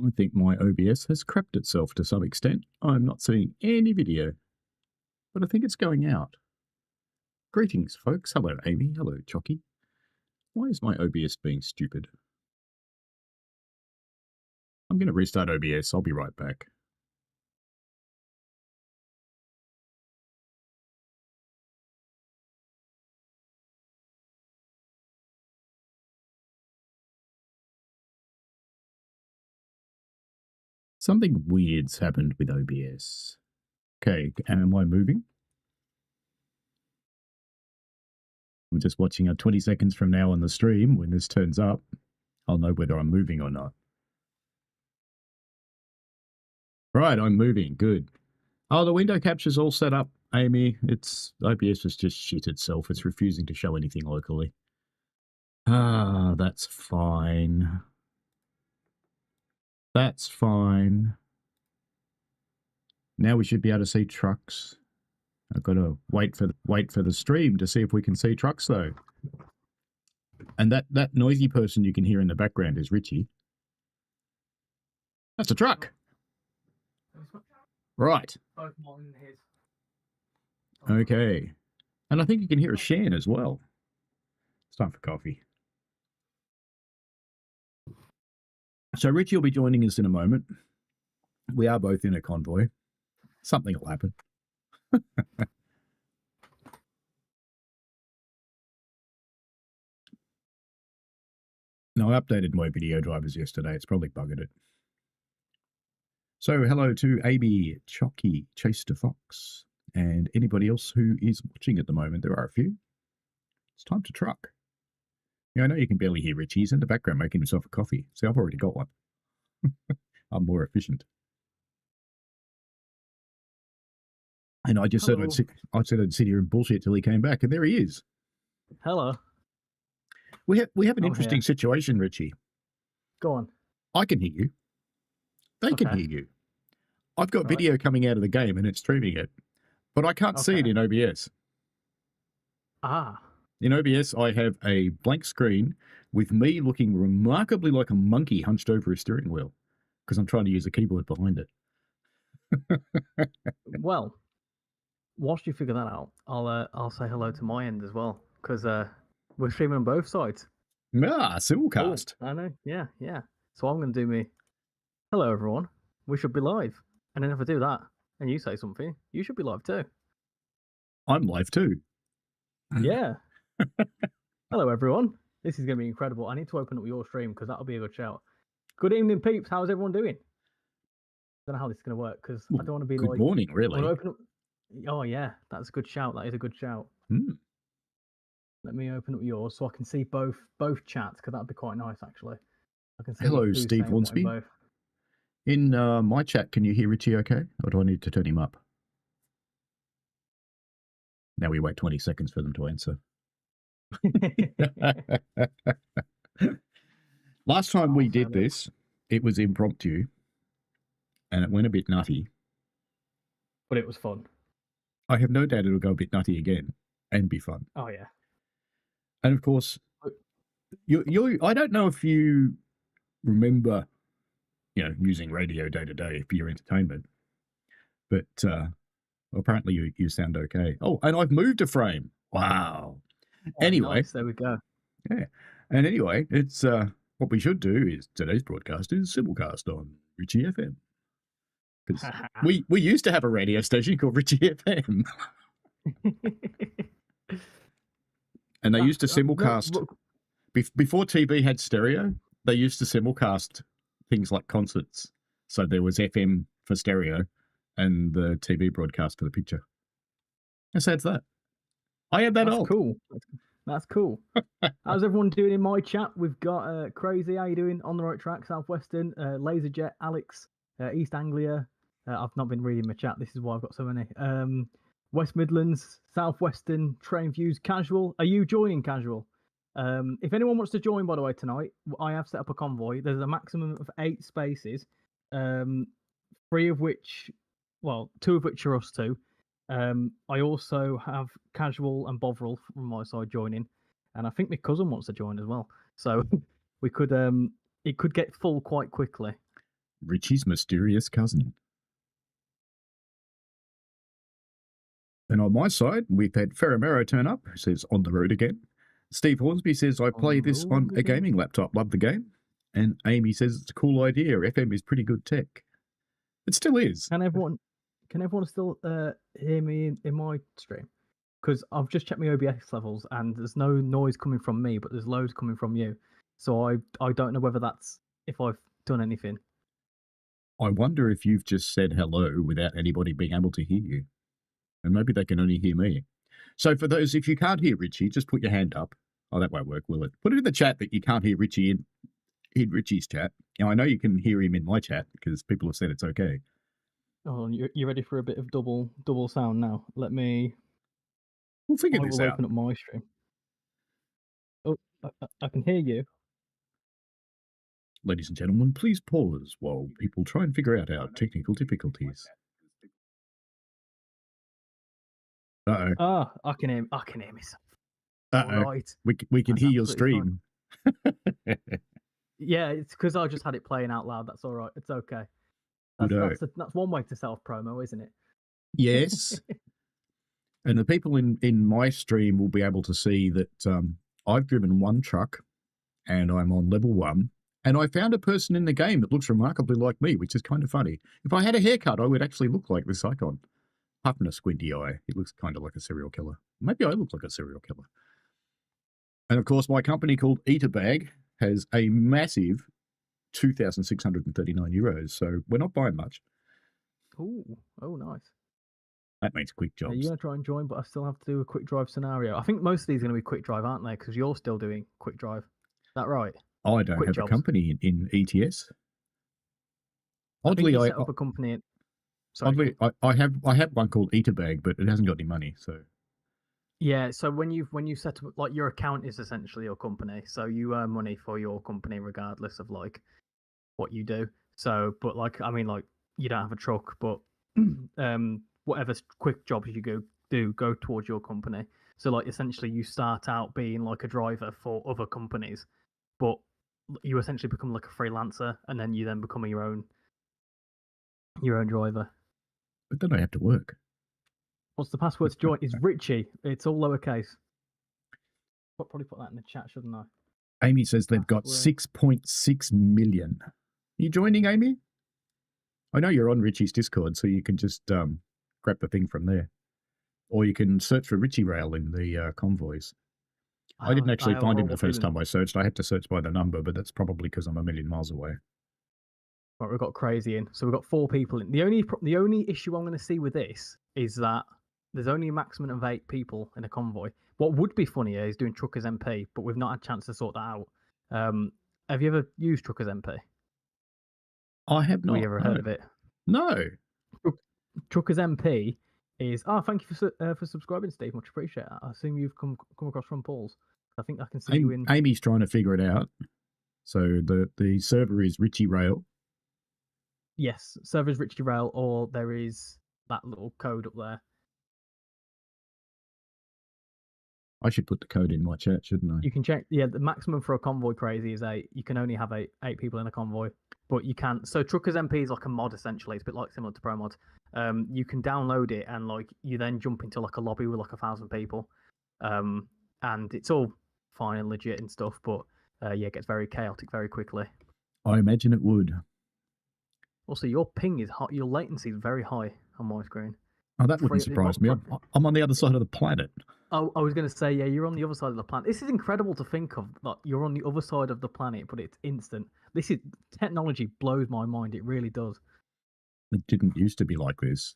I think my OBS has crapped itself to some extent. I'm not seeing any video, but I think it's going out. Greetings, folks. Hello, Amy. Hello, Chocky. Why is my OBS being stupid? I'm going to restart OBS. I'll be right back. Something weird's happened with OBS. Okay, am I moving? I'm just watching 20 seconds from now on the stream. When this turns up, I'll know whether I'm moving or not. Right, I'm moving. Good. Oh, the window capture's all set up, Amy. OBS has just shit itself. It's refusing to show anything locally. Ah, that's fine. That's fine. Now we should be able to see trucks. I've got to wait for the stream to see if we can see trucks though. And that noisy person you can hear in the background is Richy. That's a truck. Right. Okay. And I think you can hear a Shan as well. It's time for coffee. So Richy will be joining us in a moment. We are both in a convoy. Something will happen. No, I updated my video drivers yesterday. It's probably buggered it. So hello to AB, Chocky, Chase to Fox, and anybody else who is watching at the moment. There are a few. It's time to truck. Yeah, I know you can barely hear Richy. He's in the background making himself a coffee. See, I've already got one. I'm more efficient. And I just said I'd sit here and bullshit till he came back, and there he is. Hello. We have an interesting situation, Richy. Go on. I can hear you. They can hear you. I've got video coming out of the game and it's streaming it, but I can't see it in OBS. Ah. In OBS, I have a blank screen with me looking remarkably like a monkey hunched over a steering wheel because I'm trying to use a keyboard behind it. Well, whilst you figure that out, I'll say hello to my end as well because we're streaming on both sides. Ah, simulcast. Oh, I know. Yeah. So I'm going to do me. Hello, everyone. We should be live. And then if I do that and you say something, you should be live too. I'm live too. Yeah. Hello, everyone. This is going to be incredible. I need to open up your stream because that'll be a good shout. Good evening, peeps. How's everyone doing? I don't know how this is going to work because I don't want to be good morning, really. Open up... Oh, yeah. That's a good shout. That is a good shout. Let me open up yours so I can see both chats because that'd be quite nice, actually. I can see hello, Steve Hornsby. In my chat, can you hear Richy okay? Or do I need to turn him up? Now we wait 20 seconds for them to answer. Last time we did this, it was impromptu, and it went a bit nutty. But it was fun. I have no doubt it'll go a bit nutty again and be fun. Oh, yeah. And, of course, I don't know if you remember, using radio day to day for your entertainment, but apparently you sound okay. Oh, and I've moved a frame. Wow. Anyway. Nice. There we go. Yeah. And anyway, it's what we should do is today's broadcast is simulcast on Richy FM. Because we used to have a radio station called Richy FM. And they used to simulcast, before TV had stereo, they used to simulcast things like concerts. So there was FM for stereo and the TV broadcast for the picture. How sad's that? I had that old. Cool. That's cool. How's everyone doing in my chat? We've got Crazy, how you doing? On the Right Track, Southwestern, Laserjet, Alex, East Anglia. I've not been reading my chat. This is why I've got so many. West Midlands, Southwestern, Train Views, Casual. Are you joining, Casual? If anyone wants to join, by the way, tonight, I have set up a convoy. There's a maximum of 8 spaces, 3 of which, well, 2 of which are us two. I also have Casual and Bovril from my side joining, and I think my cousin wants to join as well. So we could, it could get full quite quickly. Richie's mysterious cousin. And on my side, we've had Ferramero turn up, who says on the road again. Steve Hornsby says, I play this on a gaming laptop. Love the game. And Amy says it's a cool idea. FM is pretty good tech. It still is. Can everyone still hear me in my stream? Because I've just checked my OBS levels and there's no noise coming from me, but there's loads coming from you. So I don't know whether that's if I've done anything. I wonder if you've just said hello without anybody being able to hear you. And maybe they can only hear me. So for those, if you can't hear Richie, just put your hand up. Oh, that won't work, will it? Put it in the chat that you can't hear Richie in Richie's chat. Now, I know you can hear him in my chat because people have said it's okay. Oh, you ready for a bit of double sound now? We'll figure this out. Open up my stream. Oh, I can hear you. Ladies and gentlemen, please pause while people try and figure out our technical difficulties. Uh-oh. Ah, I can hear myself. Uh-oh. Right. We can hear your stream. Yeah, it's because I just had it playing out loud. That's all right. It's okay. That's one way to self-promo, isn't it? Yes. And the people in my stream will be able to see that I've driven one truck and I'm on level 1. And I found a person in the game that looks remarkably like me, which is kind of funny. If I had a haircut, I would actually look like this icon. Apart from a squinty eye, he looks kind of like a serial killer. Maybe I look like a serial killer. And of course, my company called Eat a Bag has a massive 2,639 euros. So we're not buying much. Oh, nice. That means quick jobs. You're going to try and join, but I still have to do a quick drive scenario. I think most of these are going to be quick drive, aren't they? Because you're still doing quick drive. Is that right? I don't have a company in ETS. Oddly, I set up a company. Sorry. Oddly, I have one called Eat a Bag, but it hasn't got any money. So yeah, so when you set up, like, your account is essentially your company, so you earn money for your company regardless of like what you do. So, but like, I mean, like, you don't have a truck, but whatever quick jobs you go towards your company. So like, essentially you start out being like a driver for other companies, but you essentially become like a freelancer, and then you become your own driver. But then I have to work. What's the password to join? It's Richy. It's all lowercase. I'll probably put that in the chat, shouldn't I? Amy says they've got 6.6 million. Are you joining, Amy? I know you're on Richie's Discord, so you can just grab the thing from there. Or you can search for Richy Rail in the convoys. I didn't actually find him the first time I searched. I had to search by the number, but that's probably because I'm a million miles away. Right, we've got crazy in. So we've got 4 people in. The only issue I'm going to see with this is that there's only a maximum of 8 people in a convoy. What would be funnier is doing Truckers MP, but we've not had a chance to sort that out. Have you ever used Truckers MP? I have not. Have you ever heard of it? No. Truckers MP is... Oh, thank you for subscribing, Steve. Much appreciate it. I assume you've come across from Paul's. I think I can see you in... Amy's trying to figure it out. So the server is Richy Rail. Yes, server is Richy Rail, or there is that little code up there. I should put the code in my chat, shouldn't I? You can check. Yeah, the maximum for a convoy crazy is 8. You can only have 8 people in a convoy, but you can. So Truckers MP is like a mod essentially. It's a bit like similar to Pro Mod. You can download it and like you then jump into like a lobby with like 1,000 people, and it's all fine and legit and stuff. But yeah, it gets very chaotic very quickly. I imagine it would. Also, your ping is hot. Your latency is very high on my screen. Oh, that wouldn't surprise me. I'm on the other side of the planet. Oh, I was going to say, yeah, you're on the other side of the planet. This is incredible to think of. Like, you're on the other side of the planet, but it's instant. Technology blows my mind. It really does. It didn't used to be like this.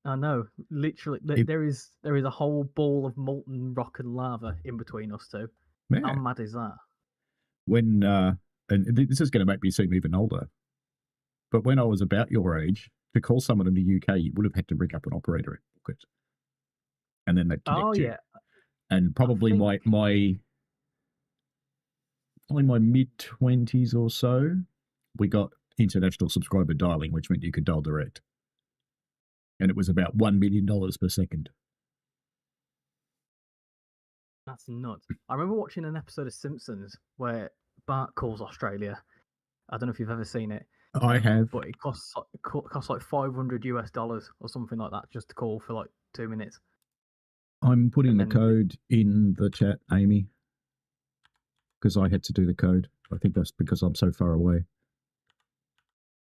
I know. Literally, there is a whole ball of molten rock and lava in between us two. Man. How mad is that? When and this is going to make me seem even older, but when I was about your age, to call someone in the UK, you would have had to ring up an operator and book it, and then they'd connect you. Yeah. And probably my mid-20s or so, we got international subscriber dialing, which meant you could dial direct, and it was about $1 million per second. That's nuts. I remember watching an episode of Simpsons where Bart calls Australia. I don't know if you've ever seen it. I have. but it costs like $500 or something like that just to call for like 2 minutes. I'm putting And the then code in the chat, Amy, because I had to do the code. I think that's because I'm so far away.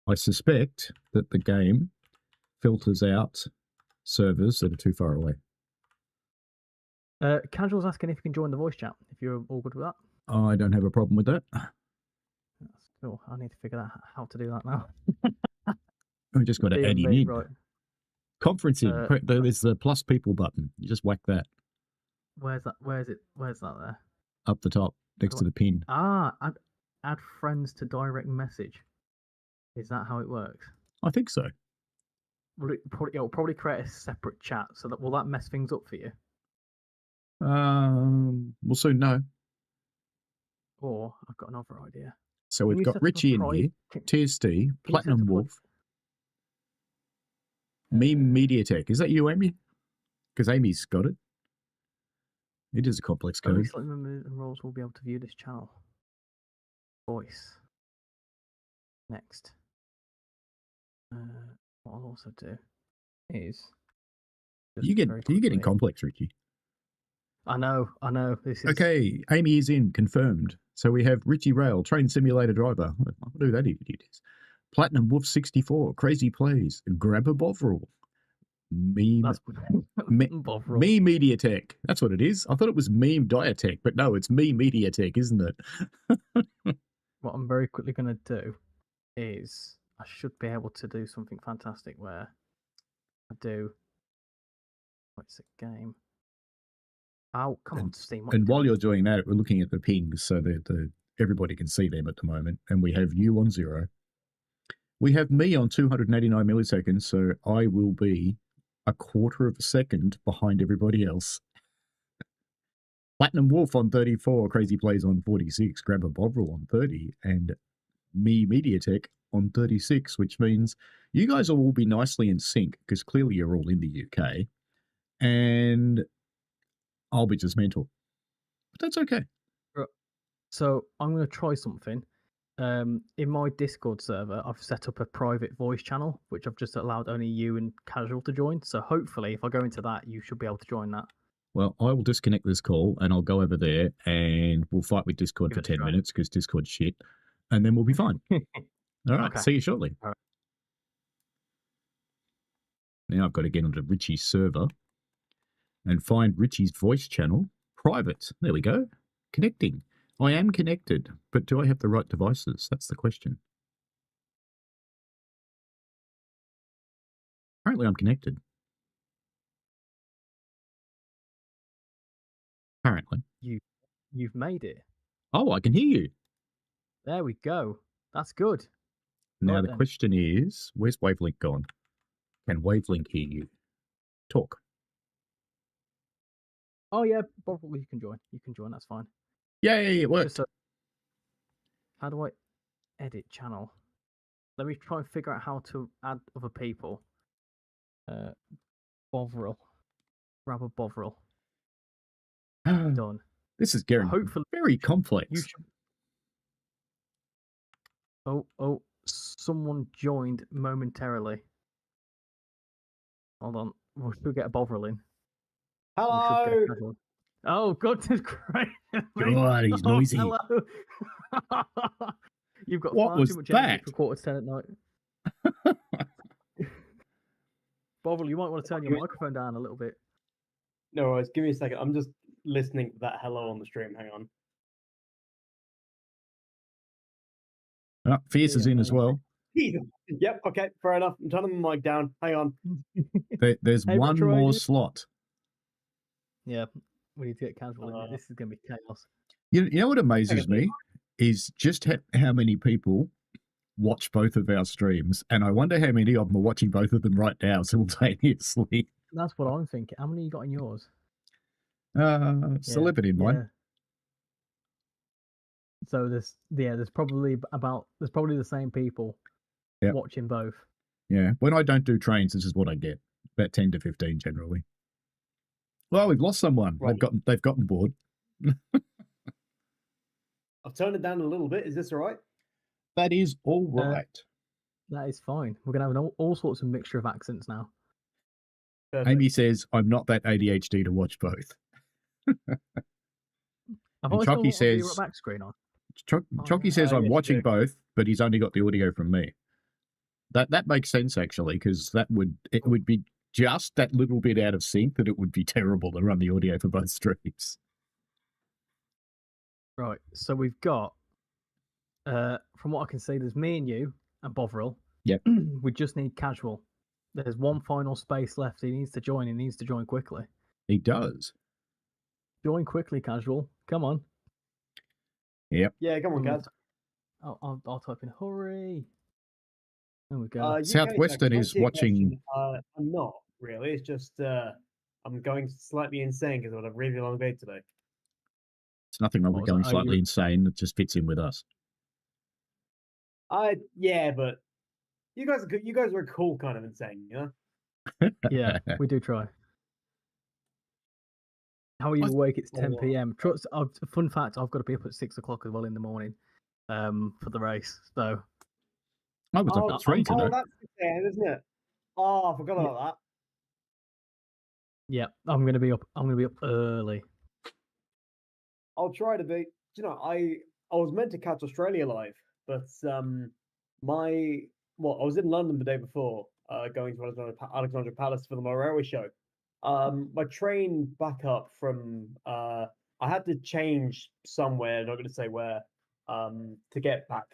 I suspect that the game filters out servers that are too far away. Casual's asking if you can join the voice chat, if you're all good with that. I don't have a problem with that. That's cool. I need to figure out how to do that now. We just got to add him in. Right. Conferencing. There's the plus people button. You just whack that. Where's that? Where's that there? Up the top, next to the pin. Add friends to direct message. Is that how it works? I think so. It'll probably create a separate chat. So will that mess things up for you? We'll soon know. Or I've got another idea. So we've got Richy in here, TSD, Platinum Wolf, Meme Mediatek. Is that you, Amy? Because Amy's got it. It is a complex code. Only select members and roles will be able to view this channel. Voice. Next. What I'll also do is... You're getting complex, Richy. I know. This is... Okay, Amy is in, confirmed. So we have Richy Rail, Train Simulator Driver. I wonder who that idiot is. Platinum Wolf 64, Crazy Plays, Grabber Bovril, Meme Mediatek. That's what it is. I thought it was Meme Diatech, but no, it's Meme Mediatek, isn't it? What I'm very quickly going to do is I should be able to do something fantastic where I do... What's a game? Oh, come on, Steam. And while you're doing that, we're looking at the pings so that everybody can see them at the moment. And we have you on 0. We have me on 289 milliseconds, so I will be a quarter of a second behind everybody else. Platinum Wolf on 34, Crazy Plays on 46, Grabber Bovril on 30, and me Mediatek on 36, which means you guys will all be nicely in sync because clearly you're all in the UK. And I'll be just mental. But that's okay. So I'm going to try something. In my Discord server, I've set up a private voice channel, which I've just allowed only you and Casual to join. So hopefully, if I go into that, you should be able to join that. Well, I will disconnect this call and I'll go over there and we'll fight with Discord for 10 minutes because Discord's shit. And then we'll be fine. All right. Okay. See you shortly. All right. Now I've got to get onto Richie's server and find Richie's voice channel. Private. There we go. Connecting. I am connected, but do I have the right devices? That's the question. Apparently I'm connected. Apparently. You've made it. Oh, I can hear you. There we go. That's good. Now the question is, where's Wavelink gone? Can Wavelink hear you? Talk. Oh yeah, probably you can join. You can join. That's fine. Yay, it worked. How do I edit channel? Let me try and figure out how to add other people. Bovril. Grab a Bovril. Done. This is getting very complex. You should... Oh, someone joined momentarily. Hold on. We should get a Bovril in. Hello. Oh, goodness gracious. God, he's noisy. Hello. You've got what far was too much that? For 9:15 at night. Bovril, you might want to turn your microphone down a little bit. No worries. Give me a second. I'm just listening to that hello on the stream. Hang on. Fierce is in as well. Yep. Okay. Fair enough. I'm turning the mic down. Hang on. There's one more slot. Yeah. We need to get Casual in here. This is going to be chaos. You know what amazes me is just how many people watch both of our streams, and I wonder how many of them are watching both of them right now simultaneously. That's what I'm thinking. How many you got in yours? 11 in mine. So there's probably the same people watching both. Yeah. When I don't do trains, this is what I get. About 10 to 15 generally. Well, we've lost someone. Right. They've gotten bored. I've turned it down a little bit. Is this all right? That is all right. That is fine. We're gonna have all sorts of mixture of accents now. Perfect. Amy says, I'm not that ADHD to watch both. I've And always got Chucky the says, back screen on. Chucky yeah. says, I'm Yes, you watching do. both, but he's only got the audio from me. That makes sense, actually, because it would be just that little bit out of sync that it would be terrible to run the audio for both streams. Right. So we've got, from what I can see, there's me and you and Bovril. Yep. We just need Casual. There's one final space left. He needs to join. He needs to join quickly. He does. Join quickly, Casual. Come on. Yep. Yeah, come on, I'm Kaz. I'll type in hurry. There we go. UK Southwestern tax, is to answer your watching. question, I'm not really. It's just I'm going slightly insane because I've had a really long day today. It's nothing wrong What with was going that? Oh, slightly insane. It just fits in with us. Yeah, but you guys are a cool kind of insane, you know? Yeah, we do try. How are you awake? It's 10 Oh. p.m. Fun fact: I've got to be up at 6 o'clock as well in the morning, for the race. So I was up at 3 today. Oh, that's the same, isn't it? Oh, I forgot Yeah. about that. yeah, I'm gonna be up. I'm gonna be up early. I'll try to be. You know, I was meant to catch Australia live, but I was in London the day before, going to Alexandra Palace for the Railway show. My train back up from I had to change somewhere, not going to say where, to get back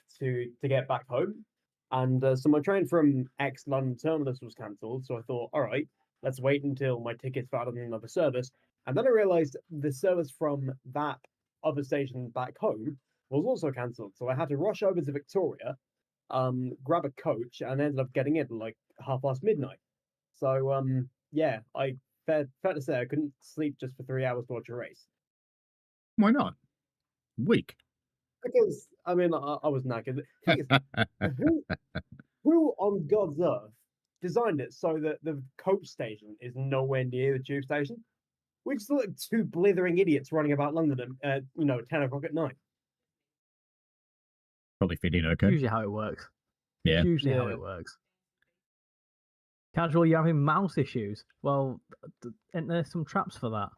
home, and so my train from ex London terminus was cancelled. So I thought, all right, let's wait until my ticket's found on another service, and then I realised the service from that other station back home was also cancelled. So I had to rush over to Victoria, grab a coach, and ended up getting in like midnight. So yeah, fair to say I couldn't sleep just for 3 hours to watch a race. Why not? Weak. Because I mean I was knackered. The thing is, who on God's earth designed it so that the coach station is nowhere near the tube station? We just look like two blithering idiots running about London at 10 o'clock at night. Probably fit in okay. Usually how it works. Yeah. Usually how Yeah. it works. Casual, you're having mouse issues. Well, ain't there some traps for that?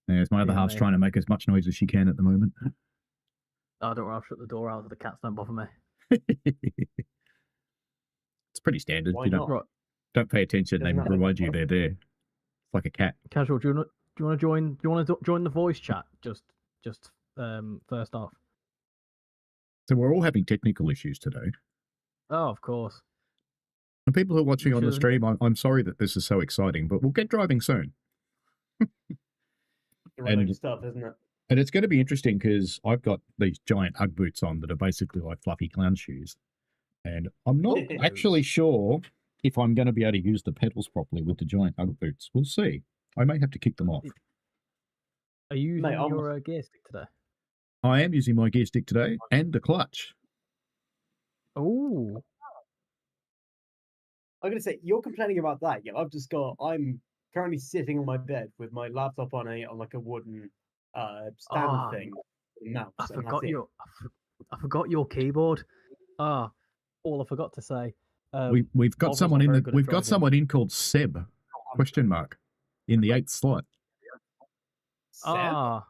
There's my other Dear half's me. trying to make as much noise as she can at the moment. Oh, don't worry, I'll shut the door out so the cats don't bother me. It's pretty standard. Why You not? Right, don't pay attention, they Doesn't that remind you work? they're there. It's like a cat. Casual, do you want to join the voice chat? Just first off. So we're all having technical issues today. Oh, of course. And people who are watching on the Sure. stream, I'm sorry that this is so exciting, but we'll get driving soon. Really stuff, isn't it? And it's going to be interesting because I've got these giant Ugg boots on that are basically like fluffy clown shoes. And I'm not actually sure if I'm going to be able to use the pedals properly with the giant Ugg boots. We'll see. I may have to kick them off. Are you using Mate, I'm- your gear stick today? I am using my gear stick today and the clutch. Oh, I'm gonna say you're complaining about that. Yeah, I'm currently sitting on my bed with my laptop on like a wooden stand thing, mouse. I and forgot that's it. I forgot your keyboard. Ah, all I forgot to say. We've got Bob's someone not in very the, good at we've got driving. someone in called Seb ? In the 8th slot. Seb? Ah.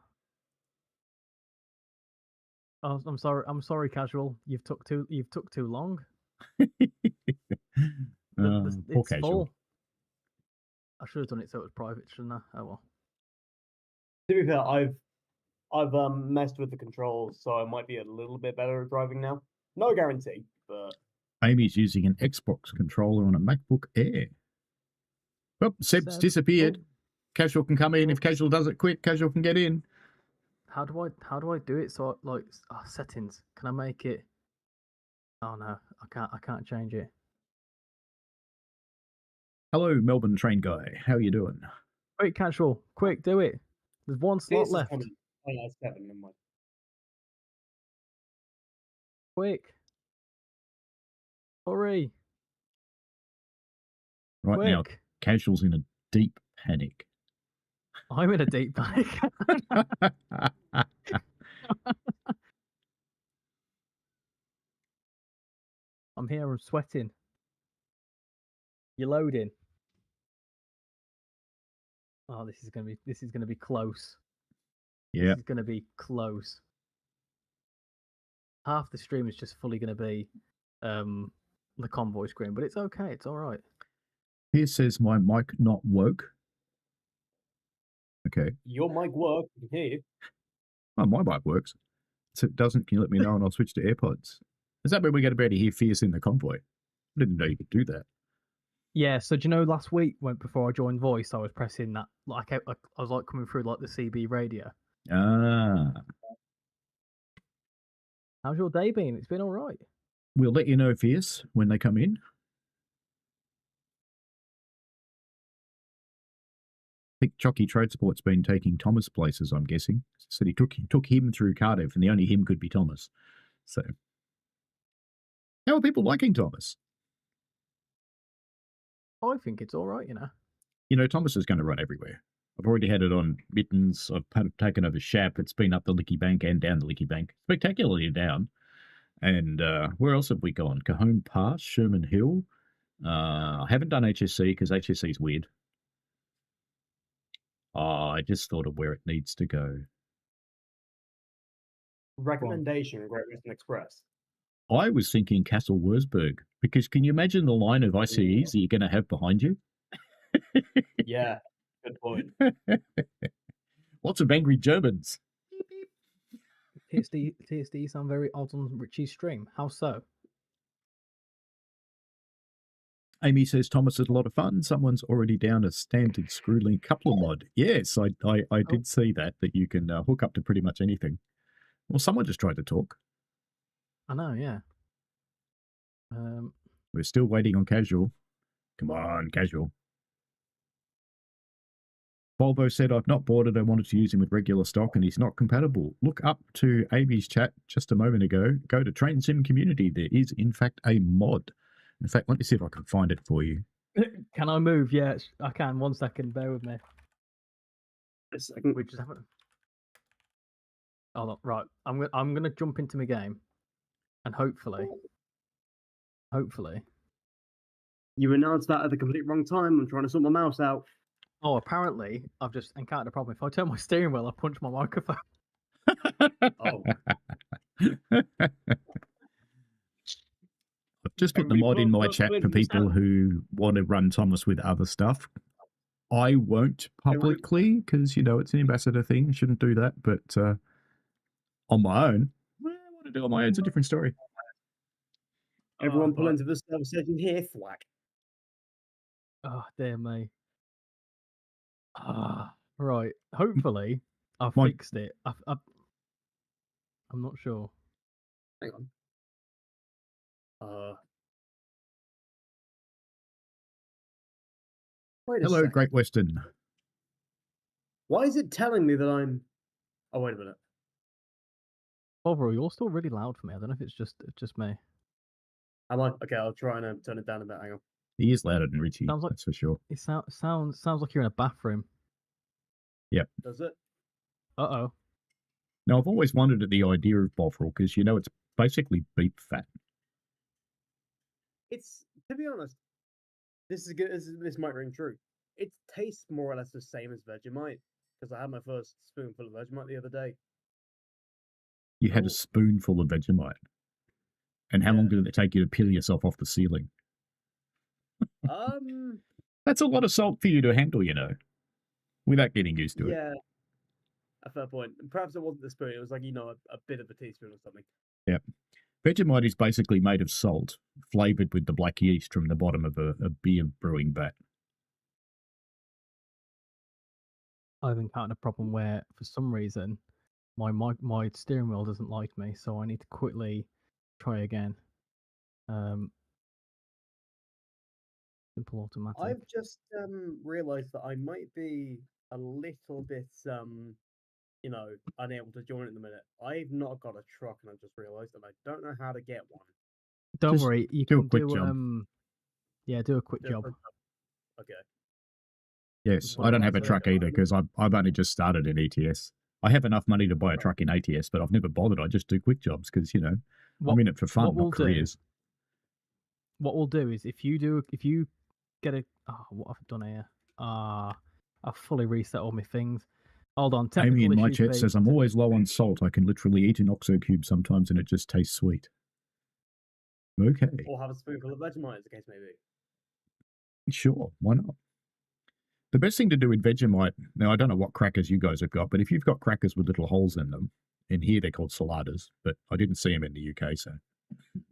Oh, I'm sorry. I'm sorry, Casual. You've took too long. Poor It's Casual. full. I should have done it so it was private, shouldn't I? Oh well. To be fair, I've messed with the controls, so I might be a little bit better at driving now. No guarantee, but Amy's using an Xbox controller on a MacBook Air. Well, Seb's Seb. disappeared. Oh, Casual can come in. If Casual does it quick, Casual can get in. how do I do it? So like settings. Can I make it? Oh no, I can't change it. Hello, Melbourne train guy. How you doing? Quick, Casual, quick, do it. There's one slot this is left. coming. Oh, no, it's 7. Never mind. Quick. Hurry. Right now, Quick. Casual's in a deep panic. I'm in a deep panic. I'm here. I'm sweating. You're loading. Oh, this is gonna be close. Yeah. This is gonna be close. Half the stream is just fully gonna be the Convoy screen, but it's okay. It's all right. Here says my mic not woke. Okay. Your mic works. I can hear you. Oh, my mic works. So it doesn't. Can you let me know and I'll switch to AirPods? Is that where we get to be able to hear Fierce in the Convoy? I didn't know you could do that. Yeah. So do you know last week before I joined Voice, I was pressing that like I was like coming through like the CB radio. Ah. How's your day been? It's been all right. We'll let you know, Fierce, when they come in. I think Chocky Trade Sport's been taking Thomas places, I'm guessing. Said he took him through Cardiff, and the only him could be Thomas. So, how are people liking Thomas? I think it's all right, you know. You know, Thomas is going to run everywhere. I've already had it on Mittens. I've taken over Shap. It's been up the Licky Bank and down the Licky Bank. Spectacularly down. And where else have we gone? Cajon Pass, Sherman Hill. I haven't done HSC because HSC is weird. I just thought of where it needs to go. Recommendation: Great Western Express. I was thinking Castle Wurzburg because can you imagine the line of ICEs that you're going to have behind you? Yeah, good point. Lots of angry Germans. TSD sound very odd on Richie's stream. How so? Amy says Thomas is a lot of fun. Someone's already down a standard screw-link coupler mod. Yes, I did see that you can hook up to pretty much anything. Well, someone just tried to talk. I know, yeah. We're still waiting on Casual. Come on, Casual. Volvo said, I've not bought it. I wanted to use him with regular stock and he's not compatible. Look up to Amy's chat just a moment ago. Go to Train Sim Community. There is, in fact, a mod. In fact, let me see if I can find it for you. Can I move? Yes, I can. 1 second. Bear with me. A second. We just haven't. Oh, right. I'm gonna jump into my game, and hopefully. You announced that at the complete wrong time. I'm trying to sort my mouse out. Oh, apparently I've just encountered a problem. If I turn my steering wheel, I punch my microphone. Oh. I've just put the mod in my chat for people who want to run Thomas with other stuff. I won't publicly because, you know, it's an ambassador thing. I shouldn't do that. But on my own, I want to do it on my own. It's a different story. Everyone pull into the service station here, thwack. Oh, dear me. Right. Hopefully, I've fixed it. I'm not sure. Hang on. Wait a Hello, second. Great Western. Why is it telling me that I'm... Oh, wait a minute. Overall, you're still really loud for me. I don't know if it's just me. Am I? Okay, I'll try and turn it down a bit. Hang on. He is louder than Richie, Sounds like, that's for sure. It sounds like you're in a bathroom. Yep. Does it? Uh-oh. Now, I've always wondered at the idea of Bovril because, you know, it's basically beef fat. It's, to be honest, this is good. This might ring true. It tastes more or less the same as Vegemite because I had my first spoonful of Vegemite the other day. You had a spoonful of Vegemite. And how long did it take you to peel yourself off the ceiling? That's a lot of salt for you to handle, you know, without getting used to it. Yeah, a fair point. Perhaps it wasn't the spoon. It was like, you know, a bit of a teaspoon or something. Yeah. Vegemite is basically made of salt, flavoured with the black yeast from the bottom of a beer brewing vat. I've encountered a problem where, for some reason, my steering wheel doesn't like me, so I need to quickly try again. Simple automatic. I've just realised that I might be a little bit, you know, unable to join at the minute. I've not got a truck, and I've just realised that I don't know how to get one. Don't worry, you do can a quick do job. Yeah, do a quick job. Okay. Yes, I don't have a truck either because I've only just started in ETS. I have enough money to buy a truck in ATS, but I've never bothered. I just do quick jobs because, you know, I'm in it for fun, not careers. what we'll do is if you get a what have I done here? I've fully reset all my things. Hold on, technical Amy in my issues, chat Pete. says, I'm always low on salt. I can literally eat an Oxo cube sometimes and it just tastes sweet. Okay. Or have a spoonful of Vegemite, as the case may be. Sure, why not? The best thing to do with Vegemite, now I don't know what crackers you guys have got, but if you've got crackers with little holes in them, in here they're called saladas, but I didn't see them in the UK, so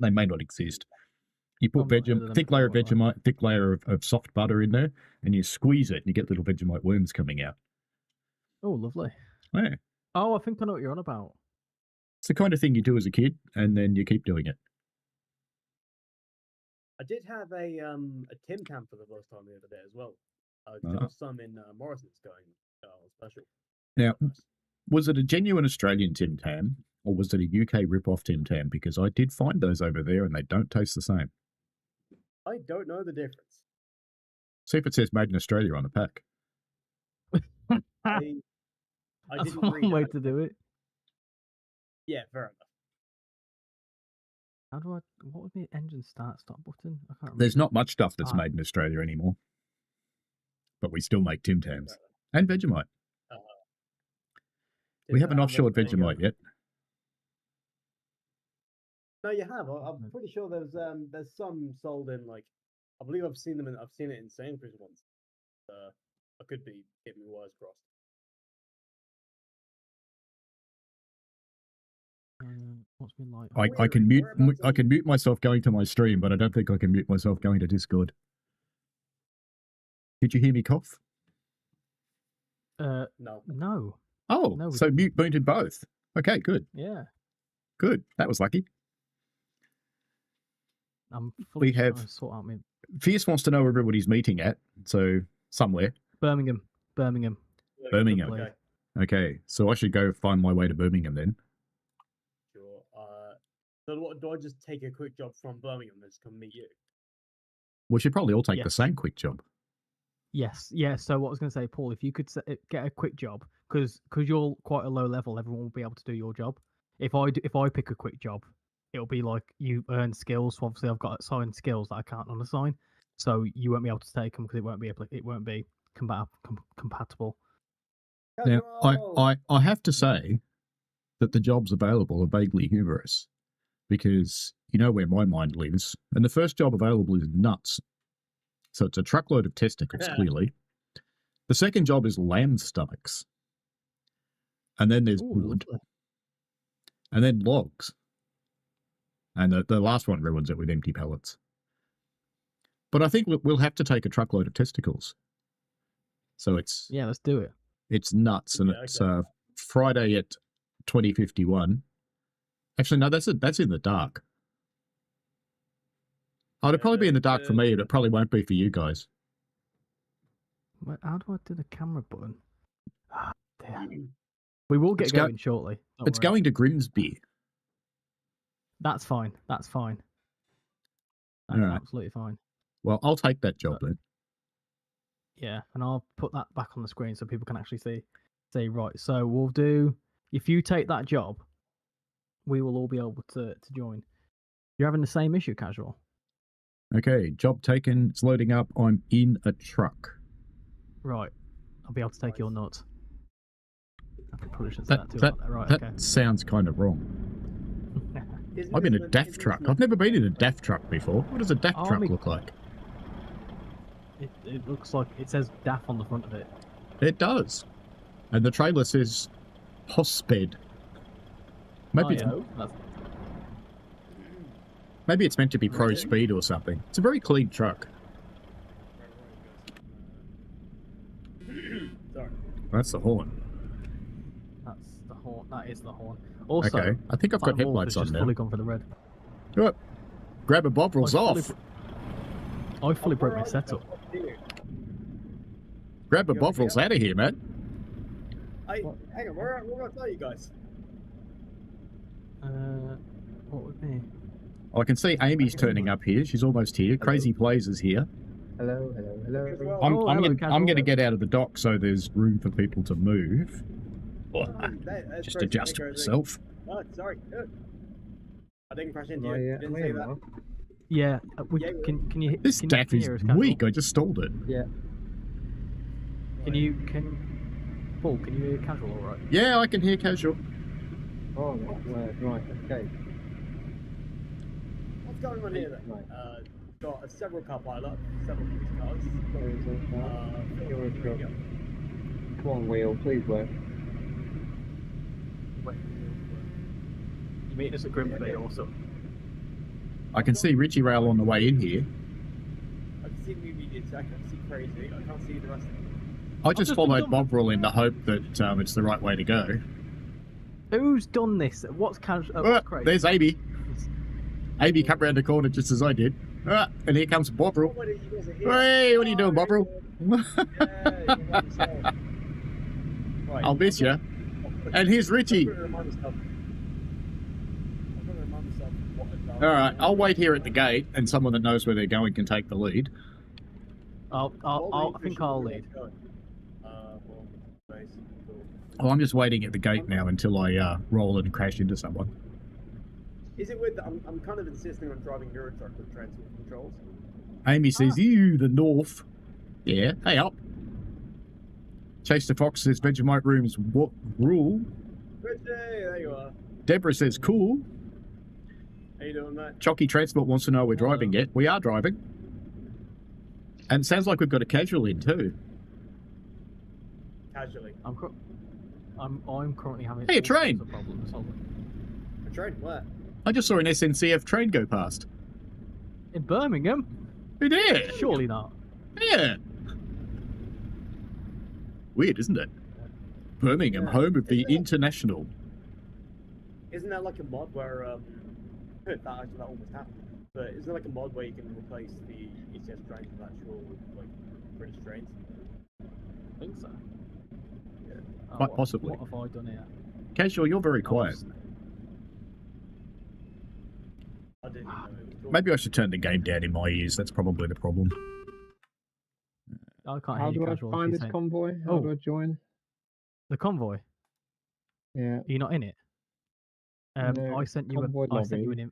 they may not exist. You put I've not heard of them thick layer of before, by the way. Vegemite, thick layer of soft butter in there, and you squeeze it and you get little Vegemite worms coming out. Oh, lovely. Yeah. Oh, I think I know what you're on about. It's the kind of thing you do as a kid, and then you keep doing it. I did have a Tim Tam for the first time the other day as well. There was some in Morrison's going on special. Now, Nice. was it a genuine Australian Tim Tam, or was it a UK rip-off Tim Tam? Because I did find those over there, and they don't taste the same. I don't know the difference. See if it says made in Australia on the pack. I That's didn't read one way that. to do it. Yeah, fair enough. How do I? What was the engine stop button? I can't remember. There's not much stuff that's Ah. made in Australia anymore. But we still make Tim Tams. And Vegemite. We haven't offshored Vegemite yet. No, you have. I'm pretty sure there's some sold in I believe I've seen it in Sainsbury's once. I could be getting my wires crossed. What's been like? I can mute myself going to my stream, but I don't think I can mute myself going to Discord. Did you hear me cough? No. No. Oh, No, we so mute muted both. Okay, good. Yeah. Good. That was lucky. I'm fully We have- trying to sort out my Fierce wants to know where everybody's meeting at, so somewhere. Birmingham. Birmingham. Lovely. Okay, so I should go find my way to Birmingham then. Sure. So what, do I just take a quick job from Birmingham and just come meet you? We should probably all take the Yes. same quick job. Yes. Yeah. So what I was going to say, Paul, if you could get a quick job, because you're quite a low level, everyone will be able to do your job. If I pick a quick job, it'll be like you earn skills. So obviously, I've got assigned skills that I can't unassign, so you won't be able to take them because it won't be compatible. Now, Casual! I have to say that the jobs available are vaguely humorous because you know where my mind lives. And the first job available is nuts. So it's a truckload of testicles, clearly. The second job is lamb stomachs. And then there's Ooh, wood. lovely. And then logs. And the last one ruins it with empty pellets. But I think we'll have to take a truckload of testicles. So it's Yeah, let's do it. it's nuts, and Yeah, it's okay. Friday at 20:51. Actually, no, that's in the dark. Oh, it'll probably be in the dark for me, and it probably won't be for you guys. How do I do the camera button? Ah, dear. We will get It's go- going shortly. Don't It's worry. going to Grimsby. That's fine. That's fine. That's Alright. absolutely fine. Well, I'll take that job then. Yeah, and I'll put that back on the screen so people can actually see. Right, so we'll do. If you take that job, we will all be able to join. You're having the same issue, Casual. Okay, job taken. It's loading up. I'm in a truck. Right, I'll be able to take your nut. I probably shouldn't say That that too that, loud there. Right, that okay. sounds kind of wrong. I'm in a DAF truck. I've never been in a DAF truck before. What does a DAF Oh, truck me- look like? It looks like it says DAF on the front of it. It does. And the trailer says Hosped. Maybe, Oh, yeah, maybe it's meant to be pro speed or something. It's a very clean truck. Sorry. That's the horn. that's the horn. That is the horn. Also, Okay, I think I've got Fat Wolf headlights has on just now. fully gone for the red. Right. Grab a bovrils I fully off. I fully broke my Where are you? setup. Grab a You over bovrils here? out of here, man. Hang on, where am I tell you guys? What would be? Oh, I can see Amy's turning up here. She's almost here. Crazy Plays is here. Hello, hello, hello. I'm, Oh, I'm, hello, gonna, I'm Casual. gonna get out of the dock so there's room for people to move. That's Just crazy. adjust Hey, crazy. myself. Oh, sorry. I didn't crash into Am you. I, Didn't am I say in that. now? Yeah. Yeah, Can you? This can DAF you is hear us, Casual? weak. I just stalled it. Yeah. Paul, can you hear Casual all right? Yeah, I can hear casual. Oh, right. Okay. what's going on here then? Right. Got several car pilot, several police cars. You're a Here we drop. go. Come on, wheel, please work. Wait. You meeting us at Grimsby or something? I can see Richy Rail on the way in here. I can see the immediate attack, I can see Crazy, I can't see the rest of them. I just just followed been Bovril in the hope that it's the right way to go. Who's done this? What's Casual? Oh, What's Crazy? there's AB. AB come round the corner just as I did. And here comes Bovril. What are you guys are here? Hey, what are you doing, Oh, Bovril? Right, I'll miss you. And here's Richy. All right, I'll wait here at the gate, and someone that knows where they're going can take the lead. I think I'll lead. Oh, I'm just waiting at the gate now until I roll and crash into someone. Is it weird that I'm kind of insisting on driving Euro truck with transport controls? Amy says, "You, the north." Yeah, hey up. Chase the Fox says, "Vegemite rooms, what rule?" Richie, there you are. Deborah says, "Cool." How you doing, mate? Chocky Transport wants to know we're driving yet. We are driving. And it sounds like we've got a casual in too. Casually. I'm currently having. Hey, a train! all sorts of problems. Hold on. A train? Where? I just saw an SNCF train go past. In Birmingham? Who did? Surely not. Yeah. Weird, isn't it? Birmingham, Yeah. home of the Isn't it- International. Isn't that like a mod where that almost happened? But isn't there like a mod where you can replace the ETS trains with actual like British trains? I think so. Yeah. Quite what- possibly. What have I done here? Casual, you're very quiet. I didn't even know it was called. Maybe I should turn the game down in my ears. That's probably the problem. I can't How hear do you, I Casual. find if this you're saying- convoy? How do I join? The convoy? Yeah. Are you not in it? No, I sent you convoy I sent you lobby.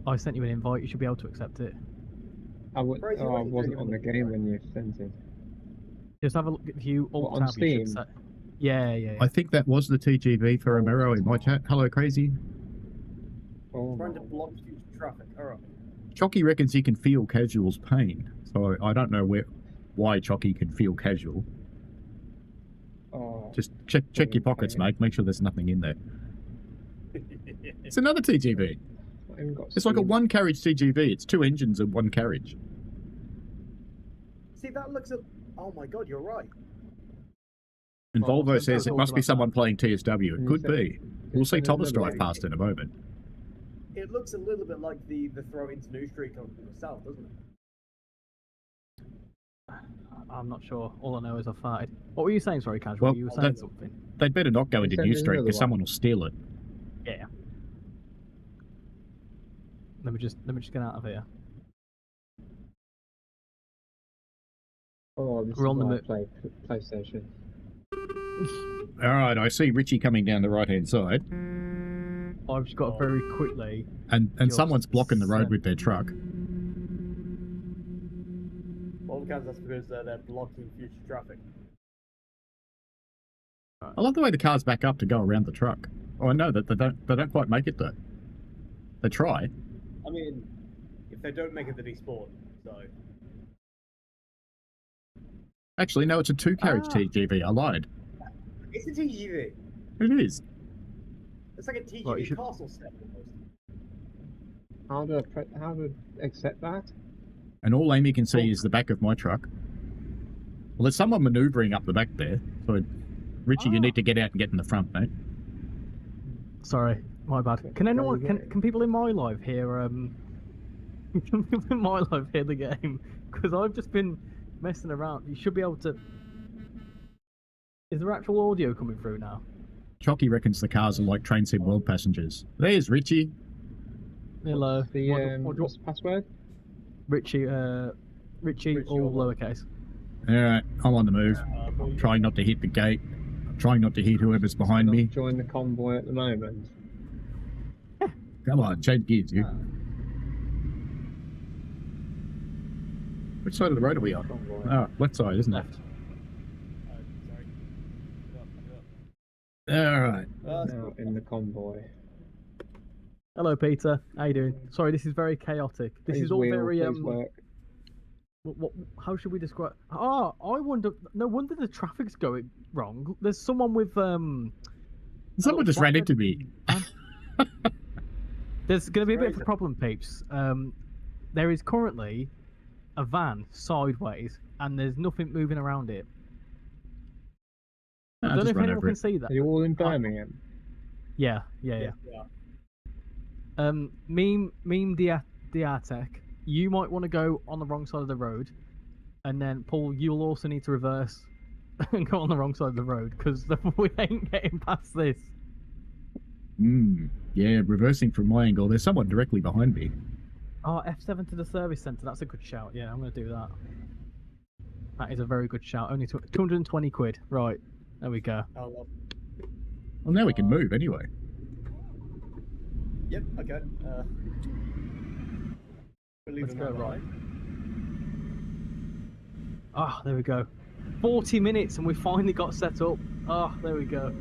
I sent you an invite. You should be able to accept it. I Crazy, I what are you wasn't doing on on the the game when you sent it. Just have a look. If you alt What, on tab, you should Steam? say. Yeah. I think that was the TGV for Romero in my chat. Hello, Crazy. Oh, Trying to my. block future traffic. Alright. Chocky reckons he can feel Casual's pain. So I don't know why Chocky can feel Casual. Oh, Just check your pockets, Okay. mate. Make sure there's nothing in there. It's another TGV. not even got It's like a Steam. one-carriage TGV. It's 2 engines and 1 carriage. See, that looks at. Oh my god, you're right. And Well, Volvo so says it talk must be about someone that. playing TSW. It Can you could say- be. We'll see send Thomas another drive link? past in a moment. It looks a little bit like the throw into New Street on the south, doesn't it? I'm not sure. All I know is I farted. What were you saying? Sorry, Casual. Well, you were saying that- something. They'd better not go You into send New us Street another because one. someone will steal it. Yeah. Let me just get out of here. Oh, this We're is on the why I mo- play PlayStation. All right, I see Richie coming down the right-hand side, I've just got to very quickly. and Just someone's blocking the road send- with their truck. Well, because that's because they're blocking future traffic. I love the way the cars back up to go around the truck. Oh, I know that they don't quite make it though. They try. I mean, if they don't make it, they despawn. So Actually, no, it's a 2-carriage Ah. TGV. I lied. it's a TGV. It is. It's like a TGV Right, you should- castle step almost. How do I accept that? And all Amy can see is the back of my truck. Well, there's someone manoeuvring up the back there. So, Richie, you Ah. need to get out and get in the front, mate. Sorry, my bad. Can There anyone? you Can, go. can people in my live hear? Can people in my live hear the game? Because I've just been messing around. You should be able to. Is there actual audio coming through now? Chocky reckons the cars are like Train Sim World passengers. There's Richie. Hello. What's the, what's the password? Richie, Richie, all all lowercase. Alright, I'm on the move. Trying not to hit the gate. Trying not to hit whoever's behind Not me. join the convoy at the moment. Come on, change gears, you. Which side of the road are we on? Convoy. Oh, left side, isn't it? Left. Sorry. Get up. All right. Now in the convoy. Hello, Peter. How you doing? Sorry, this is very chaotic. This Please is all wheel, very please work. What? How should we describe? Ah, I wonder. No wonder the traffic's going wrong. There's someone with Someone little just ran flatbed into me. van. There's going to be a bit of a Crazy. problem, peeps. There is currently a van sideways, and there's nothing moving around it. I I'll don't know just if run anyone over can it. see that. Are you all in Birmingham? Yeah. Yeah. Meme Diatek, you might want to go on the wrong side of the road, and then Paul, you'll also need to reverse and go on the wrong side of the road because we ain't getting past this. Yeah, reversing from my angle. There's someone directly behind me. Oh, F7 to the service centre. That's a good shout. Yeah, I'm going to do that. That is a very good shout. Only 220 quid. Right, there we go. Oh, well. Well, now we can move anyway. Yep. Okay. Let's go right. Ah, there we go. 40 minutes and we finally got set up. Ah, there we go.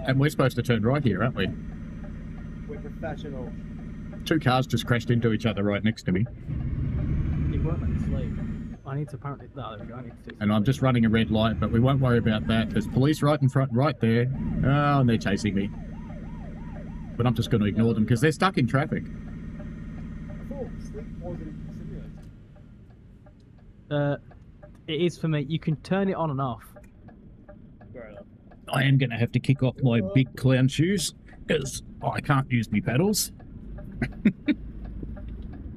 And we're supposed to turn right here, aren't we? We're professional. Two cars just crashed into each other right next to me. It won't let me sleep. I need to apparently. No, there we go. I need to do And I'm just running a red light, but we won't worry about that. There's police right in front, right there. Oh, and they're chasing me. But I'm just going to ignore them because they're stuck in traffic. I thought sleep wasn't simulated. It is for me. You can turn it on and off. Fair enough. I am going to have to kick off my big clown shoes because I can't use my pedals.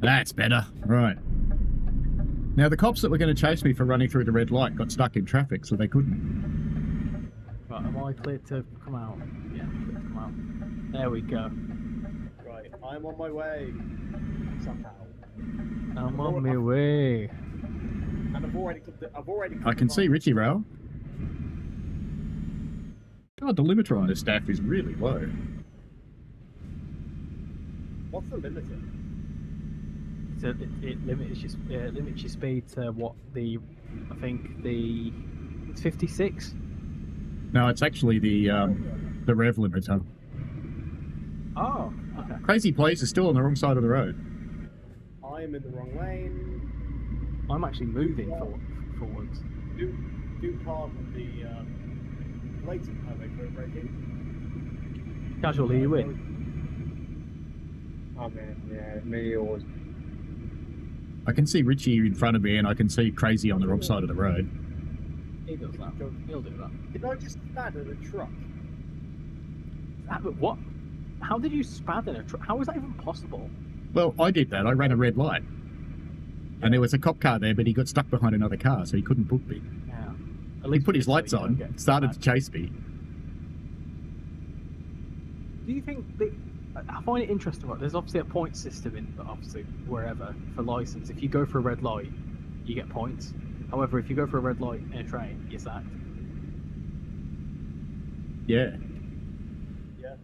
That's better. Right. Now, the cops that were going to chase me for running through the red light got stuck in traffic, so they couldn't. Right, am I clear to come out? Yeah, I'm clear to come out. There we go. Right. I'm on my way. Somehow. I'm on my way. And I've already. I can see Richy Rail. God, the limiter on this staff is really low. What's the limiter? So it limits your speed to what I think it's 56. No, it's actually the rev limiter. Oh, okay. Crazy Place is still on the wrong side of the road. I am in the wrong lane. I'm actually moving forwards. Do pardon the blatant highway code breaking. Casually, you win. Oh man, yeah, me or I can see Richie in front of me, and I can see Crazy on the wrong side of the road. He does that. He'll do that. Did I just stand in a truck? But what? How did you spad in a truck? How is that even possible? Well, I did that. I ran a red light. And there was a cop car there, but he got stuck behind another car, so he couldn't book me. Yeah. At He least put his so lights you don't on, get started to spad. chase me. Do you think that? I find it interesting. Right? There's obviously a point system in, obviously wherever for license. If you go for a red light, you get points. However, if you go for a red light in a train, you're sacked. Yeah. Yeah.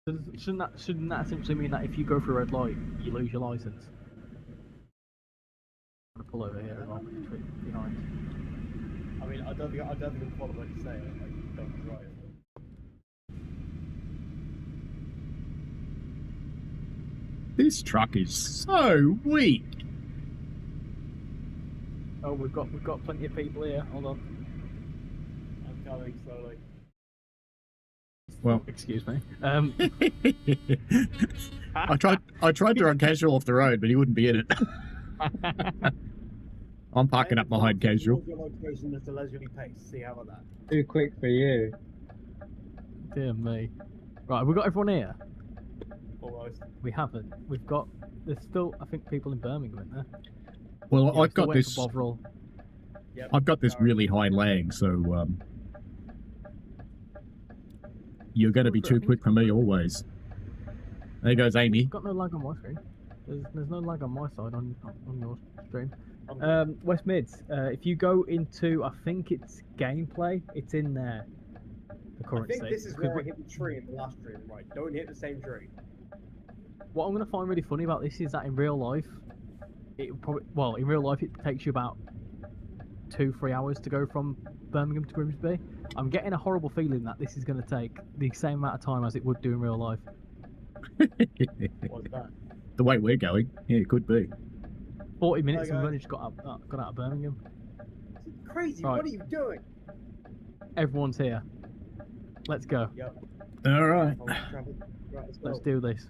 So shouldn't that essentially mean that if you go for a red light, you lose your license? I'm gonna pull over here as well, behind. I mean, I don't think I'm qualified to say I don't drive. This truck is so weak. Oh, we've got plenty of people here. Hold on. I'm coming slowly. Well, Excuse me. I tried to run casual off the road, but he wouldn't be in it. I'm parking up behind casual. Your location at a leisurely pace. See how about that? too quick for you. Dear me. Right, have we got everyone here? Almost. We haven't. There's still, I think, people in Birmingham, isn't there? Well, Yeah, I've still got waiting this. for Bovril. Yep. I've got this Sorry. really high lag, so you're going to be too quick for me always. There goes Amy. Got no lag on my screen. There's no lag on my side on your stream. I'm West Mids. If you go into, I think it's gameplay. It's in there. The I current think state. this is Because where I hit the tree in the last tree. Right, don't hit the same tree. what I'm gonna find really funny about this is that in real life, it probably, well, in real life, it takes you about 2-3 hours to go from Birmingham to Grimsby. I'm getting a horrible feeling that this is going to take the same amount of time as it would do in real life. What's that? The way we're going, yeah, it could be. 40 minutes and we've guys. only just got out of Birmingham. It's crazy. Right. What are you doing? Everyone's here. Let's go. Yep. All right. Right, Let's do this.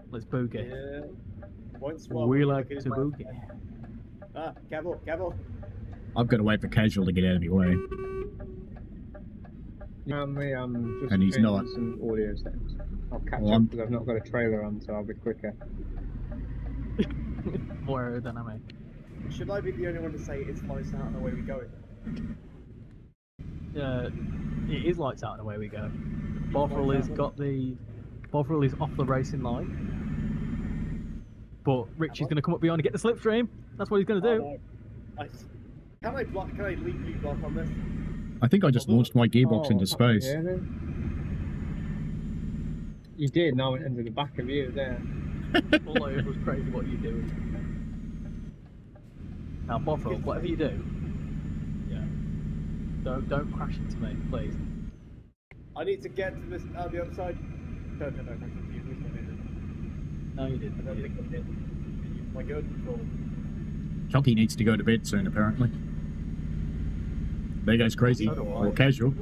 Let's boogie. Yeah. Once while We you're like looking to at my- boogie. Ah, careful. I've got to wait for Casual to get out of my way. No, me, I'm just And he's changing not. some audio settings. I'll catch Well, up I'm- because I've not got a trailer on, so I'll be quicker. More aerodynamic. Should I be the only one to say it's lights out and away we go? It is lights out and away we go. Bovril is off the racing line. But Richie's going to come up behind and get the slipstream. That's what he's going to do. Oh, no. Can I legally block on this? I think I just launched my gearbox Oh, into space. Yeah, then. You did, now it into the back of you there. Although it was crazy what you doing. Now, Bovril, whatever you do, Yeah. don't crash into me, please. I need to get to this the other side. No, you. Please don't hit it. No, you I didn't. don't think I did. Am I good? Cool. Chucky needs to go to bed soon, apparently. There goes Crazy, So do I. or Casual.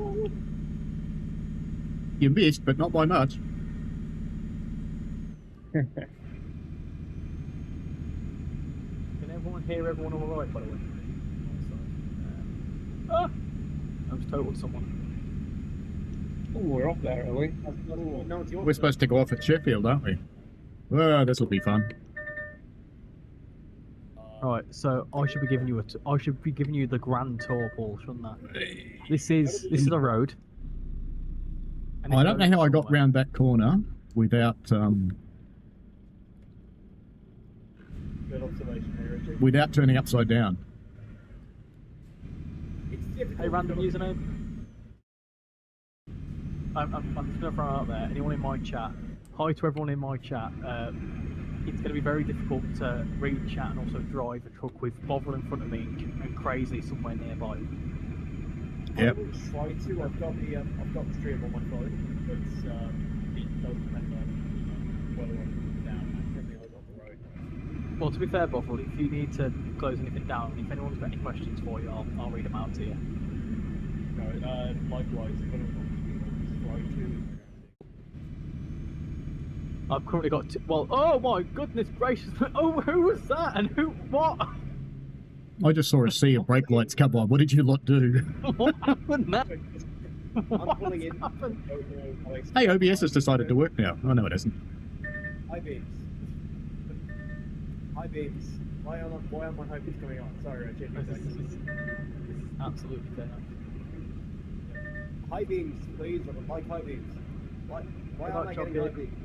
You missed, but not by much. Can everyone hear everyone all right, by the way? Ah! I was totaled someone. Oh, we're up there, are we? No, it's your We're supposed to go off at Sheffield, aren't we? Well, this will be fun. Right, so I should be giving you the grand tour, Paul, shouldn't I? This is a road. And I it don't know goes how I got somewhere. round that corner without Good observation here, Richard. without turning upside down. It's difficult. Hey, random to- username. I'm just gonna throw it out there. Anyone in my chat? Hi to everyone in my chat. It's going to be very difficult to read chat and also drive a truck with Bovril in front of me and Crazy somewhere nearby. Yep. I will try to. I've got the stream on my phone, but it doesn't matter. Whether I'm down, I'm currently on the road. Well, to be fair, Bovril, if you need to close anything down, if anyone's got any questions for you, I'll read them out to you. No, likewise, if anyone wants to try to. I've currently got well, oh my goodness gracious! Oh, who was that? And who? What? I just saw a sea of brake lights come on. What did you lot do? What happened there? I'm What pulling in. happened? Hey, OBS has decided to work now. Oh, no, it hasn't. High beams. High beams. Why aren't my high beams coming on? Sorry, Richard. This is absolutely fair. High beams, please. I would like high beams. Why Good aren't night, I getting Chocolate. high beams?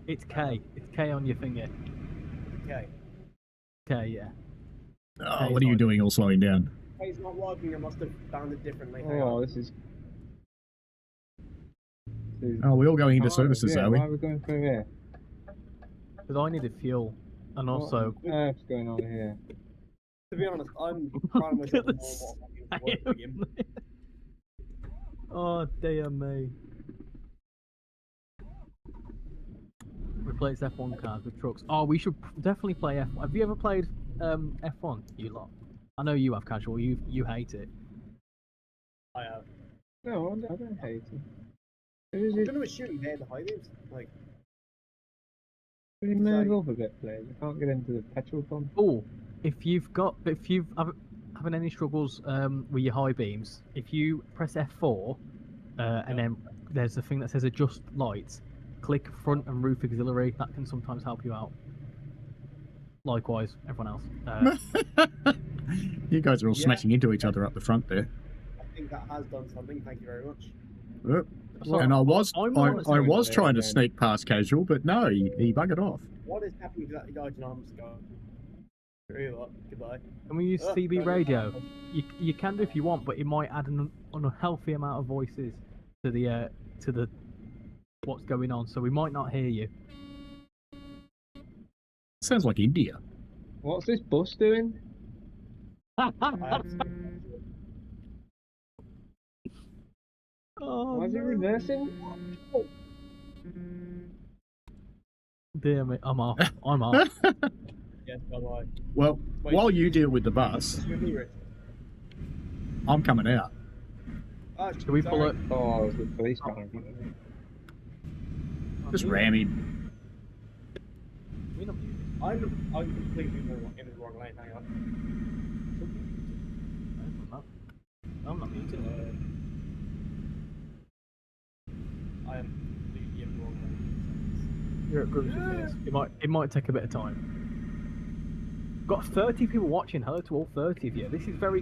It's K. It's K on your finger. Okay. K, yeah. Oh, what are you doing all slowing down? It's not working. I must have found it differently. Hang Oh, on. this is. Oh, we're all going into Oh, services, yeah, are we? why are we going through here? Because I needed fuel, and also What on earth's going on here? To be honest, I'm trying to myself Look more at what I I'm working in. Oh dear me. Replace F1 cars with trucks. Oh, we should definitely play F1. Have you ever played F1, you lot? I know you have, Casual. You hate it. I have. No, I don't hate it. Who is I'm it? going to assume they're the high beams. Like, Can you move up a bit, please? I can't get into the petrol pump. Oh, if you've having any struggles with your high beams, if you press F4 and then there's a thing that says adjust lights, click front and roof auxiliary. That can sometimes help you out. Likewise, everyone else. You guys are all Yeah. smashing into each other up the front there. I think that has done something. Thank you very much. Oh, Sorry, and I was I'm I, not I was there trying to again. sneak past Casual, but no, he buggered off. What is happening to that guy in arms go? Really, what? Goodbye. Can we use Oh, CB no, radio? no. You can do if you want, but it might add an unhealthy amount of voices to the what's going on, so we might not hear you. Sounds like India. What's this bus doing? Oh, Why is it no. reversing? Dear me, I'm off. I'm off. Yes, bye-bye. Well, Wait, while you deal with the bus, It's with me, Rich. I'm coming out. Oh, Should we pull sorry. it? Oh, there's a police car in front of me. Just ram him. We're not muted. I'm completely in the wrong lane. Hang on. I'm not muted. I am completely in the wrong lane. You're at groups with this. It might take a bit of time. Got 30 people watching. Hello to all 30 of you. This is probably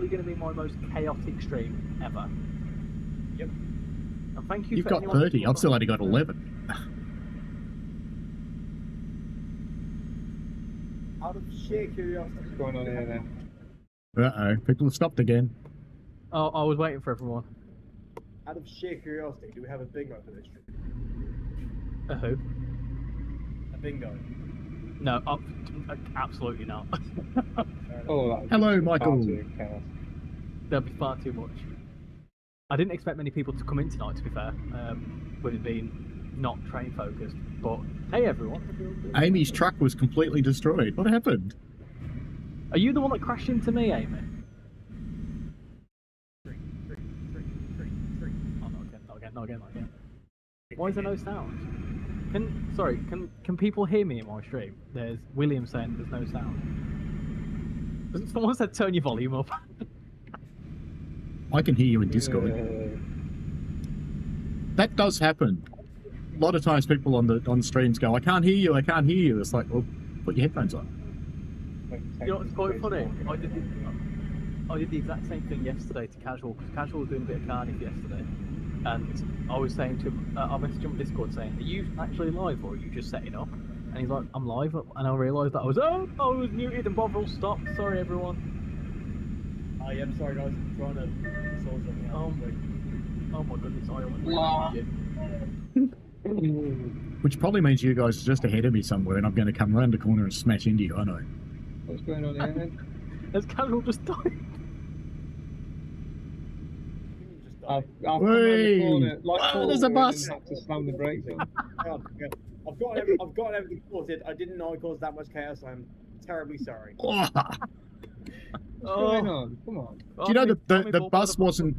going to be my most chaotic stream ever. Yep. And thank you. You've for got anyone 30. who's I've still only got 11. Out of sheer curiosity. What's going on here then? Uh-oh. People have stopped again. Oh, I was waiting for everyone. Out of sheer curiosity, do we have a bingo for this trip? Who? A bingo. No, absolutely not. Fair enough. Oh, that was Hello, far Michael. too chaos. There'll be far too much. I didn't expect many people to come in tonight, to be fair, with it being not train focused. But hey, everyone. Amy's truck was completely destroyed. What happened? Are you the one that crashed into me, Amy? Oh, not again. Why is there no sound? Can people hear me in my stream? There's William saying there's no sound. Someone said turn your volume up. I can hear you in Discord. That does happen. A lot of times people on streams go, I can't hear you. It's like, well, put your headphones on. You know what's quite funny? I did the exact same thing yesterday to Casual, because Casual was doing a bit of Cardiff yesterday. And I was saying to him, I messaged him on Discord saying, are you actually live or are you just setting up? And he's like, I'm live. And I realised that I was muted and Bovril stopped. Sorry, everyone. Yeah, I'm sorry, guys. I'm trying to solve something else. Oh my goodness, I almost Which probably means you guys are just ahead of me somewhere and I'm going to come round the corner and smash into you. I know. What's going on here then? Has Casual just died? I've come around the Hey! corner, like Oh, there's a Paul, bus! and had to slam the brakes on. Hang on. I've got everything sorted. I didn't know I caused that much chaos. I'm terribly sorry. Oh. What's going on? Come on. Do you know the bus wasn't...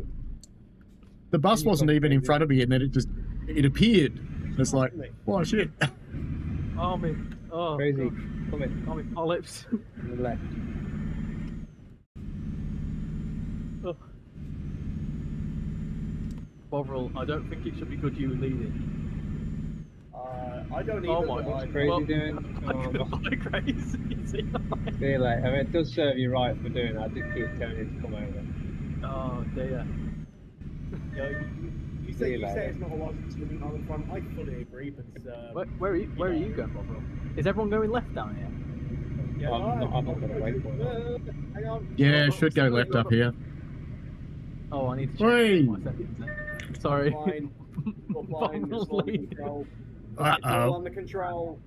The bus wasn't even in front of me and then it appeared. It's like, oh shit. Oh me. Oh, Crazy. gosh. Come in. Oh me polyps. On the left. Oh. Bovril, I don't think it should be good you leading. I don't Oh even. my What's God. Crazy Well, doing? I'm crazy. See you later. I mean, it does serve you right for doing that. I did keep telling you to come over. Oh dear. You say it's not a lot to be on the front. I fully agree, but Where are you going, Bovril? Is everyone going left down here? yeah, I'm not going to wait for it. Hang on. Yeah, it should go left up here. Oh, I need to Hey! check my settings then. Sorry. Fine. You're fine. It's all under control. It's all Uh-oh. under control.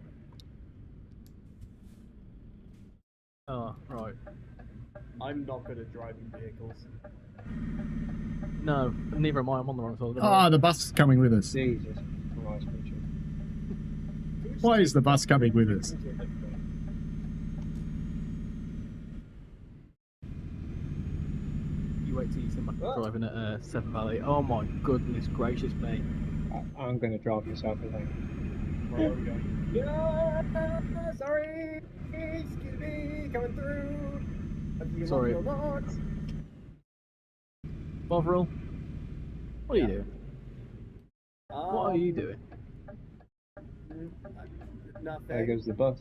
Oh, right. I'm not good at driving vehicles. No, neither am I. I'm on the wrong side of the road. Ah, the bus is coming with us. Jesus Christ, Richard. Why is the bus coming with us? You wait till you see my driving at Seven Valley. Oh my goodness gracious me. I'm going to drive myself, I think. Where are we going? Yeah, sorry. Excuse me. Coming through. If you Sorry. want me or not. Bovril, what are you doing? What are you Um, doing? Nothing. There goes the bus.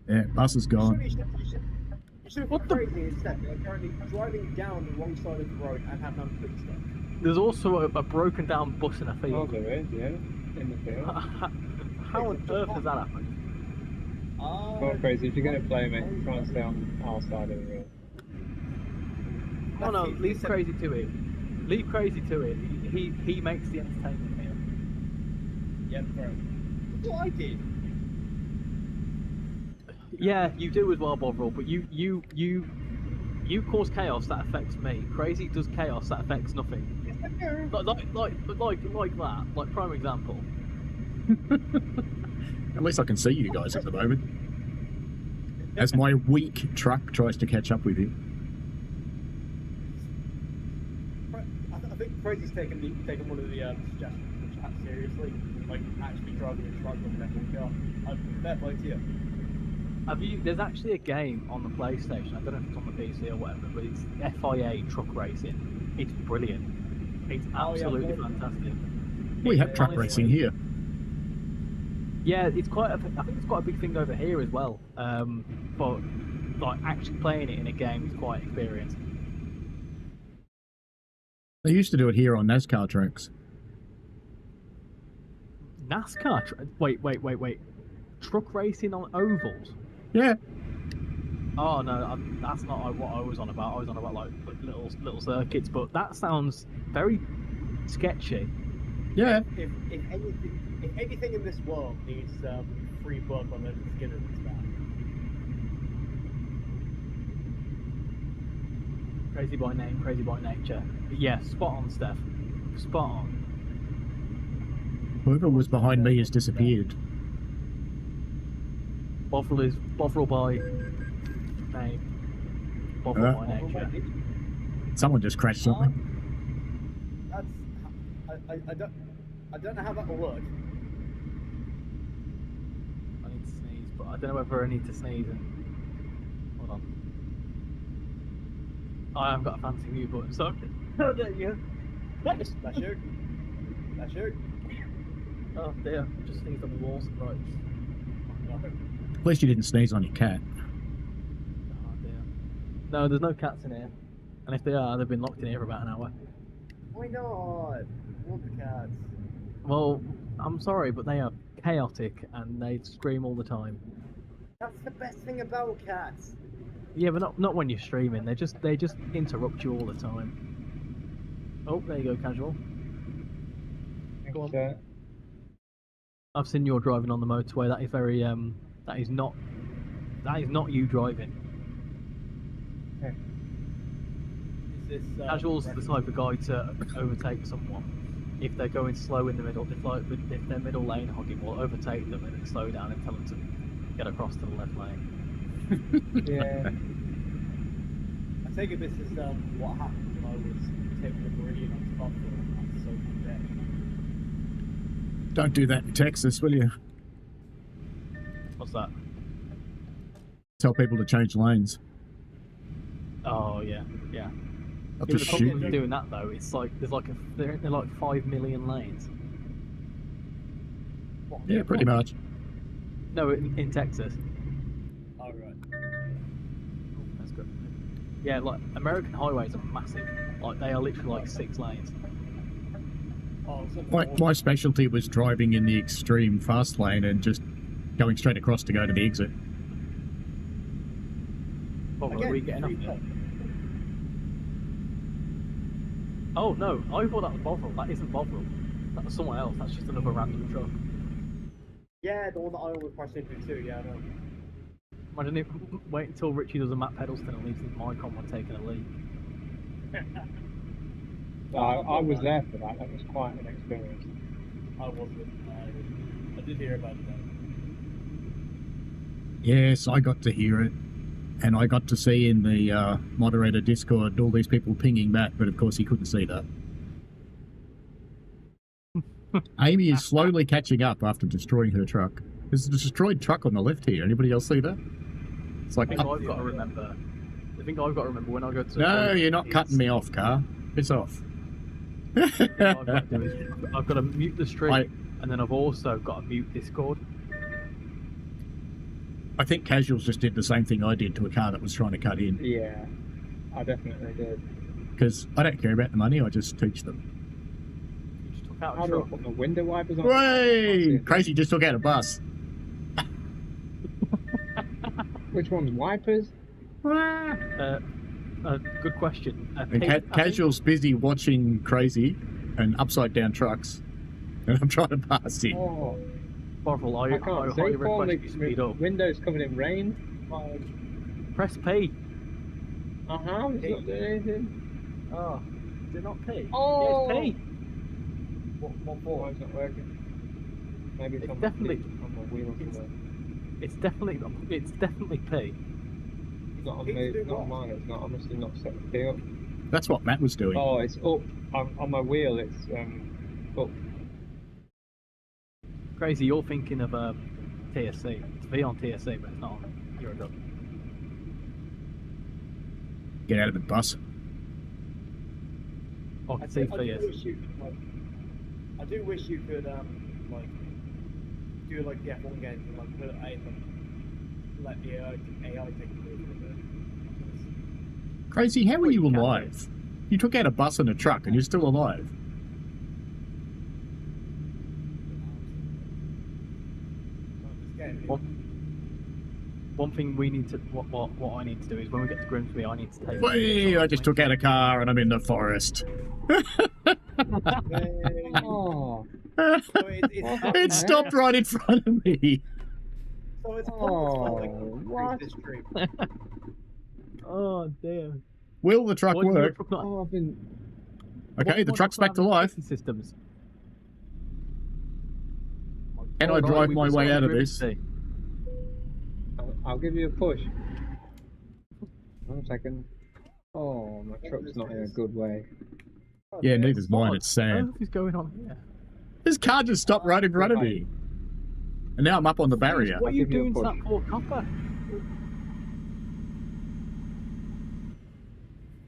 Yeah, bus is gone. You should have What been the- crazy instead. You're currently driving down the wrong side of the road and have none fixed up. There's also a broken down bus in a Oh, field. there is, yeah. In the field. How on earth has that happened? Come on, Crazy. If you're going to play, mate, try and stay on our side of the road. Oh no, leave Crazy to it. Leave Crazy to it. He makes the entertainment here. Yeah, bro. What I did. Yeah, you do as well, Bovril, but you cause chaos that affects me. Crazy does chaos that affects nothing. Like that. Like prime example. At least I can see you guys at the moment. As my weak truck tries to catch up with you. I think Crazy's taken one of the suggestions in the chat seriously, like actually driving a truck with an F1 car. Fair play to you. There's actually a game on the PlayStation. I don't know if it's on the PC or whatever, but it's FIA truck racing. It's brilliant. It's absolutely fantastic. We have truck racing here. Yeah, I think it's quite a big thing over here as well. But like actually playing it in a game is quite an experience. They used to do it here on NASCAR tracks. NASCAR? Wait. Truck racing on ovals? Yeah. Oh no, that's not what I was on about. I was on about like little circuits, but that sounds very sketchy. Yeah. If anything in this world needs free book on the Skinner, it's that. Crazy by name, crazy by nature. But yeah, spot on, Steph. Spot on. Whoever was behind me has disappeared. Bovril by name. Bovril by nature. Someone just crashed something. That's I don't know how that will work. I need to sneeze, but I don't know whether I need to sneeze and hold on. I haven't got a fancy mute button, so oh, there you go. That's you. Oh dear, just sneezed on the walls. Right. At least you didn't sneeze on your cat. Oh dear. No, there's no cats in here. And if they are, they've been locked in here for about an hour. Why not? I want the cats. Well, I'm sorry, but they are chaotic and they scream all the time. That's the best thing about cats. Yeah, but not when you're streaming. They just interrupt you all the time. Oh, there you go, casual. Go on. I've seen you're driving on the motorway. That is very that is not you driving. Is this Casual's the type of guy to overtake someone if they're going slow in the middle. If they're middle lane hogging, will overtake them and then slow down and tell them to get across to the left lane. Yeah. I take it this is what happened when I was taking the Meridian on Buffalo. That's so bad. Don't do that in Texas, will you? What's that? Tell people to change lanes. Oh yeah. Not Yeah, to the problem shoot. with doing that though, it's like they're like 5 million lanes. Yeah, pretty much. No, in Texas. Oh right. That's good. Yeah, like American highways are massive. Like they are literally like 6 lanes. Oh, so My specialty was driving in the extreme fast lane and just going straight across to go to the exit. Probably are we getting up there? Oh no, I thought that was Bovril. That isn't Bovril. That was someone else. That's just another random truck. Yeah, the one that I always crashed into too. Yeah, I know. Imagine if wait until Richie does a Matt Pedalston and leaves his mic on when taking a leak. I was there for that. That was quite an experience. I wasn't. I did hear about that. Yes, I got to hear it. And I got to see in the moderator Discord all these people pinging Matt, but of course he couldn't see that. Amy is slowly catching up after destroying her truck. There's a destroyed truck on the left here. Anybody else see that? It's like The thing I've got to remember when I go to no, you're not cutting me off, car. Piss off. What I've got to do is I've got to mute the stream and then I've also got to mute Discord. I think Casuals just did the same thing I did to a car that was trying to cut in. Yeah, I definitely did. Because I don't care about the money, I just teach them. You just took out How a do I truck. put my window wipers on? Way! Crazy just took out a bus. Which one's wipers? Good question. And Pete, I think- Casual's busy watching Crazy and upside down trucks. And I'm trying to pass him. Oh, Bovril, I I can't highly see. Paul, request you speed up. Windows covered in rain. Press P. It's not doing anything. Oh, is it not P? Oh! Yeah, it's P. What Why for? it's not working? Maybe it's It's on definitely- on my wheel or something. It's definitely P. It's not on P me. to do Not on what? mine. It's not. I must have not set the P up. That's what Matt was doing. Oh, it's up. On my wheel, it's up. Crazy, you're thinking of TSC. It's V on TSC, but it's not on Eurodub. Get out of the bus. I can see Fiat. I do wish you could like do like the F1 games and like put let the AI take the wheel for a bit. Crazy, how are Well, you you can do. alive? You took out a bus and a truck and you're still alive. One thing we need to, what I need to do is when we get to Grimsby, I need to take. Whee, I just took out a car and I'm in the forest. Oh. It stopped right in front of me. So it's what? this stream. Oh damn! Will the truck Why did your work? truck not- Oh, I've been. Okay, the why truck's not back to have life. safety Systems. Can I Right, drive we my was way on out of this? Grimsby. I'll give you a push. 1 second. Oh, my truck's not in a good way. Yeah, neither's mine. What It's on sad. earth is going on here? This car just stopped right in front of me. And now I'm up on the barrier. What are you give you a doing to push. that poor copper?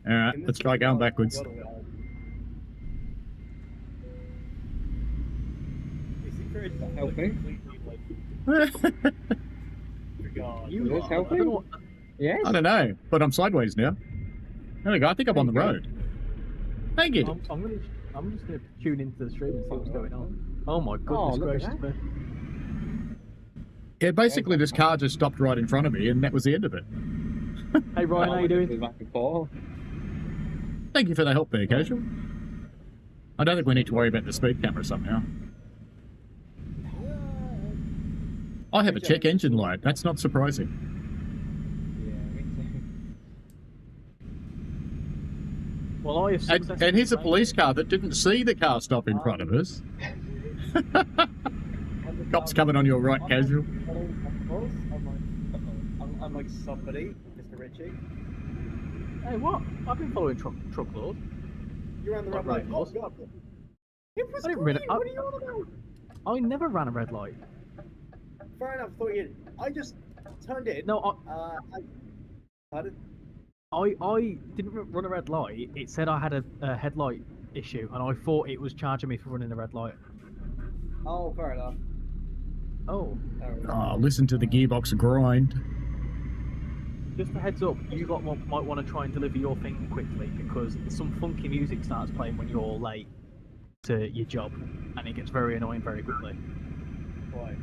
Alright, let's try going backwards. Help me? You Is this are- I helping? don't know what- Yes. I don't know, but I'm sideways now. There we go, I think I'm on the road. Thank you. I'm just gonna tune into the stream and see what's going on. Oh my Oh, goodness look at gracious that. me! Yeah, basically this car just stopped right in front of me and that was the end of it. Hey Ryan, how you doing? Back and forth. Thank you for the help there, Casual. I don't think we need to worry about the speed camera somehow. I have a check engine light, that's not surprising. Yeah, me too. Well, I have successfully And here's a made police it. car that didn't see the car stop in front of us. Cops coming on your right, Casual. I'm like somebody, Mr. Richie. Hey, what? I've been following Truck Lord. You're on the What red light. road Oh was? god. It was I didn't green. really- What are you on about? I never ran a red light. Fair enough. Thought you. I just turned it. No, Pardon? I didn't run a red light. It said I had a headlight issue, and I thought it was charging me for running a red light. Oh, fair enough. Oh, Fair enough. Oh, listen to the gearbox grind. just a heads up, you lot might want to try and deliver your thing quickly because some funky music starts playing when you're late to your job, and it gets very annoying very quickly. Why?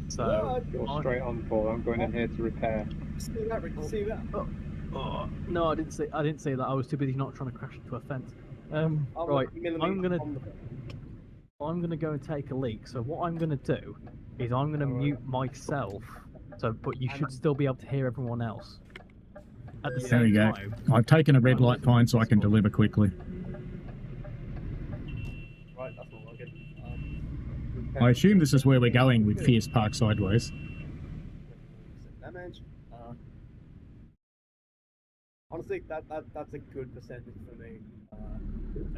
So, Go straight on, Paul. I'm going in here to repair. See that, Richie? See that? oh, no, I didn't say that. I was too busy not trying to crash into a fence. Right, I'm gonna go and take a leak. So what I'm gonna do is I'm gonna mute myself. So, but you should still be able to hear everyone else. At the There same we go. time, I've taken a red light fine so I can deliver quickly. Right, that's not working. I assume this is where we're going with Fierce Park Sideways. Damage. Honestly, that's a good percentage for me.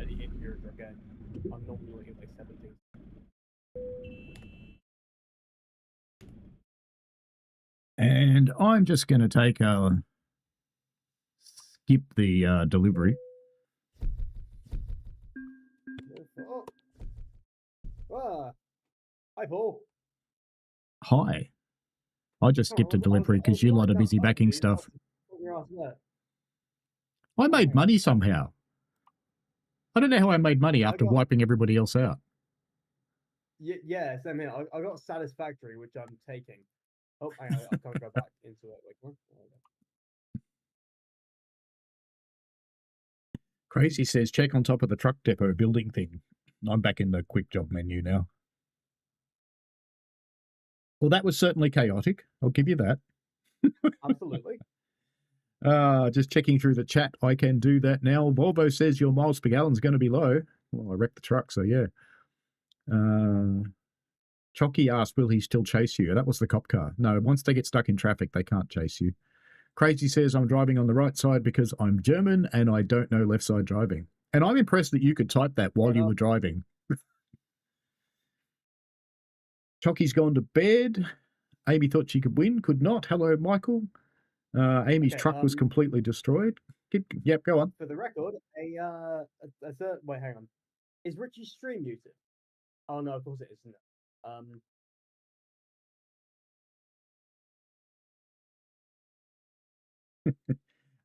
At the injured again. I'm normally looking at like 17. And I'm just going to take a skip the delivery. Oh. Ah. Hi, Paul. Hi. I just skipped a delivery because you lot are busy backing stuff. I made money somehow. I don't know how I made money after wiping everybody else out. Yeah, same here. I got satisfactory, which I'm taking. Oh, hang on, I can't go back into it. Like, what? Crazy says, check on top of the truck depot building thing. I'm back in the quick job menu now. Well, that was certainly chaotic. I'll give you that. Absolutely. Just checking through the chat. I can do that now. Volvo says your miles per gallon is going to be low. Well, I wrecked the truck, so yeah. Chocky asked, will he still chase you? That was the cop car. No, once they get stuck in traffic, they can't chase you. Crazy says, I'm driving on the right side because I'm German and I don't know left side driving. And I'm impressed that you could type that while you were driving. Chocky's gone to bed. Amy thought she could win, could not. Hello, Michael. Amy's truck was completely destroyed. Yep, go on. For the record, wait, hang on. Is Richie's stream muted? Oh no, of course it isn't.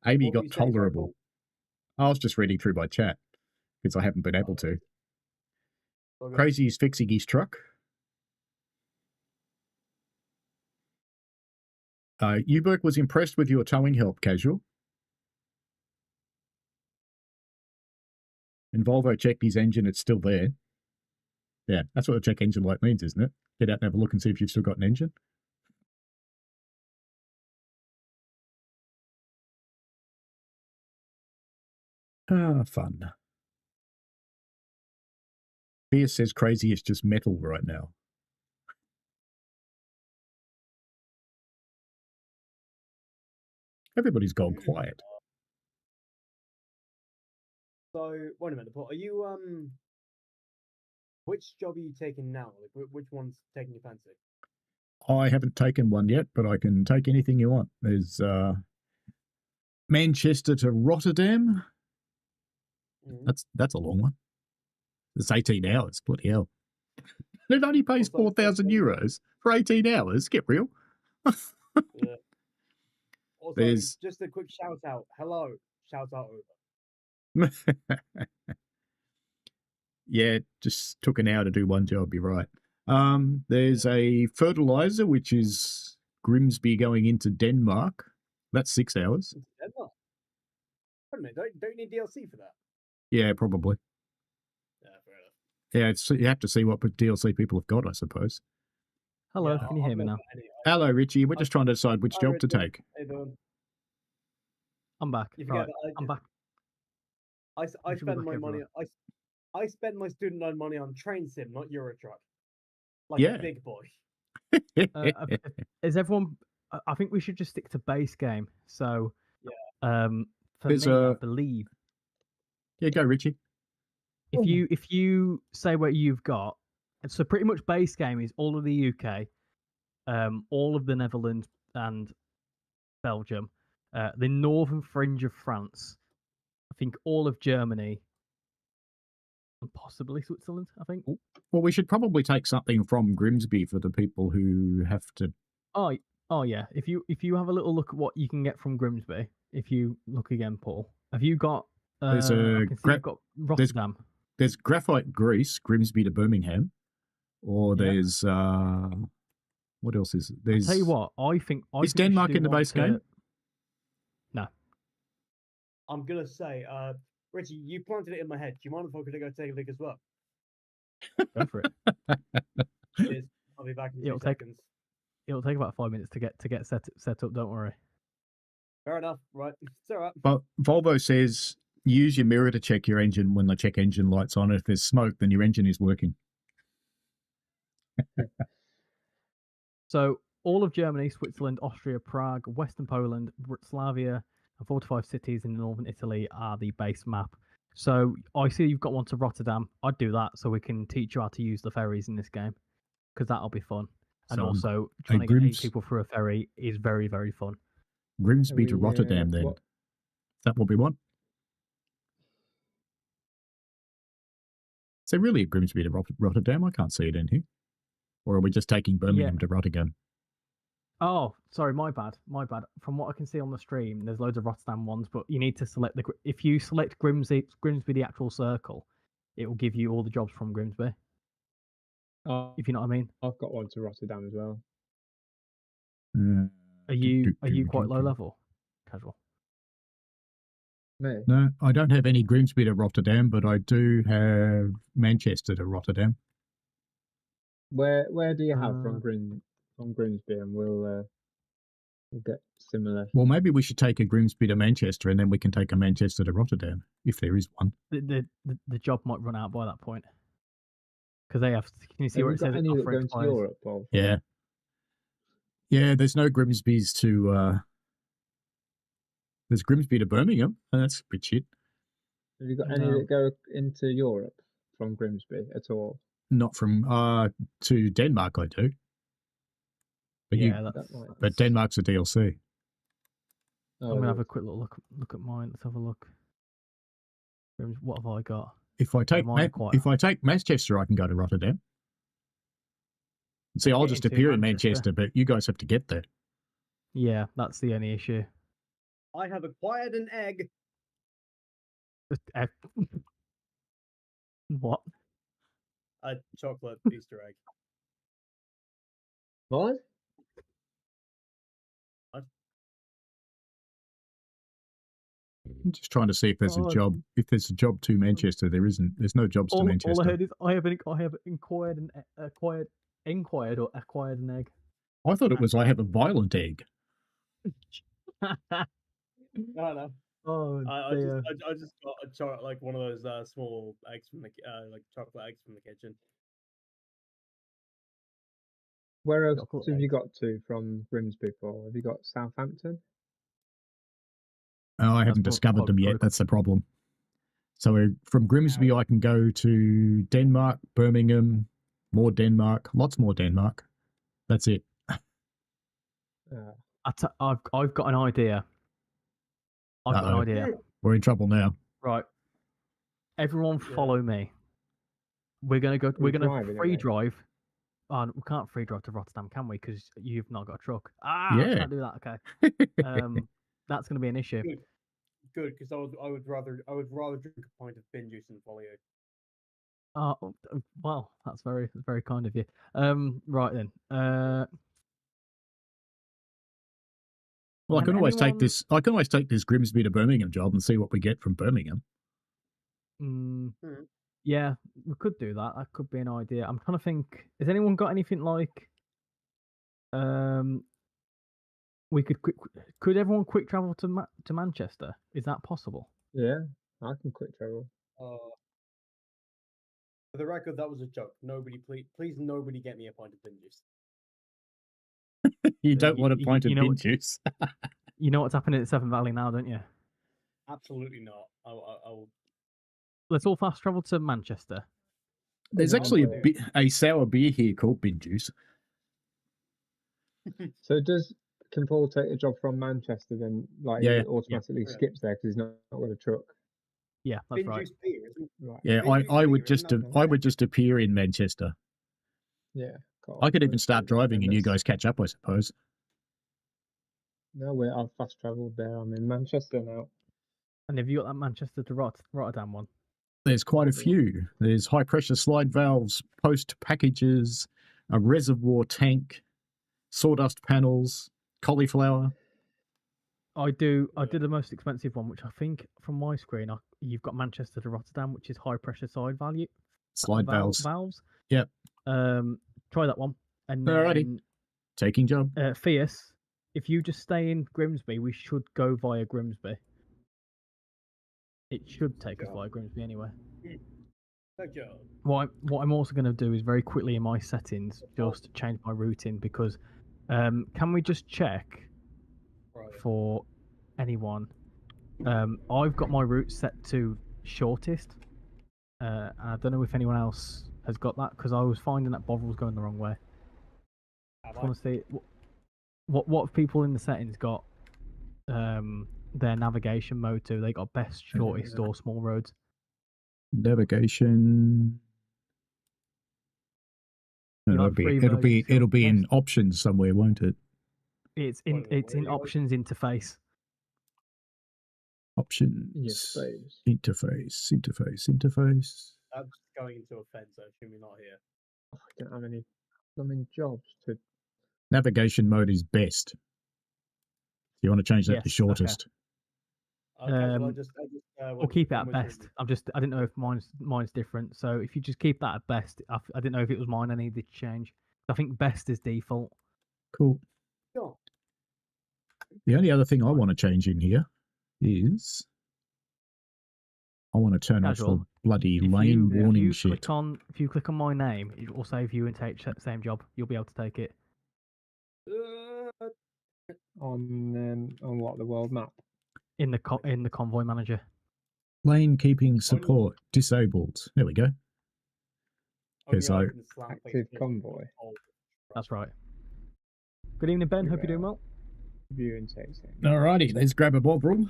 Amy got tolerable. I was just reading through my chat because I haven't been able to. Okay. Crazy is fixing his truck. Uberg was impressed with your towing help, Casual. And Volvo checked his engine, it's still there. Yeah, that's what a check engine light means, isn't it? Get out and have a look and see if you've still got an engine. Fun. Pierce says crazy is just metal right now. Everybody's gone quiet. So, wait a minute, Paul. Are you, which job are you taking now? Like, which one's taking your fancy? I haven't taken one yet, but I can take anything you want. There's Manchester to Rotterdam. That's a long one. It's 18 hours. Bloody hell. It only pays 4,000 euros for 18 hours. Get real. Yeah. Also, There's just a quick shout out. Hello. Shout out over. Yeah, just took an hour to do one job. You're right. There's a fertilizer, which is Grimsby going into Denmark. That's 6 hours. Denmark? Wait a minute. Don't you need DLC for that? Yeah, probably. Yeah, fair enough. Yeah, you have to see what DLC people have got, I suppose. Hello, can you hear me now? Hello, Richie. We're just trying to decide which job to take. How you doing? I'm back. Right, I'm back. I spend my money. I spend my student loan money on train sim, not Eurotruck. Like a big boy. Is everyone? I think we should just stick to base game. So, for There's me, I believe. Yeah, go, Richie. If you say what you've got, so pretty much base game is all of the UK, all of the Netherlands and Belgium, the northern fringe of France, I think all of Germany, and possibly Switzerland, I think. Well, we should probably take something from Grimsby for the people who have to. Oh yeah. If you have a little look at what you can get from Grimsby, if you look again, Paul, have you got? There's you've got Rotterdam. There's graphite Greece, Grimsby to Birmingham, or there's what else is it? There's. I'll tell you what, I think is Denmark in the base game? No. I'm gonna say, Richie, you planted it in my head. Do you mind if I could go take a look as well? Go for it. Cheers. I'll be back in 2 seconds. It'll take about 5 minutes to get set up. Don't worry. Fair enough. Right. It's all right. But Volvo says use your mirror to check your engine when the check engine light's on. If there's smoke, then your engine is working. So all of Germany, Switzerland, Austria, Prague, Western Poland, Slavia, and 45 cities in northern Italy are the base map. So I see you've got one to Rotterdam. I'd do that so we can teach you how to use the ferries in this game, because that'll be fun. And so also trying to get 8 people through a ferry is very, very fun. Grimsby to Rotterdam, then. Is that what we want? Is there really a Grimsby to Rotterdam? I can't see it in here. Or are we just taking Birmingham to Rotterdam? Oh, sorry, my bad. From what I can see on the stream, there's loads of Rotterdam ones, but you need to select if you select Grimsby, the actual circle, it will give you all the jobs from Grimsby. If you know what I mean. I've got one to Rotterdam as well. Are you quite low level? Casual. No, I don't have any Grimsby to Rotterdam, but I do have Manchester to Rotterdam. Where do you have from from Grimsby, and we'll get similar. Well, maybe we should take a Grimsby to Manchester, and then we can take a Manchester to Rotterdam if there is one. The job might run out by that point because they have. Can you see Have where you it says got it any that offer go into expires? Europe? Or Yeah. Yeah, there's no Grimsby's to. There's Grimsby to Birmingham, and that's a bit shit. Have you got any No. that go into Europe from Grimsby at all? Not from to Denmark, I do. But Yeah, That might. but Denmark's a DLC. Oh, I'm gonna it have a is. quick look at mine. Let's have a look. What have I got? If I take mine are quite- if I take Manchester, I can go to Rotterdam. See, I'll Get just into appear in Manchester. Manchester, but you guys have to get there. Yeah, that's the only issue. I have acquired an egg. What? A chocolate Easter egg. What? I'm just trying to see if there's a Oh. job. If there's a job to Manchester, there isn't. There's no jobs to All I Manchester. heard is I have inquired an egg. I thought it was I have a violent egg. No. Oh I dear. just got like one of those small eggs from the like chocolate eggs from the kitchen. Where else Chocolate have you eggs. got to from Grimsby for? Have you got Southampton? Oh, I haven't discovered them yet. That's the problem. So from Grimsby, I can go to Denmark, Birmingham, more Denmark, lots more Denmark. That's it. I've got an idea. I've got an Uh-oh. idea. We're in trouble now. Right. Everyone Yeah. follow me. We're gonna go. We're We're gonna driving, free aren't we? drive. Oh, we can't free drive to Rotterdam, can we? Because you've not got a truck. I Yeah. can't do that. Okay. That's gonna be an issue. Good, because I would rather drink a pint of bin juice than follow you. Well, that's very kind of you. Right then. Well, I Can can always take anyone- this. I can always take this Grimsby to Birmingham job and see what we get from Birmingham. Yeah, we could do that. That could be an idea. I'm trying to think. Has anyone got anything like? We could everyone quick travel to Manchester? Is that possible? Yeah, I can quick travel. For the record, that was a joke. Nobody, please, nobody get me a pint of bin juice. You don't want a pint of you know bin what- juice. You know what's happening at Severn Valley now, don't you? Absolutely not. I will. Let's all fast travel to Manchester. There's No, actually but- a sour beer here called bin juice. So can Paul take a job from Manchester then? Like Yeah. he automatically Yeah. skips there because he's not got a truck. Yeah, that's Bin right. juice beer, isn't Right. Yeah, Bin juice I would beer, just isn't that I would just appear in Manchester. Yeah. got I could off even start Grimsby, driving and you that's- guys catch up, I suppose. No, I've fast travelled there. I'm in Manchester now. And have you got that Manchester to Rotterdam one? There's quite a Probably. few. There's high pressure slide valves, post packages, a reservoir tank, sawdust panels, cauliflower. I did the most expensive one, which I think from my screen, you've got Manchester to Rotterdam, which is high pressure side Slide valves. Valves. Yep. Try that one. And Alrighty. then Taking job. Fierce. If you just stay in Grimsby, we should go via Grimsby. It should take us Yeah. via Grimsby anyway. Good job. What I'm also going to do is very quickly in my settings just change my routing because can we just check Right. for anyone? I've got my route set to shortest. And I don't know if anyone else has got that because I was finding that Bovril was going the wrong way. Have I I? want to see what have people in the settings got their navigation mode to. They got best, shortest, or small roads. Navigation. You It'll like be free it'll be versions, it'll be in best? options somewhere, won't it? It's Wait, where in you going? options interface. Options. In your face. Interface. I'm just going into a fence. I assume you're not here. I don't have any jobs to. Navigation mode is best. You want to change that to Yes, okay. shortest. Okay, well, I Um, just Or keep it at almost best. I didn't know if mine's different. So if you just keep that at best, I didn't know if it was mine I needed to change. I think best is default. Cool. Sure. The only other thing I want to change in here is I want to turn off the Casual. bloody If lane you, warning if you shit. if you click on my name, it will save you and take the same job. You'll be able to take it. On what, the world map? In the convoy manager. Lane keeping support disabled. There we go. Because Only I- can slam Active face convoy. all- That's right. Good evening, Ben. Hope you're doing well. View and text. Alrighty, let's grab a bovril.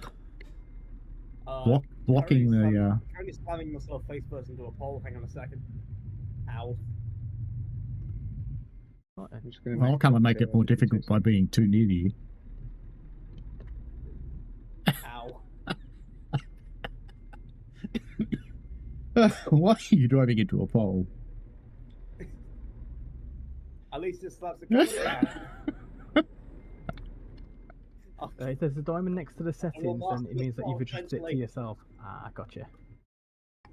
Blocking the. Currently slamming myself face first into a pole. Hang on a second. Ow. Right then. I'm just gonna I'll come and make it more difficult by being too near to you. Ow. Why are you driving into a pole? At least it slaps the camera. If there's a diamond next to the settings, then it means that you've well, adjusted it to essentially. yourself. Ah, gotcha.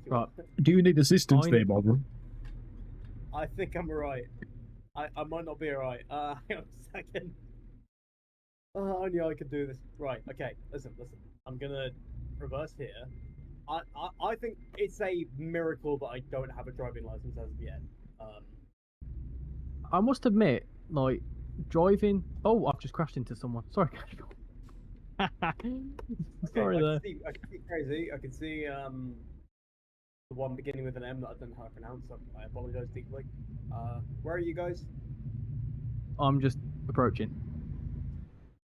Right. Do you need assistance I- there, Bovril? I think I'm alright. I might not be alright. Hang on a second. I knew I could do this. Right, okay, listen. I'm gonna reverse here. I think it's a miracle that I don't have a driving license as of yet. I must admit, like, driving... Oh, I've just crashed into someone. Sorry, Casual. Sorry I there. can see crazy. I can see the one beginning with an M that I don't know how to pronounce. So I apologize deeply. Where are you guys? I'm just approaching.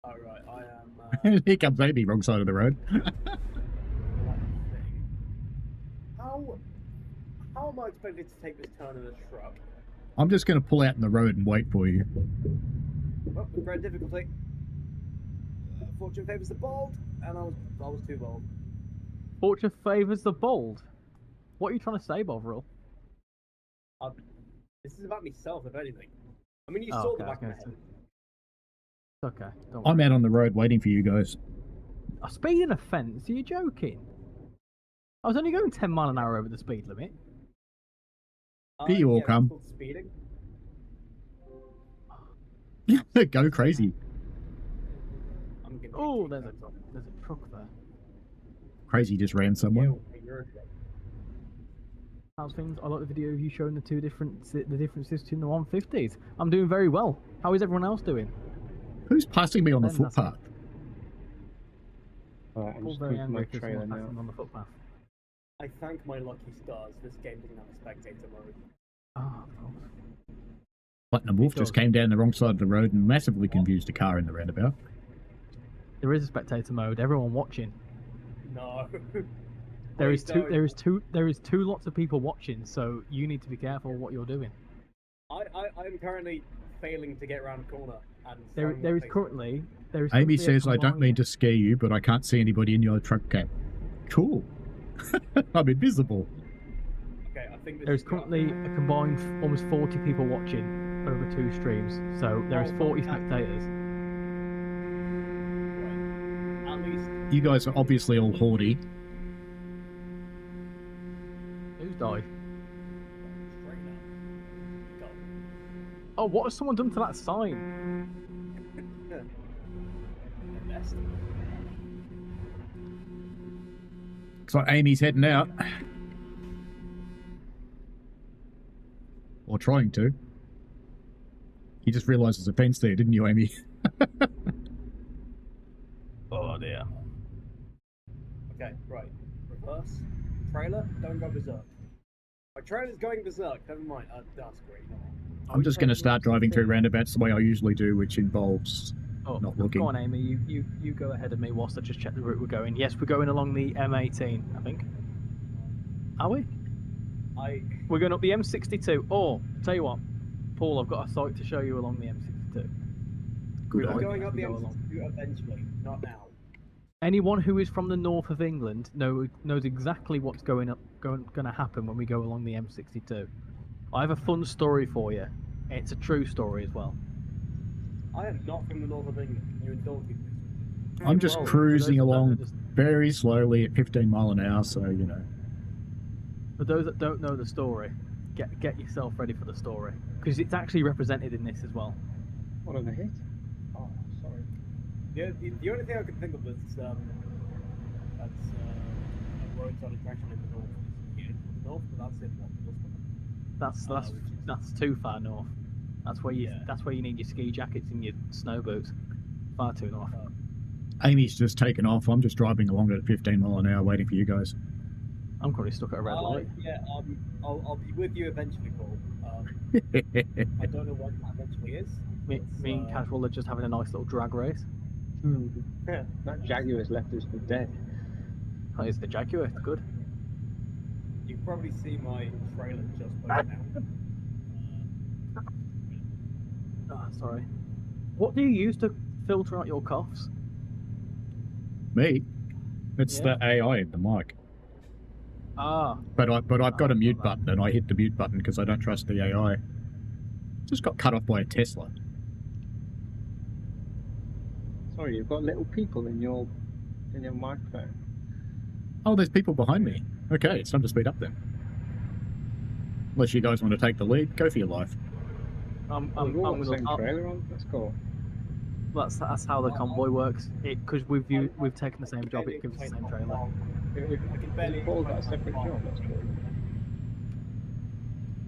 Oh right, I am. Here comes Amy, wrong side of the road. How am I expected to take this turn in a truck? I'm just going to pull out in the road and wait for you. Well, with great difficulty. Fortune favours the bold, and I was too bold. Fortune favours the bold. What are you trying to say, Bovril? This is about myself, if anything. I mean, you Oh, saw okay, the I was back of my gonna head. It's okay. Don't I'm worry. out on the road waiting for you guys. A speeding offence? Are you joking? I was only going 10 mile an hour over the speed limit. Here you all yeah, come. that's called speeding. Go crazy. I'm gonna Oh, keep there's that up. a truck there. Crazy just ran someone. You're a truck. How's things? I like the video of you showing the differences between the 150s. I'm doing very well. How is everyone else doing? Who's passing me on the Ben, that's footpath? Alright, I'm All just very coming from my angry because trailer someone's now. passing on the footpath. I thank my lucky stars this game doesn't have a spectator mode. Oh, of course. Platinum Wolf It just does. came down the wrong side of the road and massively confused a car in the roundabout. There is a spectator mode. Everyone watching. No. There Please is two. don't. There is two lots of people watching. So you need to be careful what you're doing. I'm currently failing to get around the corner. And There throwing my is face currently Amy currently a says, I don't mean combined- to scare you, but I can't see anybody in your truck cap. Cool. I'm invisible. Okay, I think this There's is currently a combined almost 40 people watching over 2 streams. So there is Oh, 40 fantastic. spectators. Right. At least You guys are obviously all haughty. Who's died? straight up. Go. Oh, what has someone done to that sign? The best. Looks like Amy's heading out. Or trying to. You just realised there's a fence there, didn't you, Amy? Oh dear. Okay, right. Reverse. Trailer, don't go berserk. My trailer's going berserk, never mind. That's great. I'm just going to start driving through roundabouts the way I usually do, which involves Oh, not looking. go on, Amy. You go ahead of me whilst I just check the route we're going. Yes, we're going along the M18, I think. Are we? We're going up the M62. Or, tell you what, Paul, I've got a site to show you along the M62. Good I'm idea. going up the Go along. M62 eventually, not now. Anyone who is from the north of England knows exactly what's going to happen when we go along the M62. I have a fun story for you. It's a true story as well. I am not from the north of England. Can you indulge me, please? I'm just Well, cruising for those that don't along know very slowly at 15 mile an hour, so, you know. For those that don't know the story, get yourself ready for the story because it's actually represented in this as well. What have I hit? Oh, sorry. The only thing I can think of that's a roadside attraction in the north is the edge of the north, but that's in what Middlesbrough. That's too far north. That's where you need your ski jackets and your snow boots. Far too north. Amy's just taken off. I'm just driving along at 15 mile an hour waiting for you guys. I'm currently stuck at a red light. Yeah, I'll be with you eventually, Paul. I don't know when that eventually is. Me and Casual are just having a nice little drag race. That Jaguar's left us for dead. Oh, it's the Jaguar. It's good. You can probably see my trailer just by now. Sorry. What do you use to filter out your coughs? Me? It's Yeah. the AI in the mic. Ah. But I've got a mute button, and I hit the mute button because I don't trust the AI. Just got cut off by a Tesla. Sorry, you've got little people in your microphone. Oh, there's people behind me. Okay, it's time to speed up then. Unless you guys want to take the lead, go for your life. I'm We've all got the gonna. same trailer on. That's cool. That's how the convoy works. Because we've taken the same job. It gives the same trailer. If Paul's got a separate job, that's cool.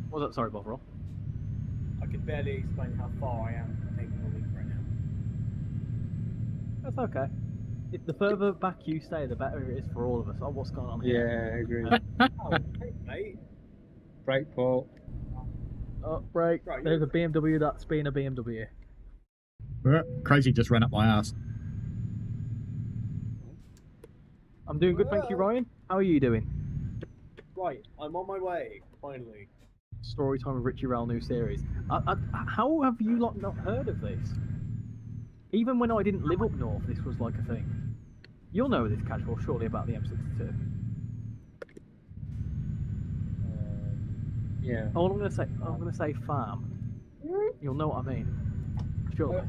What was that? Sorry, Bovril. I can barely explain how far I am from taking the lead right now. That's okay. The further back you stay, the better it is for all of us. Oh, what's going on here? Yeah, I agree. Oh, hey, mate. Break, Paul. Oh, break. Right, There's a BMW that's being a BMW. Crazy just ran up my ass. I'm doing good, thank you, Ryan. How are you doing? Right, I'm on my way, finally. Story time with Richy Rail new series. How have you lot not heard of this? Even when I didn't live up north, this was like a thing. You'll know this, Casual, surely, about the M62. Yeah. Oh, I'm gonna say farm. You'll know what I mean. Surely.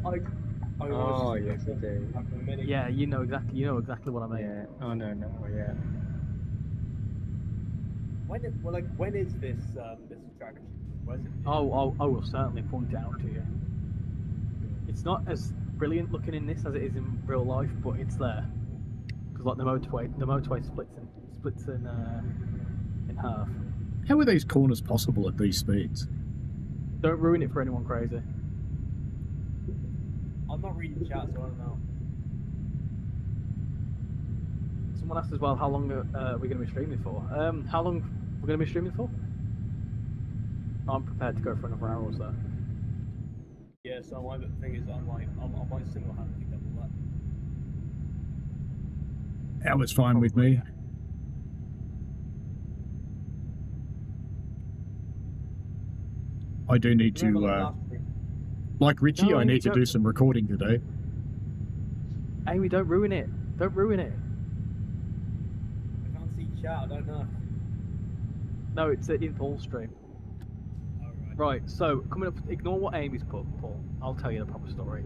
Oh, yes, I do. Yeah, you know exactly what I mean. Yeah. Oh, no, yeah. When is this attraction? Where's it? Oh, I will certainly point it out to you. It's not as brilliant looking in this as it is in real life, but it's there. Because like the motorway splits in half. How are these corners possible at these speeds? Don't ruin it for anyone crazy. I'm not reading chat, so I don't know. Someone asked as well how long are we going to be streaming for. How long we're going to be streaming for? I'm prepared to go for another hour or so. Yeah, so the thing is, I might single-handedly double that. Hour's fine with me. I do need to, like Richie, No, I need to don't. do some recording today. Amy, don't ruin it. Don't ruin it. I can't see chat, I don't know. No, it's in Paul's stream. Alright. Right, so coming up, ignore what Amy's put, Paul. I'll tell you the proper story.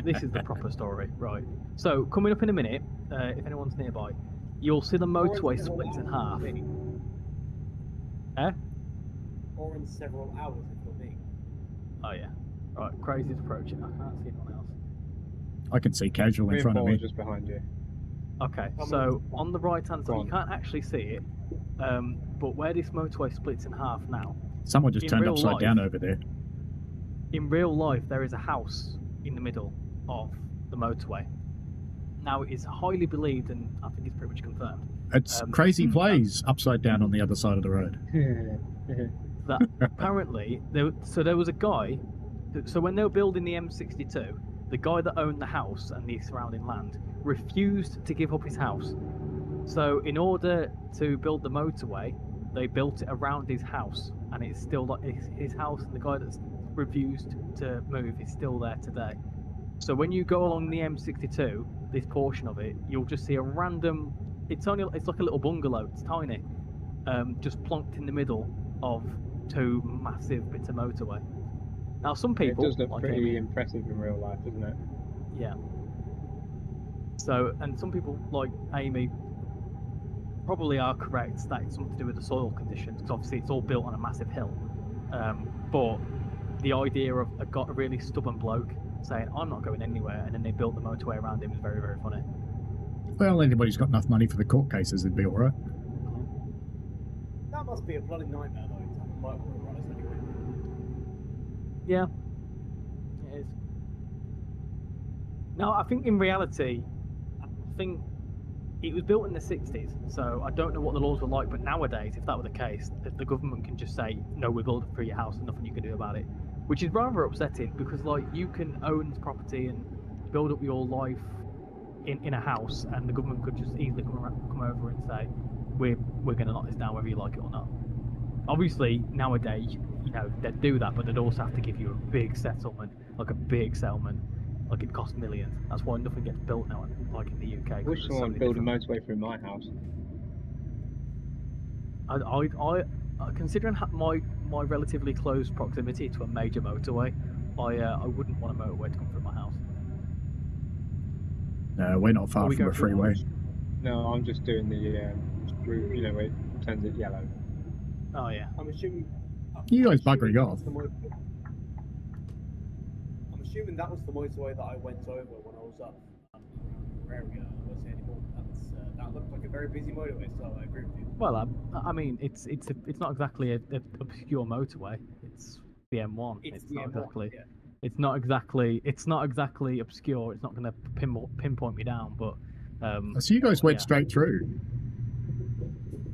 This is the proper story, right? So coming up in a minute, if anyone's nearby, you'll see the motorway splits in half. Eh? Or in several hours, if you're me. Oh yeah. Right, Crazy's approaching. I can't see anyone else. I can see Casual in Me and front of Paul are me. just behind you. Okay, Come so on the right hand Go side, on. you can't actually see it, but where this motorway splits in half now, Someone just in turned real upside life- down over there. in real life, there is a house in the middle of the motorway. Now, it is highly believed, and I think it's pretty much confirmed, It's Crazy Plays upside down on the other side of the road. that apparently, there was a guy, so when they were building the M62, the guy that owned the house and the surrounding land refused to give up his house. So in order to build the motorway, they built it around his house, and it's still like his house, and the guy that's refused to move is still there today. So when you go along the M62, this portion of it, you'll just see a random. It's like a little bungalow. It's tiny, just plonked in the middle of two massive bits of motorway. Now some It people, does look like pretty Amy, impressive in real life, doesn't it? yeah. So, and some people like Amy probably are correct that it's something to do with the soil conditions, because obviously it's all built on a massive hill. But the idea of a really stubborn bloke saying, I'm not going anywhere, and then they built the motorway around him is very, very funny. Well, anybody's got enough money for the court cases, it'd be all right. That must be a bloody nightmare, though, to have a motorway runners anyway. Yeah, it is. No, I think in reality, I think it was built in the 60s, so I don't know what the laws were like, but nowadays, if that were the case, the government can just say, no, we built it for your house and nothing you can do about it, which is rather upsetting because, like, you can own this property and build up your life in a house, and the government could just easily come over and say, we're going to knock this down whether you like it or not. Obviously, nowadays, you know, they'd do that, but they'd also have to give you a big settlement, like a big settlement. Like it costs millions. That's why nothing gets built now, like in the UK. I wish someone would build a motorway through my house. I considering my relatively close proximity to a major motorway, I wouldn't want a motorway to come through my house. No, we're not far we from go a through freeway. No, I'm just doing the route, you know, where it turns it yellow. Oh yeah. I'm assuming. You guys I'm assuming buggering that off. was the I'm assuming that was the motorway that I went over when I was up area. I won't say anymore. That looked like a very busy motorway, so I agree with you. Well, I mean, it's not exactly a obscure motorway. It's the M1. It's the not M1, exactly. yeah. It's not exactly obscure. It's not going to pinpoint me down, but. So you guys went yeah. straight through.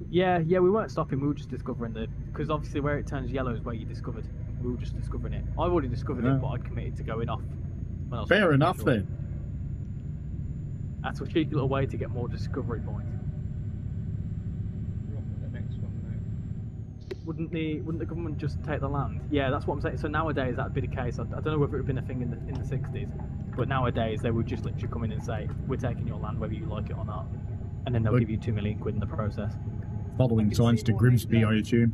Yeah, we weren't stopping. We were just discovering because obviously where it turns yellow is where you discovered. We were just discovering it. I've already discovered Yeah. it, but I'd committed to going off. When I was Fair making enough sure. then. That's a cheeky little way to get more discovery points. The next one, Wouldn't the government just take the land? Yeah, that's what I'm saying. So nowadays that'd be the case. I don't know whether it had been a thing in the 60s, but nowadays they would just literally come in and say, "We're taking your land, whether you like it or not," and then they'll But- give you £2 million in the process. Following can signs see to why Grimsby, that- I assume.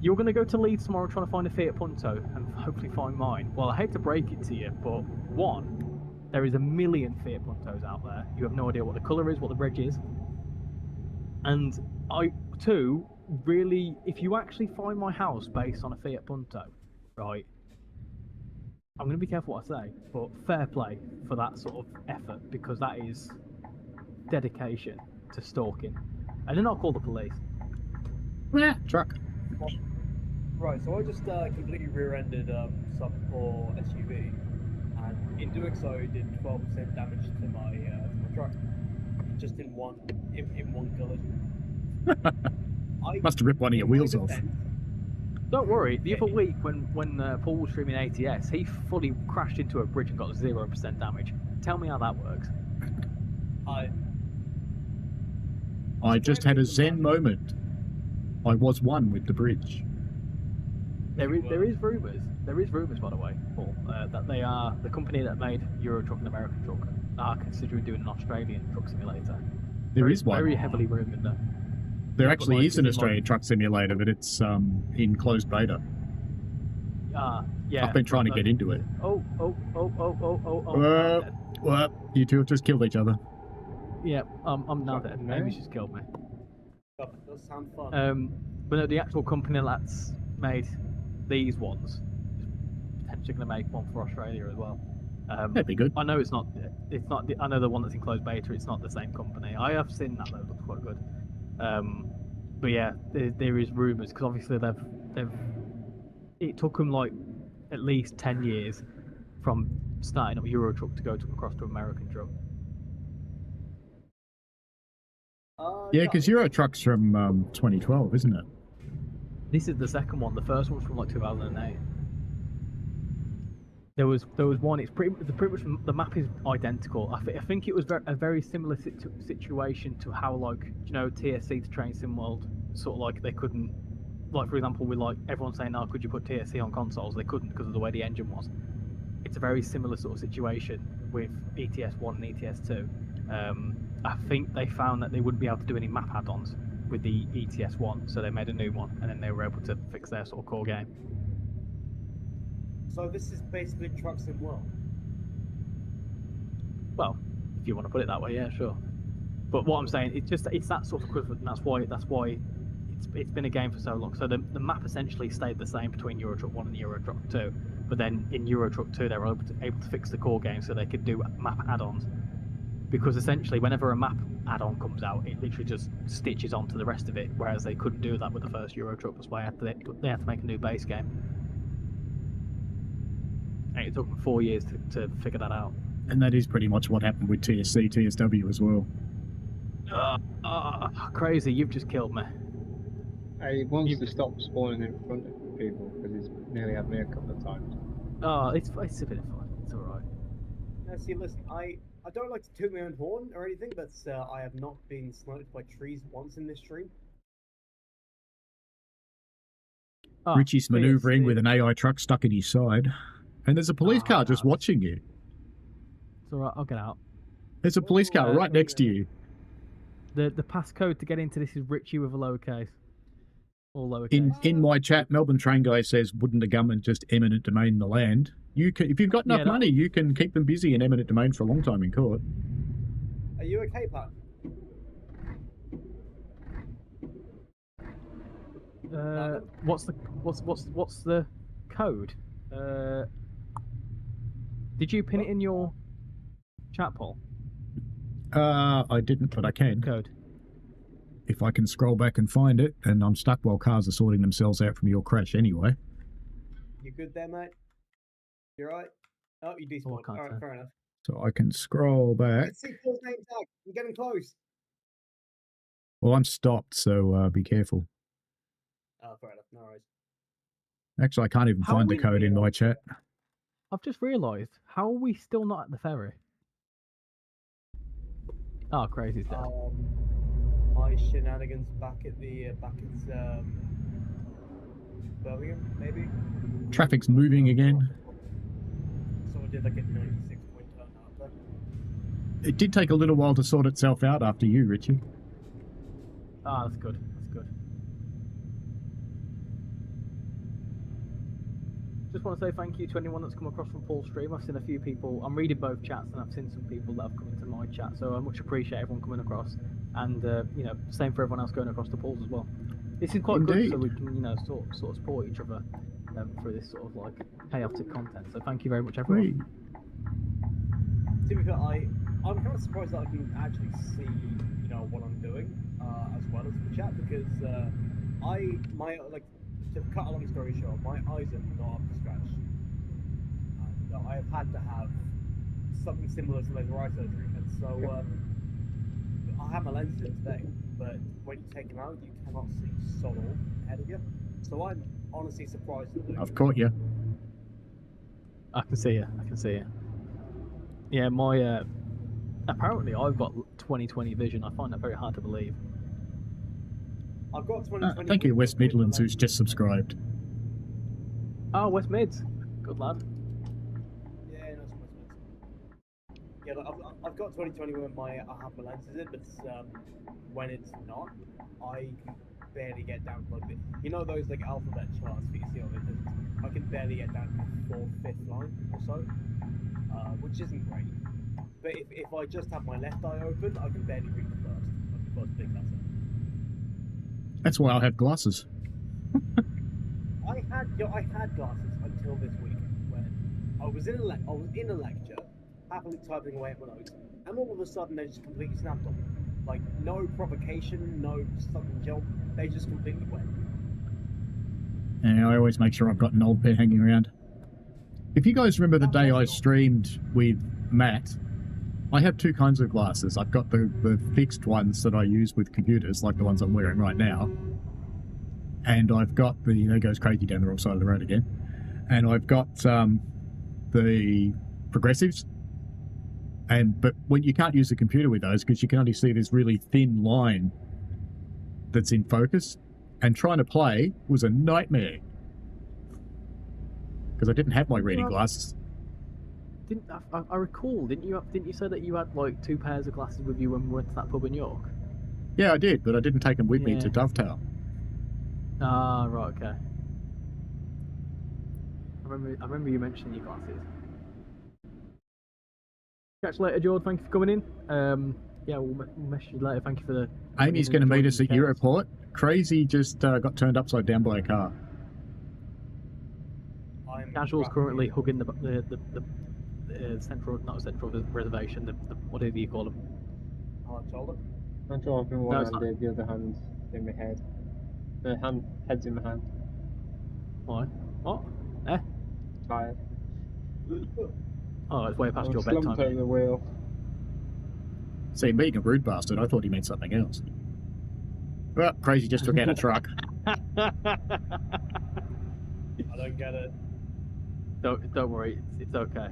You're going to go to Leeds tomorrow trying to find a Fiat Punto and hopefully find mine. Well, I hate to break it to you, but one, there is a million Fiat Puntos out there. You have no idea what the colour is, what the reg is. And two, really, if you actually find my house based on a Fiat Punto, right, I'm going to be careful what I say, but fair play for that sort of effort, because that is dedication to stalking. And then I'll call the police. Truck. Right, so I just completely rear-ended some poor SUV, and in doing so, did 12% damage to my truck, just in one collision. Must have ripped one of your in my wheels off. defense- Don't worry, the other week when Paul was streaming ATS, he fully crashed into a bridge and got 0% damage. Tell me how that works. I just had a zen moment. I was one with the bridge. There is rumours, by the way, Paul, that they are the company that made Euro Truck and American Truck are considering doing an Australian truck simulator. There is one. Very heavily rumoured though. There but actually like, is an is it Australian like- truck simulator, but it's in closed beta. Yeah. I've been trying to but- get into it. Oh. Well, well, you two have just killed each other. Yeah, I'm now dead. No. Amy's just killed me. That does sound fun. But no, the actual company that's made these ones is potentially going to make one for Australia as well. That'd be good. I know it's not. I know the one that's in closed beta. It's not the same company. I have seen that though. It looks quite good. But yeah, there is rumours because obviously they've. It took them like at least 10 years from starting up Euro Truck to go across to American Truck. Yeah, because Euro Truck's from 2012, isn't it? This is the second one. The first one was from like 2008. There was one. It's pretty much the map is identical. I think it was a very similar situation to how, like, you know, TSC to Train Sim World, sort of like they couldn't, like, for example, with like everyone saying, "Oh, could you put TSC on consoles?" They couldn't because of the way the engine was. It's a very similar sort of situation with ETS 1 and ETS 2. I think they found that they wouldn't be able to do any map add-ons with the ETS 1, so they made a new one, and then they were able to fix their sort of core game. So this is basically Trucks in World. Well, if you want to put it that way, yeah, sure. But what I'm saying, it's that sort of equivalent. And that's why it's been a game for so long. So the map essentially stayed the same between Euro Truck 1 and Euro Truck 2. But then in Euro Truck 2, they were able to fix the core game so they could do map add-ons. Because essentially, whenever a map add-on comes out, it literally just stitches onto the rest of it, whereas they couldn't do that with the first Euro Truck. That's why they had to make a new base game. And it took them 4 years to figure that out. And that is pretty much what happened with TSC, TSW as well. Crazy, you've just killed me. He wants to stop spawning in front of people because he's nearly had me a couple of times. Oh, it's a bit of fun. It's alright. Now, see, listen, I don't like to toot my own horn or anything, but I have not been sniped by trees once in this stream. Richie's manoeuvring with an AI truck stuck in his side. And there's a police car just watching you. It's alright, I'll get out. There's a police car right next to you. The passcode to get into this is Richy with a lowercase. All lowercase. In my chat, Melbourne Train Guy says, wouldn't the government just eminent domain the land? You can, if you've got enough money, you can keep them busy in eminent domain for a long time in court. Are you okay, Pat? What's the code? Did you pin it in your chat poll? I didn't, but I can. Code. If I can scroll back and find it, and I'm stuck while cars are sorting themselves out from your crash anyway. You good there, mate? You right? Oh, you despawned. Alright, fair enough. So I can scroll back. Let's see Paul's name tag. You're getting close. Well, I'm stopped, so be careful. Oh, fair enough. No worries. Actually, I can't even find the code in my chat. I've just realised, how are we still not at the ferry? Oh, Crazy's dead. My shenanigans back at Birmingham, maybe? Traffic's moving again. Someone did like a 96-point turn out there. It did take a little while to sort itself out after you, Richie. Ah, that's good. That's good. Just want to say thank you to anyone that's come across from Paul's stream. I've seen a few people. I'm reading both chats, and I've seen some people that have come into my chat. So I much appreciate everyone coming across, and you know, same for everyone else going across to Paul's as well. This is quite good, so we can, you know, sort of support each other through this sort of like chaotic content. So thank you very much, everyone. To be fair, I'm kind of surprised that I can actually see, you know, what I'm doing as well as the chat, because to cut a long story short, my eyes are not up to scratch, and I have had to have something similar to laser eye surgery, and so I have my lenses in today, but when you take them out, you cannot see solid ahead of you. So I'm honestly surprised. I've caught you. I can see you. I can see you. Yeah, my apparently I've got 20/20 vision. I find that very hard to believe. I've got 20/20. Thank you, West Midlands, who's just subscribed. Oh, West Mids. Good lad. Yeah, no, it's West Mids. Yeah, like, I've got 20/20 when I have my lenses in, but when it's not, I can barely get down to like the, you know, those like alphabet charts that you see on it. I can barely get down to the 4th, 5th line or so, which isn't great. But if I just have my left eye open, I can barely read the first big letter. That's why I have glasses. I had glasses until this week when I was in a lecture, happily typing away at my notes, and all of a sudden they just completely snapped on me. Like, no provocation, no sudden jump, they just completely went. And I always make sure I've got an old pair hanging around. If you guys remember the day I streamed with Matt, I have two kinds of glasses. I've got the fixed ones that I use with computers, like the ones I'm wearing right now. And I've got the, there goes Crazy down the wrong side of the road again. And I've got the progressives. But when you can't use the computer with those because you can only see this really thin line that's in focus. And trying to play was a nightmare. Because I didn't have my reading glasses. I recall, didn't you say that you had like 2 pairs of glasses with you when we went to that pub in York? Yeah, I did, but I didn't take them with me to Dovetail. Ah, right, okay. I remember you mentioning your glasses. Catch you later, George. Thank you for coming in. Yeah, we'll message you later. Thank you for the. Amy's going to meet us at Europort. Crazy just got turned upside down by a car. Casual's currently hugging the central, not central reservation. The whatever you call them. Shoulder. I'm driving one No, it's hand, the other hand's in my head. The head's in my hand. Why? What? Eh? Tired. Oh, it's way past I'm your slumped bedtime. over the wheel. See, being a rude bastard, I thought he meant something else. Well, Crazy just took out a truck. I don't get it. Don't worry, it's okay.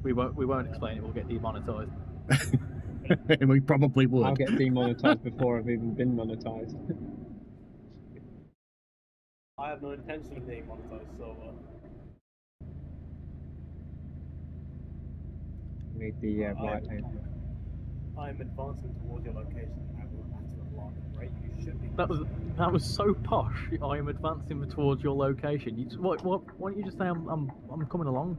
We won't explain it. We'll get demonetized. We probably would. I'll get demonetized before I've even been monetized. I have no intention of being monetized, so. Need the right hand. I'm advancing towards your location. I will have to alarm rate. You should be. That was so posh. I am advancing towards your location. What? Why don't you just say I'm coming along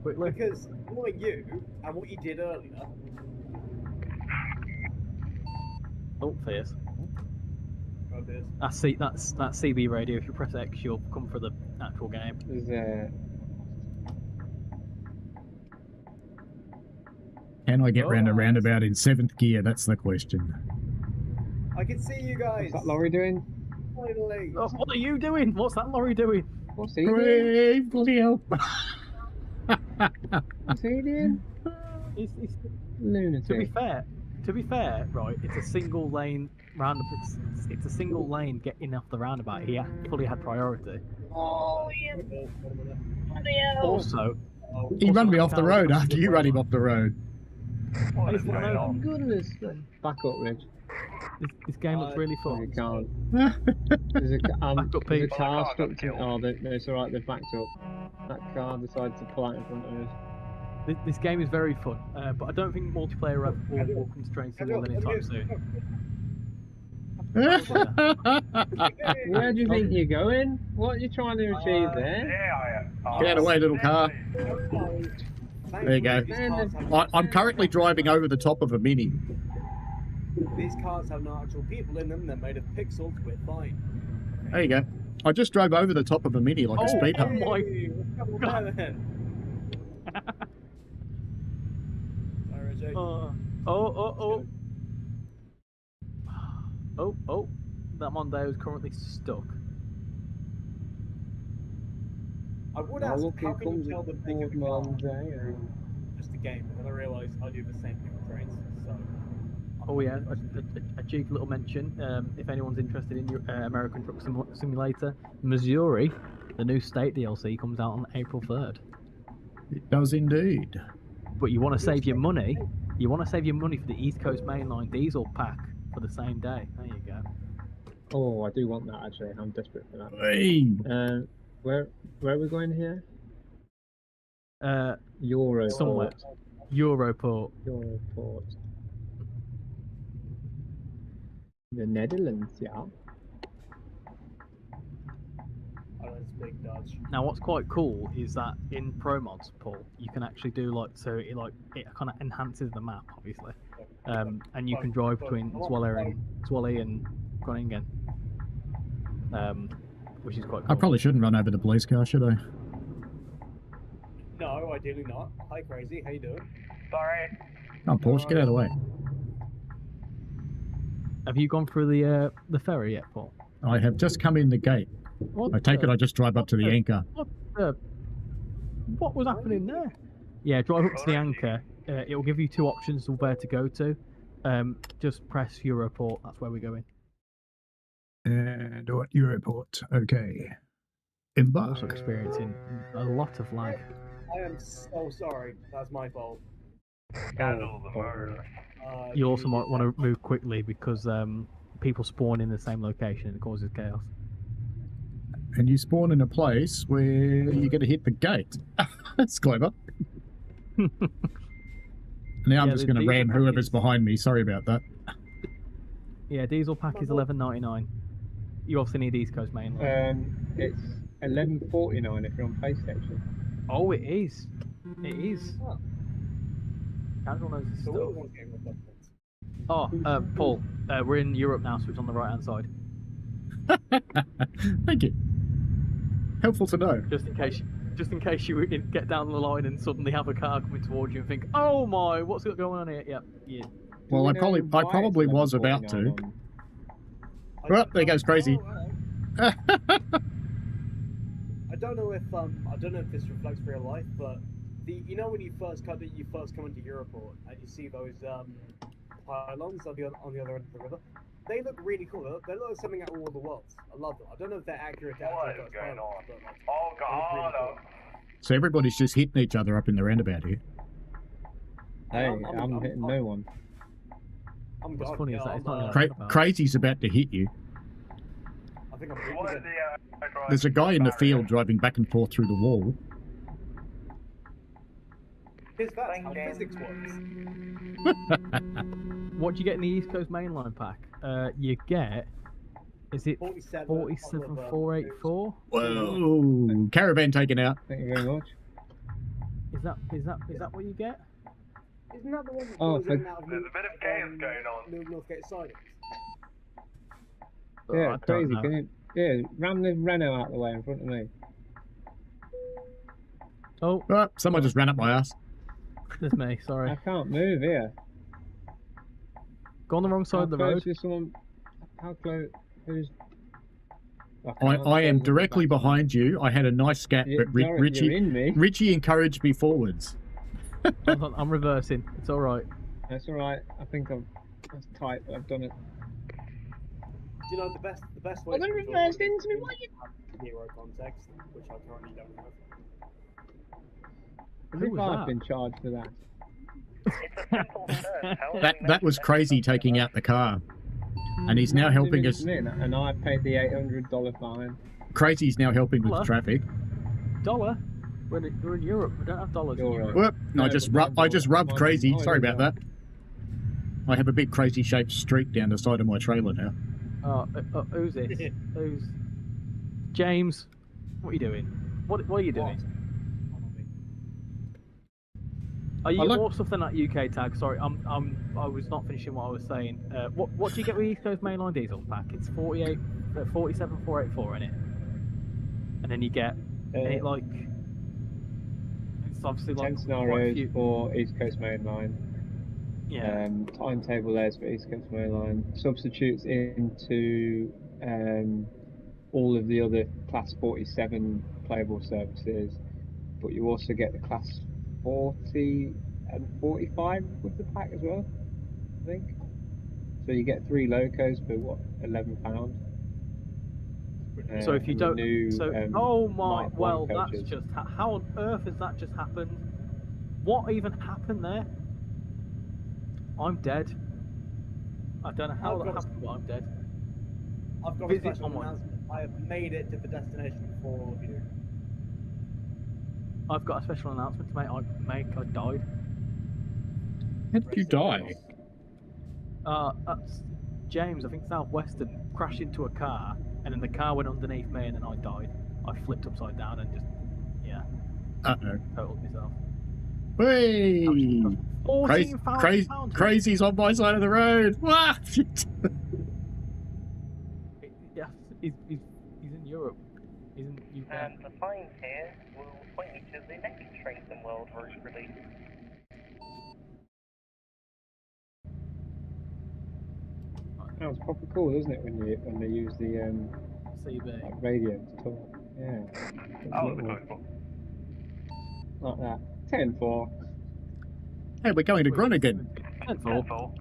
quickly? Because knowing you and what you did earlier. Oh, fierce. Oh, this. That's CB radio. If you press X, you'll come for the actual game. There's Can I get round a roundabout in 7th gear? That's the question. I can see you guys. what's that lorry doing? Finally. Oh, what are you doing? What's that lorry doing? What's he doing? Hooray, bloody hell. What's he doing? It's, Lunatic. to be fair, right? It's a single lane roundabout. It's a single lane getting off the roundabout. He fully had priority. Oh, Also, He run me off the road after you run him off the road. What is going on? Goodness. Back up, Rich. This game looks really Oh, fun. you can't. There's a Back up, there's a Pete. car stuck to. Oh, no, it's alright. They've backed up. That car decided to pull out in front of us. This game is very fun, but I don't think multiplayer will constrain someone anytime soon. Where do you think you're going? What are you trying to achieve there? Get out of the way, little car. There you go. I'm currently driving over the top of a Mini. These cars have no actual people in them. They're made of pixels. We're fine. There you go. I just drove over the top of a Mini like a speed hump. my God. Sorry, Richy. Oh, that Mondeo is currently stuck. I would Oh, ask, look, how here can comes you tell the them they Ford can car? Mondeo. Just a game, but then I realised I do the same thing with trains. So. Oh yeah, a cheeky little mention. If anyone's interested in your American Truck Simulator, Missouri, the new state DLC comes out on April 3rd. It does indeed. But you want to save your money. You want to save your money for the East Coast Mainline diesel pack for the same day. There you go. Oh, I do want that actually. I'm desperate for that. Hey. Where are we going here? Euro. Somewhere. Europort. Europort. The Netherlands, yeah. I don't speak Dutch. Now, what's quite cool is that in Pro Mods, Paul, you can actually do it kind of enhances the map, obviously, and you can drive between Zwolle and Groningen, which is quite cool. I probably shouldn't run over the police car, should I? No, ideally not. Hi, Crazy. How you doing? Sorry. Oh, Porsche, get out of the way. Have you gone through the ferry yet, Paul? I have just come in the gate. I take it I just drive up to the anchor. What was happening there? Yeah, drive up to the anchor. It will give you two options of where to go to. Just press Europort. That's where we're going. And what Europort? Okay. Also Embark. experiencing a lot of lag. I am so sorry. That's my fault. Scandal the murder. You also might want to move quickly because people spawn in the same location and it causes chaos. And you spawn in a place where you're going to hit the gate. That's clever. Now I'm just going to ram whoever's behind me. Sorry about that. Yeah, diesel pack is $11.99. You obviously need East Coast Mainline. It's $11.49 if you're on PlayStation. Oh, it is. It is. Oh. Casual knows his So stuff. we're one game with that. Oh, Paul, we're in Europe now, so it's on the right-hand side. Thank you. Helpful to know. Just in case you get down the line and suddenly have a car coming towards you and think, "Oh my, what's going on here?" Yep, yeah. Well, I probably was about to. Oh, there goes Crazy. I don't know if this reflects real life, but you know when you first come into Europort and you see those pylons on the other end of the river, they look really cool. They look like something out of All the Worlds. I love them. I don't know if they're accurate. What is going on? But, like, Oh they look really God! cool. So everybody's just hitting each other up in the roundabout here. Hey, I'm hitting no one. What's funny is that it's not Crazy's about to hit you. I think I'm What hitting is it. the There's a guy in the field driving back and forth through the wall. That's how physics works. What do you get in the East Coast Mainline pack? You get, is it 47484? Whoa! Caravan taken out. Thank you very much. Is that what you get? Isn't that the one that Oh, goes in and out of There's a bit of chaos going on. Northgate sidings? Oh, Yeah, I don't crazy. know. Can you, ram the Renault out of the way in front of me. Oh, Oh, someone just ran up my ass. there's me. I Sorry. can't move here. Go on the wrong side How of the close road. is someone? How close? Who's? I am directly behind you. I had a nice gap, but You're Richie in me. Richie encouraged me forwards. Hold on, I'm reversing. It's all right. That's all right. I think that's tight. But I've done it. You know the best way. Oh, they to reversed control into me. it What is to have hero context, which I currently don't have. As Who if was I've that? been charged for that. It's a simple search. How That was Crazy taking out the car, and he's now helping us. And I paid the $800 fine. Crazy's now helping with Hello? traffic. Dollar? We're in Europe. We don't have dollars in You're Europe. Whoop! No, I No, just but rubbed mine- Crazy. oh, Sorry yeah, about that. I have a big crazy shaped streak down the side of my trailer now. Who's this? Who's James? What are you doing? What are you doing? Are you I like- more stuff than that UK tag? Sorry, I was not finishing what I was saying. What do you get with East Coast Mainline diesel pack? It's 47484 in it, and then you get it's obviously like 10 quite a scenarios few. for East Coast Main Line. Yeah. Timetable there's for East Coast Main Line. Substitutes into all of the other Class 47 playable services, but you also get the Class 40 and 45 with the pack as well, I think. So you get 3 locos for what, £11. So if you and the don't, new, oh my, Mark well, 1 that's coaches. just how on earth has that just happened? What even happened there? I'm dead. I don't know how I've that got- happened, but I'm dead. I've got a Visit special someone. announcement. I have made it to the destination for all of you. I've got a special announcement to make. I died. How did you die? James, I think Southwestern crashed into a car, and then the car went underneath me, and then I died. I flipped upside down and just, totaled myself. Hey! £14,000. Crazy's on my side of the road. What? Yeah, he's in Europe. He's in UK. And the sign here will point you to the next Strength World release. That was proper cool, isn't it, when they use the CB. like radio to talk? Yeah. Oh, Little- the cookbook. like that. 10-4. Hey, we're going to Groningen. 10-4.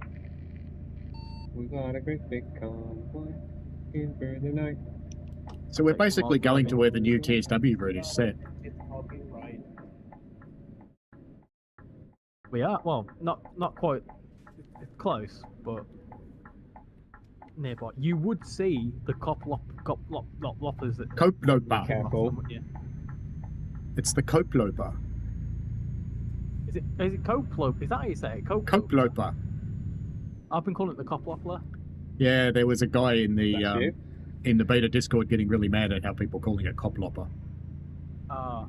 We got a great big convoy in for the night. So we're basically going to where the new TSW route is set. It's copyright. We are well, not quite. It's close, but nearby. You would see the loppers that. Koploper. Careful. Yeah. It's the Koploper. Is it Coploper? Is that how you say it? Koploper. I've been calling it the Coplopler. Yeah, there was a guy in That's the you. in the beta Discord getting really mad at how people calling it Koploper. Ah.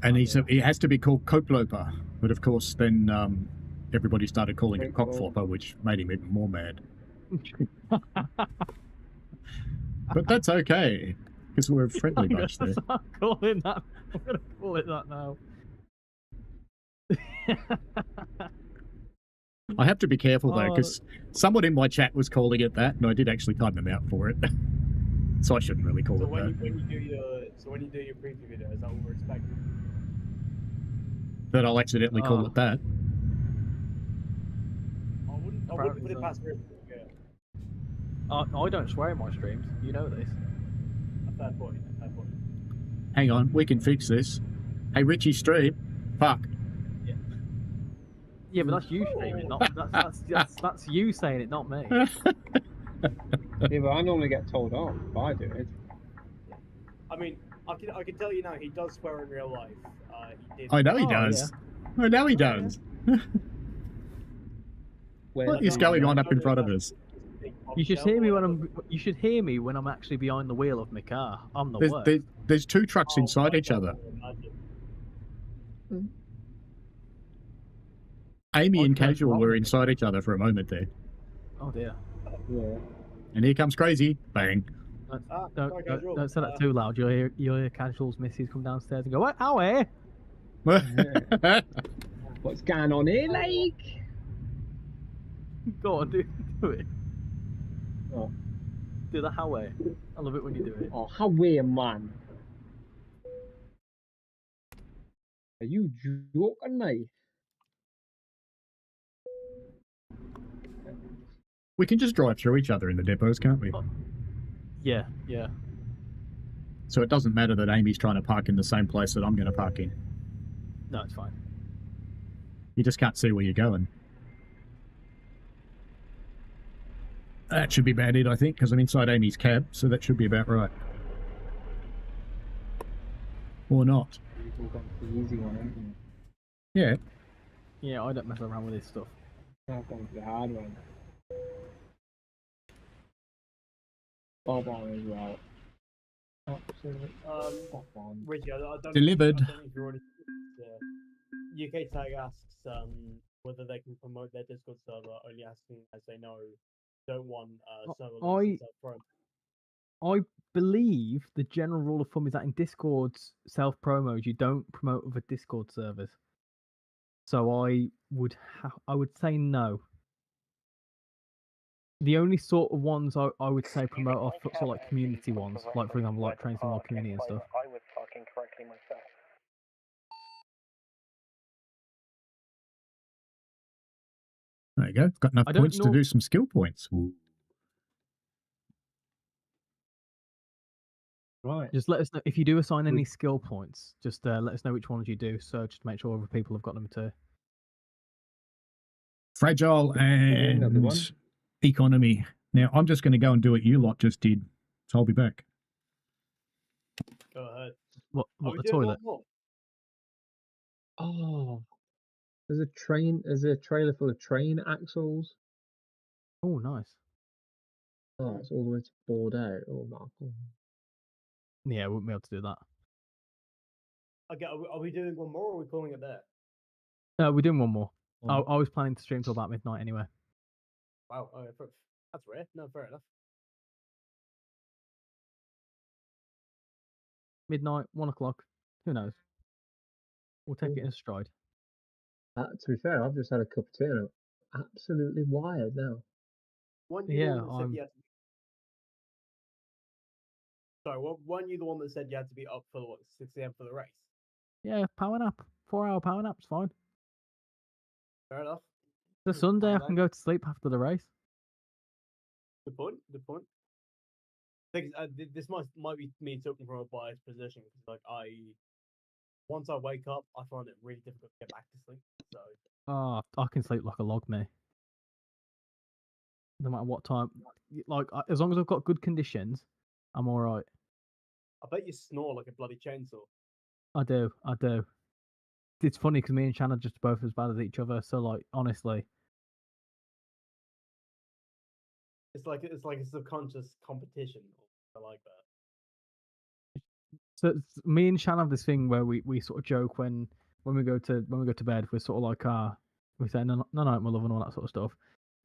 And he said it has to be called Koploper. But of course, then everybody started calling it Great call. cockflopper, which made him even more mad. But that's okay, because we're a friendly I'm bunch gonna there. start calling that. I'm gonna call it that now. I have to be careful though, Oh. because someone in my chat was calling it that, and I did actually time them out for it. So I shouldn't really call So it when that. you do your preview video, is that what we're expecting? That I'll accidentally call Oh. it that. I wouldn't Apparently put it so. past Richy. Yeah, I don't swear in my streams. You know this. a fair point. Hang on, we can fix this. Hey, Richie, stream. Fuck. Yeah, but that's you streaming. Not that's you saying it, not me. Yeah, but I normally get told off if I do it. I mean, I can tell you now, he does swear in real life. He did. I know he Oh, does. I know he does. What is going on up in front of us? You should hear me when I'm. You should hear me when I'm actually behind the wheel of my car. I'm the worst. There's two Oh, trucks inside each other. Amy and Okay, Casual wrong were with it. inside each other for a moment there. Oh dear. Yeah. And here comes Crazy. Bang. Don't say that too loud. You'll hear Casual's missus come downstairs and go, "What? How What's going on here, like? Go on, do it. Oh. Do the how I love it when you do it. Oh, how weird, man. Are you joking me? We can just drive through each other in the depots, can't we? Yeah. So it doesn't matter that Amy's trying to park in the same place that I'm going to park in. No, it's fine. You just can't see where you're going. That should be about it, I think, because I'm inside Amy's cab, so that should be about right. Or not. You've all gone for the easy one, haven't Yeah. Yeah, I don't mess around with this stuff. you? I've gone for the hard one. Bob on as well. Absolutely. Bob on. Richie, I don't Delivered. I don't know if you're already. UK Tag asks whether they can promote their Discord server, only asking as they know don't want server links and self-promo. I believe the general rule of thumb is that in Discord's self promos, you don't promote other Discord servers. So I would say no. The only sort of ones I would say promote are sort of like community ones, like for example like Train Sim World Community and stuff. I was parking correctly myself. There you go. Got enough I don't points to know- do some skill points. Ooh. Right. Just let us know if you do assign any skill points. Just let us know which ones you do, so just to make sure other people have got them too. Fragile another one. and economy. Now, I'm just going to go and do what you lot just did, so I'll be back. Go ahead. What Are we the doing toilet? one more? Oh. There's a trailer full of train axles. Oh, nice. Oh, it's all the way to Bordeaux. Oh my god. Yeah, we wouldn't be able to do that. Okay, are we doing one more or are we calling it there? We're doing one more. Oh. I was planning to stream till about midnight anyway. Wow, okay, that's rare. No, fair enough. Midnight, 1 o'clock. Who knows? We'll take it in stride. To be fair, I've just had a cup of tea and I'm absolutely wired now. Weren't Yeah, the one that said you had to... Sorry, weren't you the one that said you had to be up for 6 AM for the race? Yeah, power nap. 4-hour power nap's fine. Fair enough. The Sunday I fine can then. go to sleep after the race. Good point. Good point. Things, this might be me talking from a biased position because, like, once I wake up, I find it really difficult to get back to sleep. So Oh, I can sleep like a log, me. No matter what time. Like, as long as I've got good conditions, I'm all right. I bet you snore like a bloody chainsaw. I do. It's funny because me and Shannon are just both as bad as each other. So, like, honestly, It's like a subconscious competition. I like that. so me and Shannon have this thing where we sort of joke when we go to bed. We're sort of like, We say no, my love, and all that sort of stuff.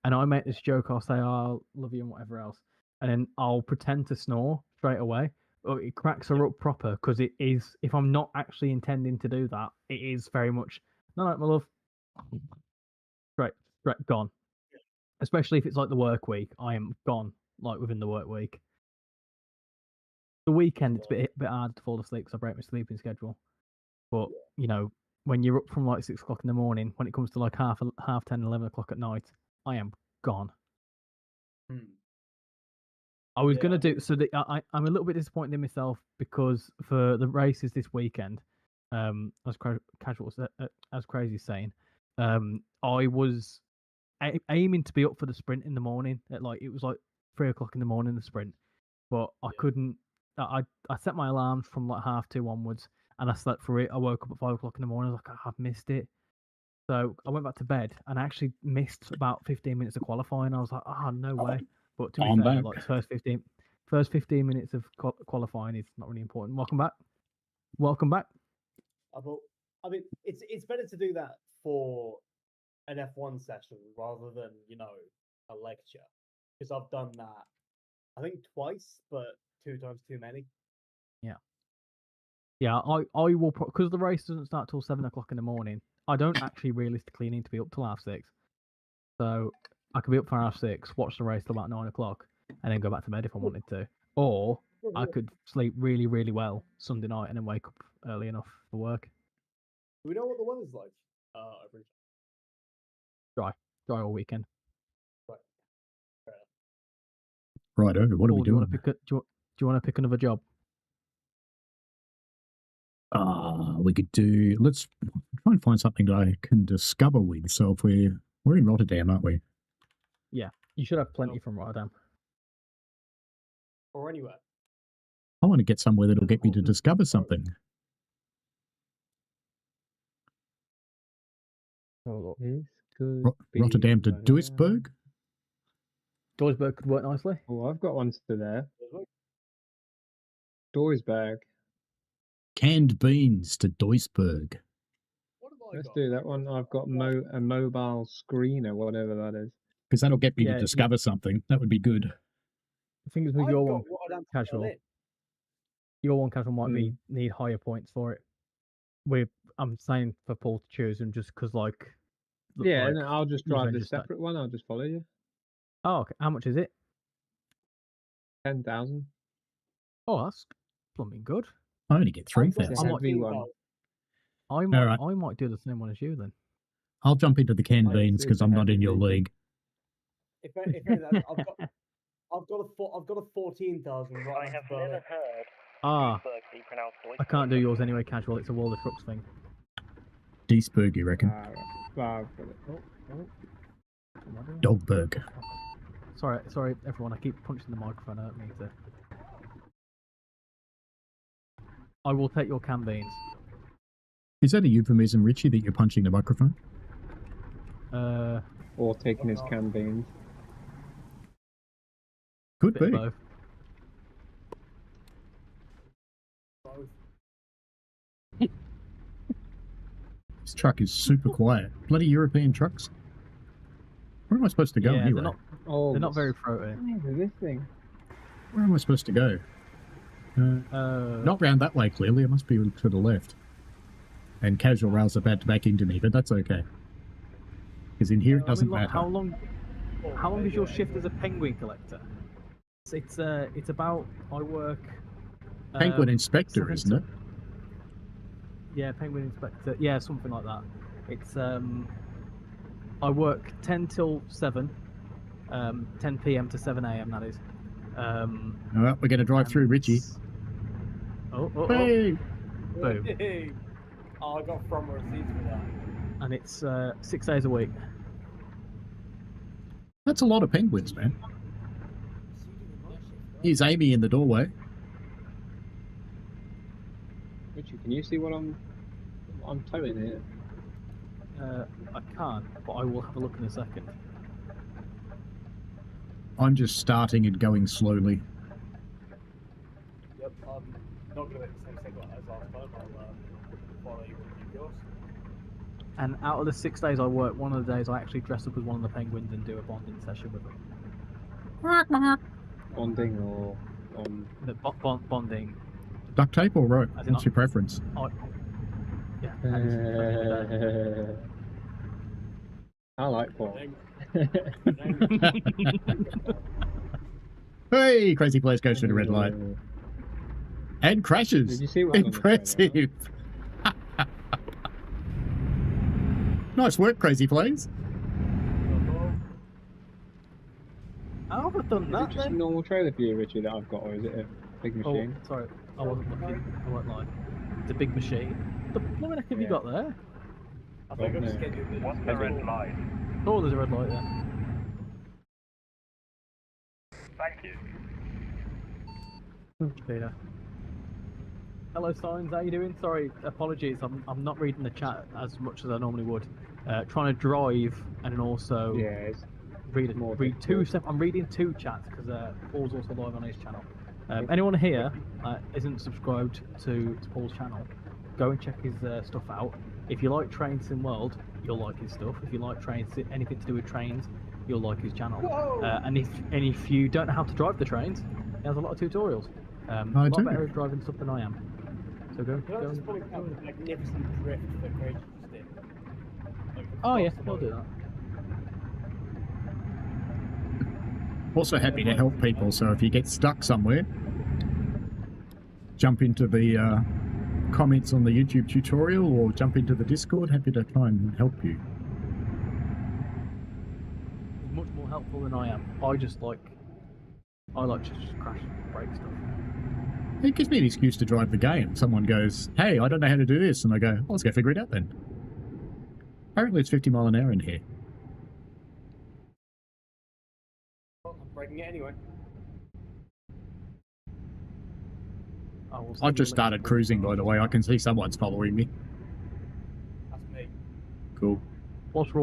And I make this joke. I'll say, "Oh, love you," and whatever else, and then I'll pretend to snore straight away. Oh, it cracks her up proper because it is. If I'm not actually intending to do that, it is very much no, my love. Straight gone. Especially if it's like the work week, I am gone like within the work week. The weekend, it's a bit hard to fall asleep because I break my sleeping schedule. But you know, when you're up from like 6 o'clock in the morning, when it comes to like half 10, 11 o'clock at night, I am gone. I was gonna do so. I'm a little bit disappointed in myself because for the races this weekend, as casual as Crazy's saying, I was aiming to be up for the sprint in the morning. At like it was like 3 o'clock in the morning, the sprint, but I couldn't. I set my alarms from like 2:30 onwards, and I slept through it. I woke up at 5 o'clock in the morning. I was like, I've missed it. So I went back to bed and I actually missed about 15 minutes of qualifying. I was like, oh, no way. But to be I'm fair, back. like first 15 minutes of qualifying is not really important. Welcome back. I mean, it's better to do that for an F1 session rather than a lecture, because I've done that I think twice, but 2 times too many. Yeah, I will because the race doesn't start till 7 o'clock in the morning. I don't actually realistically need to be up till 6:30. So I could be up for 6:30, watch the race till about 9 o'clock, and then go back to bed if I wanted to. Or I could sleep really, really well Sunday night and then wake up early enough for work. Do we know what the weather's like? Over Dry all weekend. Righto, what are we Paul, do you doing? want to pick do you want to pick another job? We could do. Let's try and find something that I can discover with. So if we're in Rotterdam, aren't we? Yeah, you should have plenty from Rotterdam. or anywhere. I want to get somewhere that'll get me to discover something. Oh, This could be Rotterdam to Rotterdam. Duisburg. Duisburg could work nicely. Oh, I've got one to there. Duisburg. Canned beans to Duisburg. What have I Let's got? do that one. I've got a mobile screen or whatever that is. Because that'll get me Yeah, to discover something. That would be good. The thing is with I've your got one Rotterdam to casual. Berlin. Your one casual might need higher points for it. I'm saying for Paul to choose him just because Yeah, like, no, I'll just you've drive only the just started. separate one. I'll just follow you. Oh, okay. How much is it? 10,000. Oh, that's plumbing good. I only get I've got 3,000. heavy one. 14,000. I might do the same one as you then. I'll jump into the canned I beans because see I'm not in heavy your vehicle. league. If anything, I've got a 14,000 I Rotterdam have to Berlin. never heard Ah, Duisburg be pronounced I can't do yours anyway, casual. It's a World of Trucks thing. Duisburg, you reckon? Right. I've got it. What am I doing? Dogberg. Sorry, everyone. I keep punching the microphone. I don't mean to. I will take your canned beans. Is that a euphemism, Richie, that you're punching the microphone? Or taking his canned beans. Could Bit of be. both. This truck is super quiet. Bloody European trucks. Where am I supposed to go Yeah, anyway? they're not very throaty. This thing. Where am I supposed to go? Not round that way, clearly. It must be to the left. And Casual Rail's about to back into me, but that's okay. Because in here it doesn't matter. How long is your shift as a penguin collector? It's about I work. Penguin inspector, 7 isn't it? Yeah, penguin inspector. Yeah, something like that. It's I work 10 till 7, 10 p.m. to 7 a.m. That is. All right, we're going to drive through Richie. Oh. Hey! Boom. Hey. Oh, I got front row seats for that. And it's 6 days a week. That's a lot of penguins, man. Here's Amy in the doorway. Richie, can you see what I'm towing here? I can't, but I will have a look in a second. I'm just starting and going slowly. Yep, I'm not going to make the same mistake as last time. I'll follow you when you yours. And out of the 6 days I work, one of the days I actually dress up as one of the penguins and do a bonding session with them. Bonding or The bonding. Duct tape or rope? As in What's your preference? Yeah. that is the I like Paul. Hey, crazy place goes through the red light. And crashes. Did you see what was on the trailer? Impressive. Nice work, crazy plays. How have I done Is it that just a then? normal trailer for you, Richie, that I've got, or is it a big machine? Oh, sorry. I wasn't looking. I won't lie. It's a big machine. The blooming heck have you Yeah. got there? I think I'm just No. getting a What's the red light? Oh, there's a red light there. Thank you. Peter. Hello, Signs. How you doing? Sorry, apologies. I'm not reading the chat as much as I normally would. Trying to drive and then also Yeah, it's read more two difficult. stuff. I'm reading two chats because Paul's also live on his channel. Anyone here isn't subscribed to Paul's channel, go and check his stuff out. If you like Train Sim World, you'll like his stuff. If you like anything to do with trains, you'll like his channel. And if you don't know how to drive the trains, he has a lot of tutorials. A lot do. better at driving stuff than I am. So go. Can I just point out the magnificent drift that Craig just did? Like, Oh yeah, across the we'll do boat. that. Also happy to help people, so if you get stuck somewhere, jump into the comments on the YouTube tutorial or jump into the Discord. Happy to try and help you. He's much more helpful than I am. I like to just crash and break stuff. It gives me an excuse to drive the game. Someone goes, hey, I don't know how to do this. And I go, oh, let's go figure it out then. Apparently it's 50 mile an hour in here. Well, I'm breaking it anyway. I've just started cruising, by the way. I can see someone's following me. That's me. Cool. Whilst we're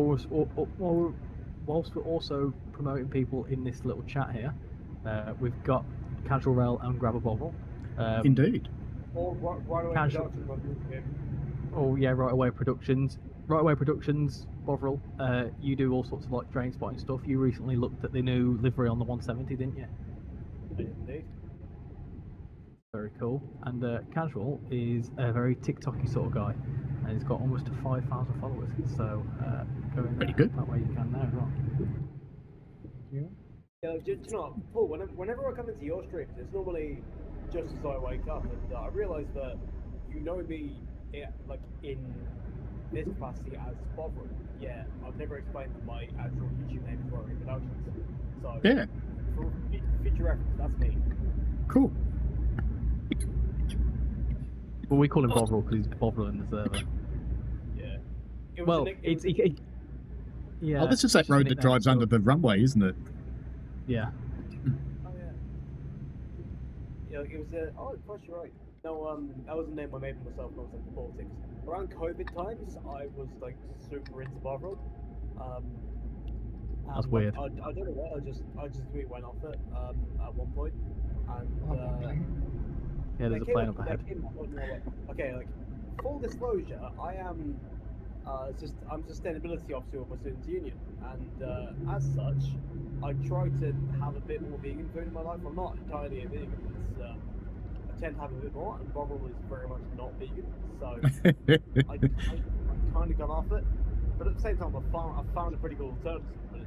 also promoting people in this little chat here, we've got Casual Rail and Grab a Bottle. Indeed. Or right away Casual- production. Oh yeah, Right Away Productions. Right Away Productions, Bovril. You do all sorts of like train spotting stuff. You recently looked at the new livery on the 170, didn't you? Indeed. Very cool. And Casual is a very TikToky sort of guy, and he's got almost 5,000 followers. So go in Pretty there. good. That way you can now as well. Yeah, do you know what, Paul, whenever I come into your streams, it's normally just as I wake up, and I realise that you know me like in this capacity as Bovril. Yeah, I've never explained that my actual YouTube name is Rory Productions. So Yeah, for future reference, that's me. cool. Well, we call him Bovril because he's Bovril in the server. Yeah. It was Well, a nick- it it's was a- yeah. Oh, this is that just a road that nickname, drives so- under the runway, isn't it? Yeah. Oh yeah. Yeah, it was a. Oh, of course you're right. No, that was a name I made for myself when I was like 14. Around COVID times, I was like super into Bovril. That's and, weird. Like, I don't know what. I just really went off it at one point, and Yeah, there's a they plane came up up- ahead. they came up with more, okay, like full disclosure, I am I'm sustainability officer of my students' union, and as such, I try to have a bit more vegan food in my life. I'm not entirely a vegan. It's, I tend to have a bit more, and Bovril is very much not vegan, so I kind of gone off it. But at the same time, I've found a pretty good alternative, but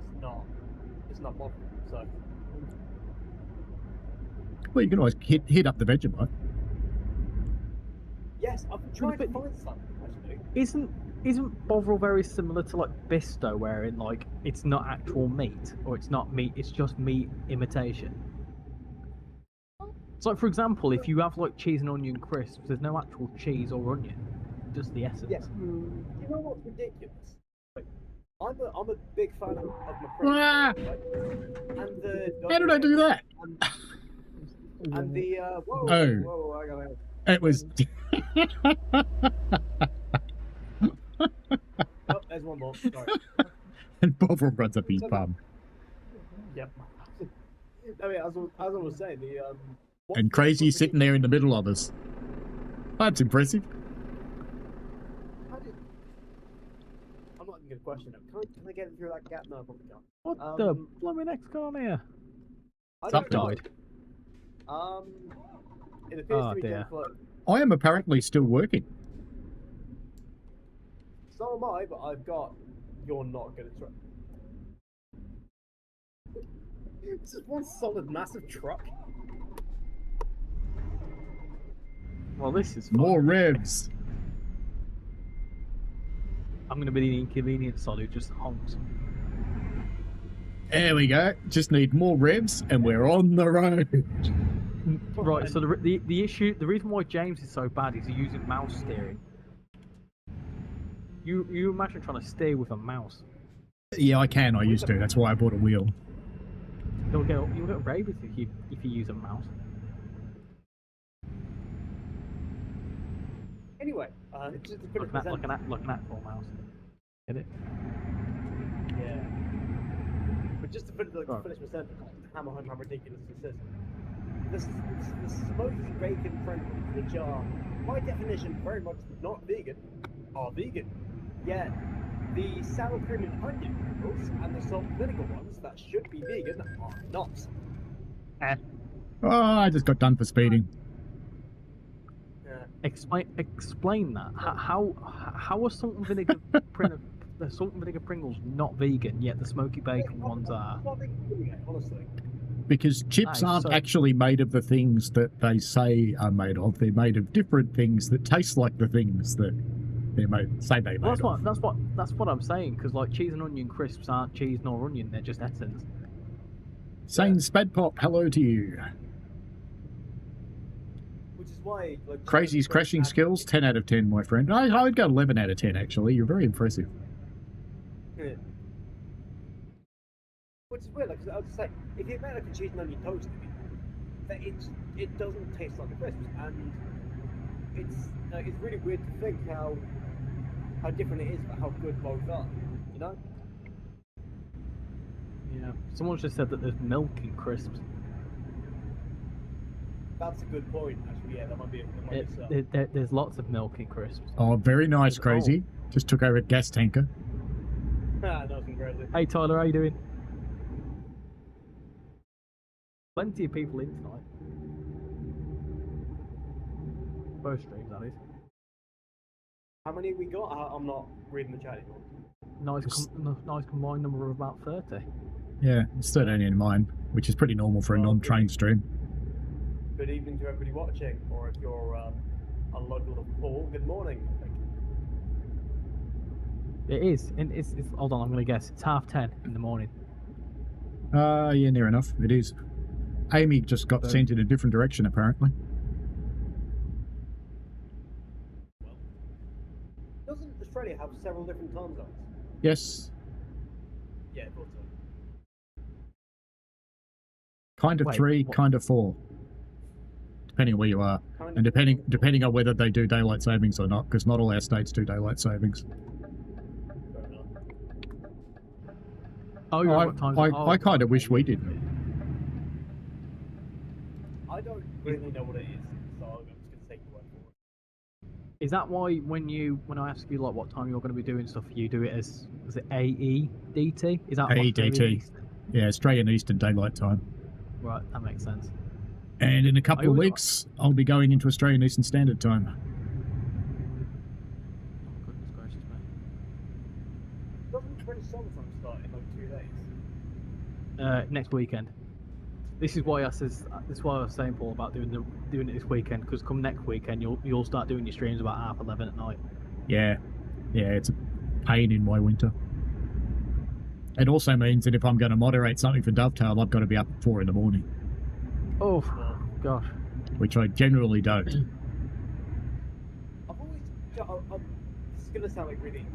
it's not Bovril. So Well, you can always hit up the Vegemite. yes, I've tried to but- find some actually. Isn't Bovril very similar to like Bisto, where it like it's not actual meat, or it's not meat, it's just meat imitation? So, like, for example, if you have like cheese and onion crisps, there's no actual cheese or onion, just the essence. Yes. You know what's ridiculous? Like, I'm a big fan of Ah! McCrispy, right? And the How did I do that? And the whoa, Oh. whoa, I gotta. It was. Oh, there's one more. Sorry. And Bovril runs up his bum. Yep. I mean, as I was saying, the And Crazy's sitting there in the middle of us. That's impressive. not even gonna question it. Can I get it through that gap? No, I probably can't. What the blooming heck's going on here? I Something don't know. died. It appears Oh, to be dear. getting close. I am apparently still working. So am I, but I've got. You're not gonna try. It's just one solid massive truck. Well, this is fun. More revs. I'm going to be the inconvenience sod who just honks. There we go. Just need more revs, and we're on the road. Right, so the issue, the reason why James is so bad is he's using mouse steering. You imagine trying to steer with a mouse. Yeah, I can. I used to. That's why I bought a wheel. You'll get rabies if you use a mouse. Anyway, just to finish Like the an actual mouse. Get it? Yeah. But just to finish my sentence, hammer home how ridiculous this is. The smoky bacon Pringles, which are, by definition, very much not vegan, are vegan. Yet, the sour cream and onion Pringles and the salt and vinegar ones that should be vegan are not. Oh, I just got done for speeding. Explain that. How are salt and vinegar the salt and vinegar Pringles not vegan, yet the smoky bacon ones are? Honestly. Because chips aren't actually made of the things that they say are made of. They're made of different things that taste like the things that they're made. Say they made of. That's what I'm saying. Because like cheese and onion crisps aren't cheese nor onion; they're just essence. Sane Spadpop, hello to you. Which is why, like, Crazy's crashing skills, 10 out of 10, my friend. I would go 11 out of 10, actually. You're very impressive. Yeah. Which is weird, like, 'cause I was like, if you make like a cheese and onion toast, it doesn't taste like the crisps, and it's really weird to think how different it is, but how good both are. You know? Yeah. Someone just said that there's milk in crisps. That's a good point, actually. Yeah, that might be so. There's lots of milk in crisps. Oh, very nice, Crazy. Just took over a gas tanker. Nothing crazy. Hey Tyler, how you doing? Plenty of people in tonight. Both streams, that is. How many have we got? I'm not reading the chat anymore. Nice combined number of about 30. Yeah, it's 13 in mine, which is pretty normal for a non-trained stream. Good evening to everybody watching, or if you're a local of Paul, good morning. It is. And it's hold on, I'm going to guess. It's 10:30 in the morning. Yeah, near enough. It is. Amy just got sent in a different direction, apparently. Doesn't Australia have several different time zones? Yes. Yeah, I thought so. Kind of Wait, 3, what? kind of 4. Depending on where you are. And depending on whether they do daylight savings or not, because not all our states do daylight savings. Fair enough. Oh, you're right, what time is it? I kind of wish we did. I don't really know what it is, so I'm just going to take your word for it. Is that why when I ask you like what time you're going to be doing stuff, you do it as is it AEDT? Is that AEDT. Yeah, Australian Eastern Daylight Time. Right, that makes sense. And in a couple of weeks, I'll be going into Australian Eastern Standard Time. Oh, goodness gracious me. Doesn't British summertime start in like 2 days? Next weekend. This is why I was saying, Paul, about doing it this weekend, because come next weekend you'll start doing your streams about 11:30 at night. Yeah, it's a pain in my winter. It also means that if I'm going to moderate something for Dovetail, I've got to be up at 4 in the morning. Oh, gosh. Which I generally don't. I've always, this is going to sound like really,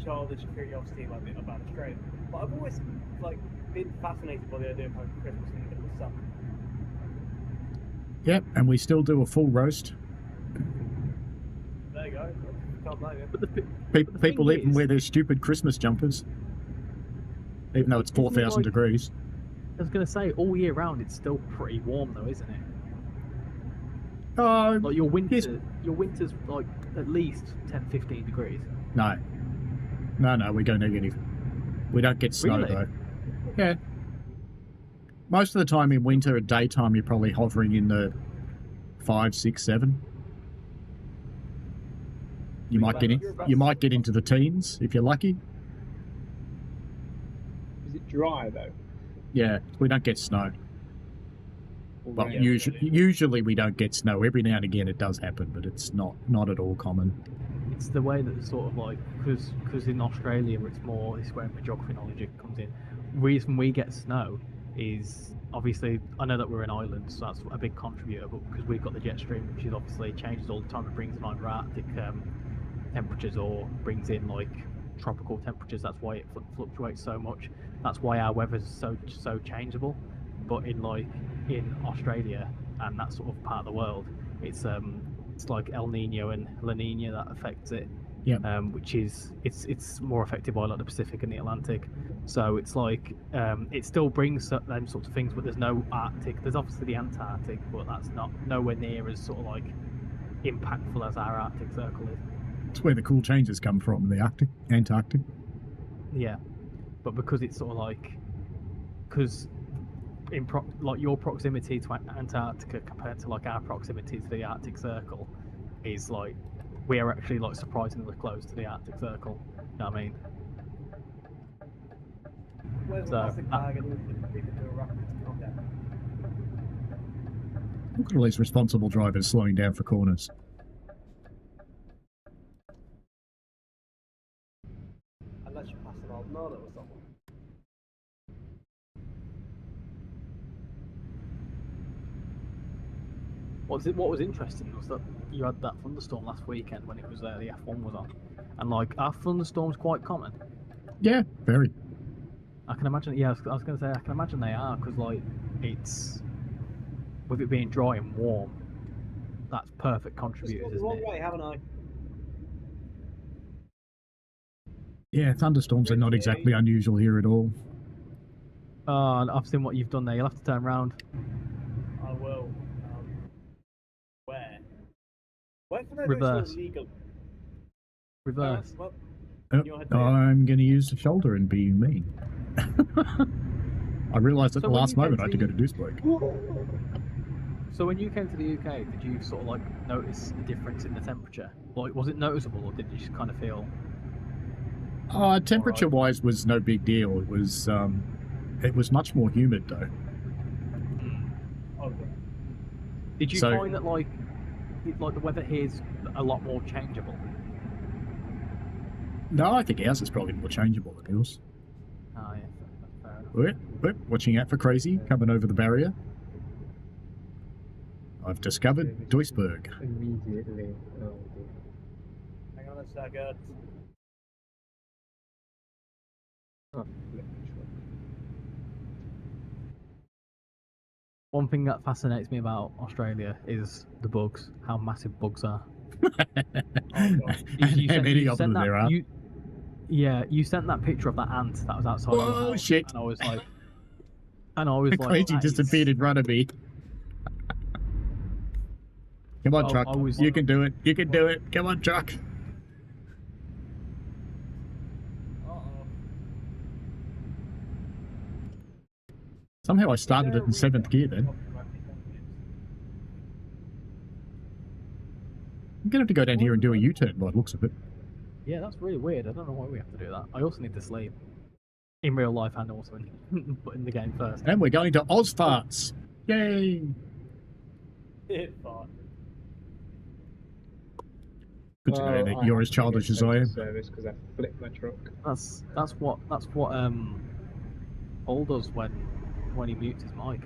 childish curiosity about Australia, but I've always been fascinated by the idea of having Christmas in the middle of summer. Yep, and we still do a full roast. There you go. Can't blame you. But the People thing even is, wear their stupid Christmas jumpers, even though it's 4,000 degrees. I was going to say, all year round it's still pretty warm though, isn't it? Oh, Like your winter's like at least 10-15 degrees. no, No, we go negative. We don't get snow Really? though. Yeah. Most of the time in winter, at daytime, you're probably hovering in the 5, 6, 7. You might get in. You might get into the teens if you're lucky. Is it dry though? Yeah, we don't get snow. Or But rain? usually we don't get snow. Every now and again it does happen, but it's not at all common. It's the way that it's sort of like, because in Australia it's more, this is where my geography knowledge comes in. Reason we get snow is, obviously, I know that we're an island, so that's a big contributor, but because we've got the jet stream, which is obviously changes all the time, it brings in either Arctic temperatures or brings in like tropical temperatures. That's why it fluctuates so much. That's why our weather's so changeable. But in Australia and that sort of part of the world, it's like El Nino and La Nina that affects it. Yeah. Which is it's more affected by like the Pacific and the Atlantic. So it's like it still brings them sorts of things, but there's no Arctic. There's obviously the Antarctic, but that's not nowhere near as sort of like impactful as our Arctic Circle is. It's where the cool changes come from, the Antarctic. Yeah, but because it's sort of like, because like your proximity to Antarctica compared to like our proximity to the Arctic Circle is like, we are actually like surprisingly close to the Arctic Circle. You know what I mean? Where's the So, plastic bag and leave it to a rapid to calm down? Look at all these responsible drivers slowing down for corners. Unless you pass an old Nana or something. What was interesting was that you had that thunderstorm last weekend when it was the F1 was on, and like, are thunderstorms quite common? Yeah, very. I can imagine. Yeah, I was going to say I can imagine they are, because like, it's, with it being dry and warm, that's perfect Just contributors, gone the isn't wrong it? way, haven't I? Yeah, thunderstorms are not exactly unusual here at all. Oh, I've seen what you've done there. You'll have to turn around. I will. Where? Where can I Reverse. go legal? Reverse. Well, Oh, Your head there. I'm going to use the shoulder and be mean. I realised at So the when last you came moment to I had to go the- to Duisburg. So when you came to the UK, did you sort of like notice a difference in the temperature? Like, was it noticeable, or did you just kind of feel? Temperature-wise was no big deal. It was much more humid though. Okay. Did you So- find that like the weather here is a lot more changeable? No, I think ours is probably more changeable than yours. Oh yeah, fair enough. Whip, watching out for crazy coming over the barrier. I've discovered Duisburg. Immediately. Oh, dear. Hang on a second. Oh, flip the truck. One thing that fascinates me about Australia is the bugs. How massive bugs are. And how many of them there are. You sent that picture of that ant that was outside. your Whoa, house, shit. And I was like, like, Crazy that just is- appeared in front of me. Come on, Oh, truck. I was- You can do it. You can do it. Come on, truck. Uh-oh. Somehow I started it in 7th gear then. I'm going to have to go down here and do a U-turn by the looks of it. Yeah, that's really weird. I don't know why we have to do that. I also need to sleep. In real life and also in the game first. And we're going to Ozfarts. Yay! Hit fart. Good to know Well, that I you're have as to childish get as I am. Service because I flipped my truck. That's what Paul does when he mutes his mic.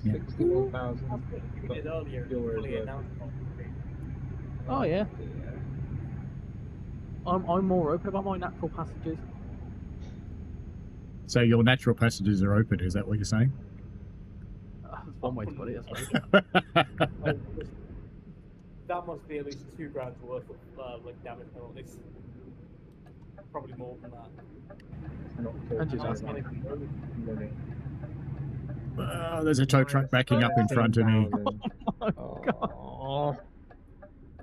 Yeah. 61,000. That's what you did earlier. You're Fully as announced. Oh yeah. I'm more open about my natural passages. So your natural passages are open, is that what you're saying? That's one way to put it, I suppose. That must be at least $2,000 worth of like damage penalties. Probably more than that. Not And just That's ask not even money. There's a tow truck backing up in front of me. Oh my god. Oh,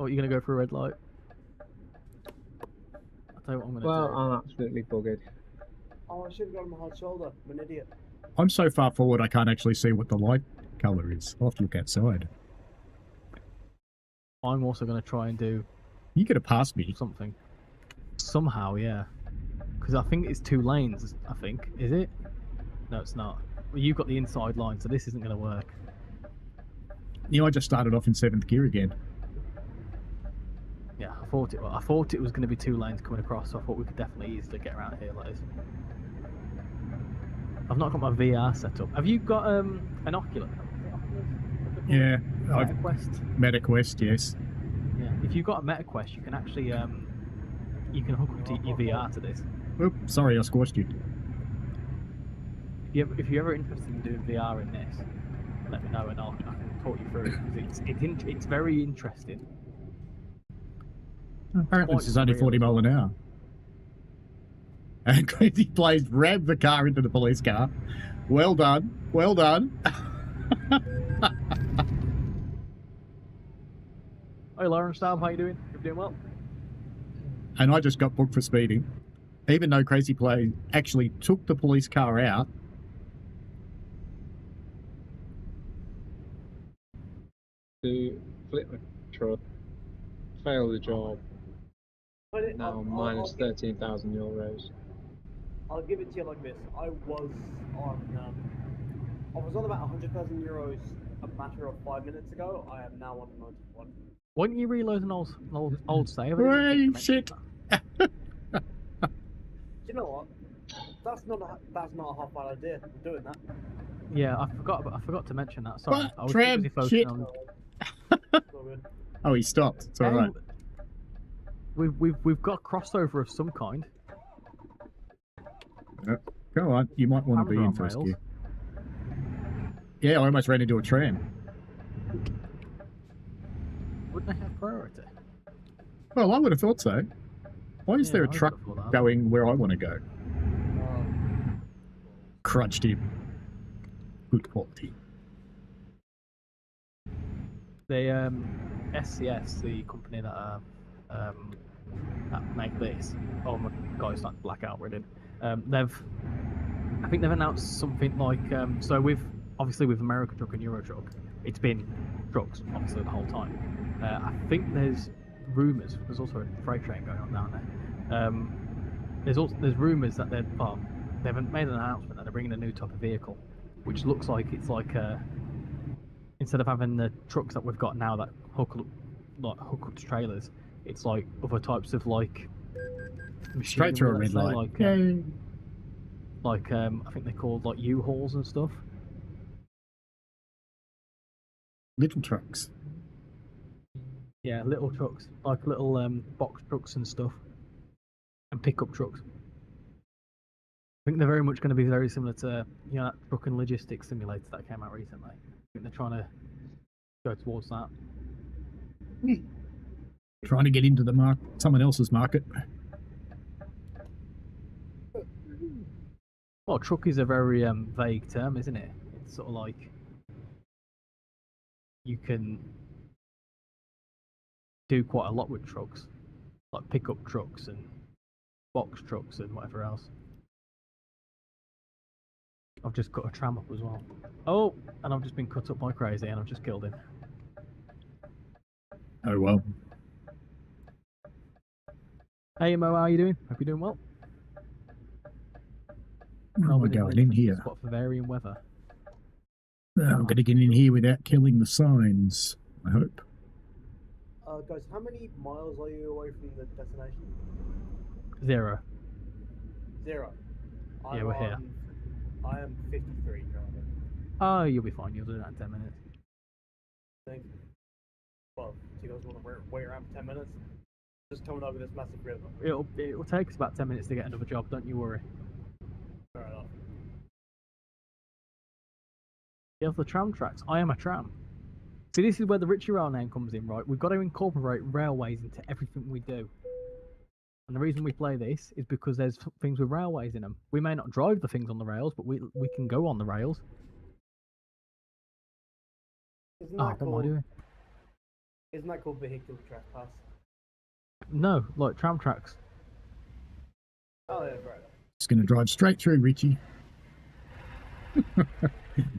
Oh, you're gonna go for a red light? I tell you what I'm gonna Well, do. I'm absolutely buggered. Oh, I should have got him a hard shoulder. I'm an idiot. I'm so far forward I can't actually see what the light colour is. I'll have to look outside. I'm also gonna try and do You could have passed me. something. Somehow, yeah. Because I think it's 2 lanes. I think is it? No, it's not. Well, you've got the inside line, so this isn't gonna work. You know, I just started off in 7th gear again. Yeah, I thought it. Well, I thought it was going to be 2 lanes coming across, so I thought we could definitely easily get around here like this. I've not got my VR set up. Have you got an Oculus? Yeah, I've MetaQuest. MetaQuest, yes. Yeah. If you've got a MetaQuest, you can actually you can hook up to your VR to this. Oop, sorry, I squashed you. If you're ever interested in doing VR in this, let me know and I can talk you through it because it's very interesting. Apparently Quite this is only surreal 40 as mile an hour. And Crazy Plays rammed the car into the police car. Well done. Well done. Hey Lauren Staub, how you doing? You're doing well? And I just got booked for speeding. Even though Crazy Play actually took the police car out. To flip the truck, fail the job. Now minus 13,000 euros. I'll give it to you like this. I was on about 100,000 euros a matter of 5 minutes ago. I am now on 91. Why didn't you reload an old save? Hey, shit. Do you know what? That's not a half bad idea. I'm doing that. Yeah, I forgot to mention that. Sorry, What? I was too Tram, busy focusing shit. on. It's all good. Oh, he stopped. It's all right. We've got crossover of some kind. Go on. You might want to be in Cameras on first rails. gear. Yeah, I almost ran into a tram. Wouldn't they have priority? Well, I would have thought so. Why is Yeah, there I a would've truck thought that. going where I want to go? Crunched him. Good quality. The SCS, the company that make this. Oh my god, it's like blackout already. I think they've announced something like so with American Truck and Euro Truck, it's been trucks obviously the whole time. I think there's rumours. There's also a freight train going on down there. There's rumours that they've made an announcement that they're bringing a new type of vehicle, which looks like it's like instead of having the trucks that we've got now that hook up to trailers, it's like other types of like Straight through a red light. Like I think they're called like U-Hauls and stuff. Little trucks. Yeah, little trucks, like little box trucks and stuff, and pickup trucks. I think they're very much going to be very similar to that truck and logistics simulator that came out recently. I think they're trying to go towards that. Trying to get into the someone else's market. Well, truck is a very vague term, isn't it? It's sort of like you can do quite a lot with trucks, like pickup trucks and box trucks and whatever else. I've just cut a tram up as well. Oh, and I've just been cut up by Crazy and I've just killed him. Oh well. Hey Mo, how you doing? Hope you're doing well. Where am I going in here? Spot for varying weather. I'm going to get in here without killing the signs, I hope. Guys, how many miles are you away from the destination? 0. 0. Yeah, we're here. I am 53 currently. Oh, you'll be fine. You'll do that in 10 minutes. Think. Well, do you guys want to wait around for 10 minutes? Just coming over this massive river. It'll take us about 10 minutes to get another job. Don't you worry. Fair enough. You have the tram tracks. I am a tram. See, this is where the Richy Rail name comes in, right? We've got to incorporate railways into everything we do. And the reason we play this is because there's things with railways in them. We may not drive the things on the rails, but we can go on the rails. Isn't that What am I doing? Isn't that called vehicular trespass? No, like tram tracks. Oh, yeah, fair enough. It's going to drive straight through Richie.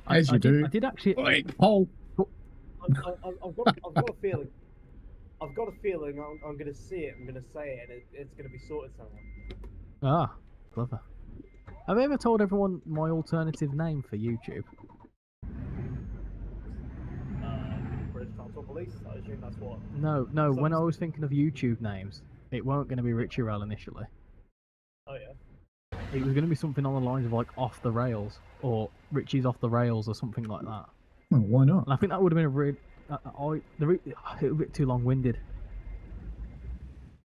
As you do. I did actually. Wait, Paul. I've got a feeling. I've got a feeling I'm going to see it. I'm going to say it, and it's going to be sorted somehow. Ah, clever. Have I ever told everyone my alternative name for YouTube? British Transport Police. I assume that's what. No. When I was thinking of YouTube names, it weren't going to be Richy Rail initially. Oh yeah. It was going to be something on the lines of like Off the Rails or Richie's Off the Rails or something like that. Well, why not? And I think that would have been a really. It was a bit too long-winded.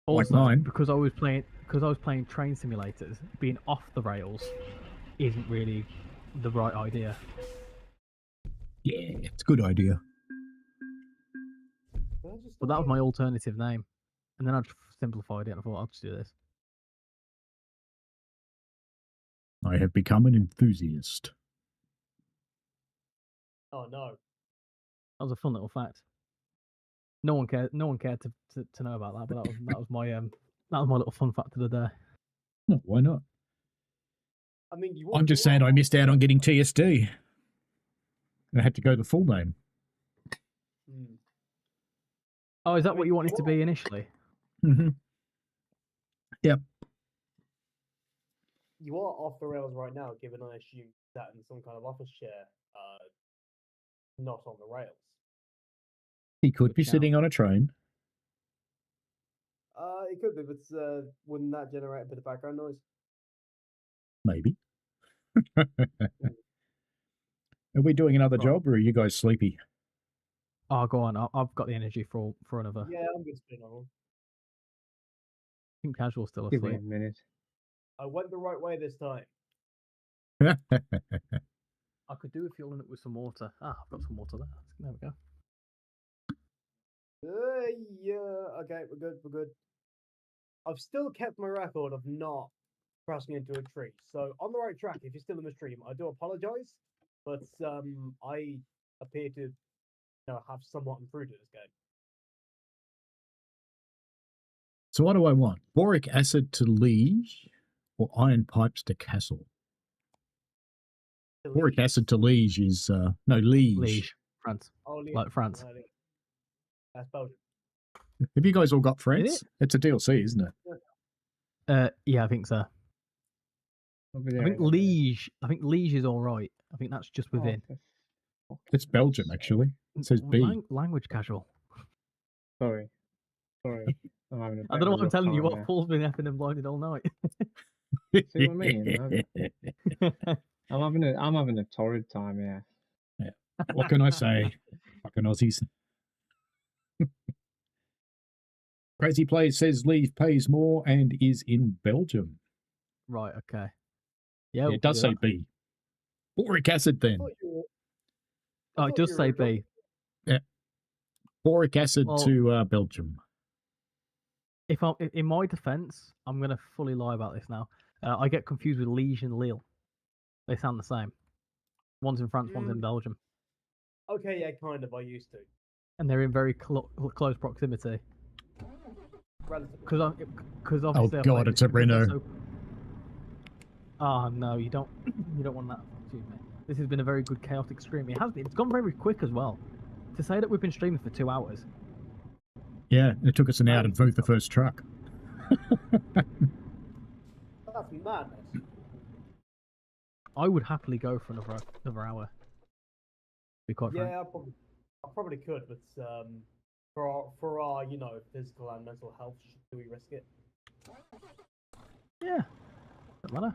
Like Also, mine. because I was playing train simulators, being off the rails isn't really the right idea. Yeah, it's a good idea. But that was my alternative name, and then I just simplified it. And I thought I'll just do this. I have become an enthusiast. Oh no. That was a fun little fact. No one cared. No one cared to know about that. But that was my little fun fact of the day. No, why not? I mean, I'm just saying I missed out on getting TSD. I had to go the full name. Hmm. Oh, is that what you wanted to be initially? Mm-hmm. Yep. You are off the rails right now, given I assume that in some kind of office chair, not on the rails. He could Good be shout. sitting on a train. It could be, but wouldn't that generate a bit of background noise? Maybe. Are we doing another Right. job, or are you guys sleepy? Oh, go on. I've got the energy for another. Yeah, I'm good spin on. I think Casual's still Give me asleep. a minute. I went the right way this time. I could do with filling it with some water. Ah, I've got some water there. There we go. Yeah, okay, we're good, we're good. I've still kept my record of not crashing into a tree. So on the right track, if you're still in the stream, I do apologize, but I appear to have somewhat improved at this game. So what do I want? Boric acid to Liege or iron pipes to Castle? Boric acid to Liege is no Liege. Liege, France. Oh, Liege. Like France. No, Liege. That's Belgium. Have you guys all got Is France? It's a DLC, isn't it? Yeah, I think so. I'll be there I think in a minute. Liege is all right. I think that's just Oh, within. for fuck's It's Belgium, actually. It says B. Language Casual. Sorry. I'm having a I don't know bit of why a I'm rough telling you time what there. Paul's been effing and blinded all night. See what I mean? I'm having a torrid time, yeah. What can I say? Fucking Aussies. Crazy Play says Leave pays more and is in Belgium. Right, okay. Yeah, Yeah, it does say B. Boric acid then. Oh, it does say B. Boric acid Well, to Belgium. If I'm in my defense, I'm gonna fully lie about this now. I get confused with Liege and Lille. They sound the same. One's in France, one's in Belgium, Okay, yeah, kind of. I used to. and they're in very close proximity. Relatively. Because obviously. God, it's a Renault. Oh no, you don't want that. Excuse me. This has been a very good chaotic stream. It has been. It's gone very quick as well. To say that we've been streaming for 2 hours. Yeah, it took us an hour to vote the first truck. That's madness. I would happily go for another hour. To be quite frank. Yeah, I probably could, but for our physical and mental health, do we risk it? Yeah. Doesn't matter.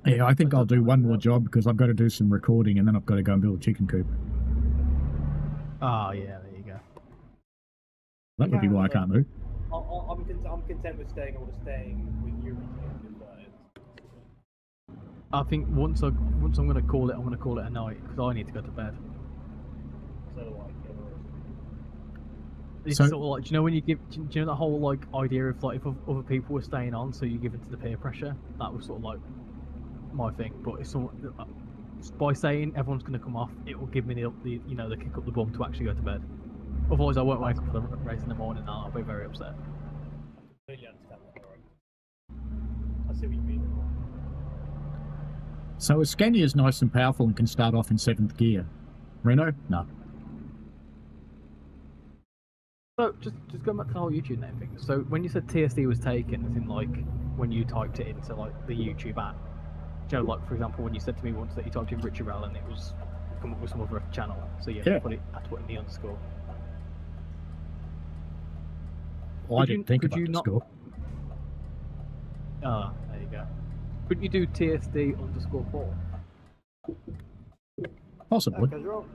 Yeah, I think I'll do one more job because I've got to do some recording and then I've got to go and build a chicken coop. Oh yeah, there you go. That would be why I can't move. I'm content with staying with you. I think once I'm gonna call it a night because I need to go to bed. So do I. It's So- sort of like, do you know when you give, do you know that whole like idea of like if other people were staying on, so you give into the peer pressure? That was sort of like my thing. But it's by saying everyone's gonna come off, it will give me the kick up the bum to actually go to bed. Otherwise, I won't wake up for the race in the morning, and I'll be very upset. Completely understand that, alright. see what you mean. So a Scania is nice and powerful and can start off in 7th gear. Renault? No. So just going back to the whole YouTube name thing. So when you said TSD was taken, as in like when you typed it into like the YouTube app, Joe, like for example, when you said to me once that you typed in Richy and it was come up with some other channel, so you Yeah. had to put in the underscore. Well, I Could you- didn't think could about you the not- score. Ah, there you go. Couldn't you do TSD_Paul? Possibly. Casual.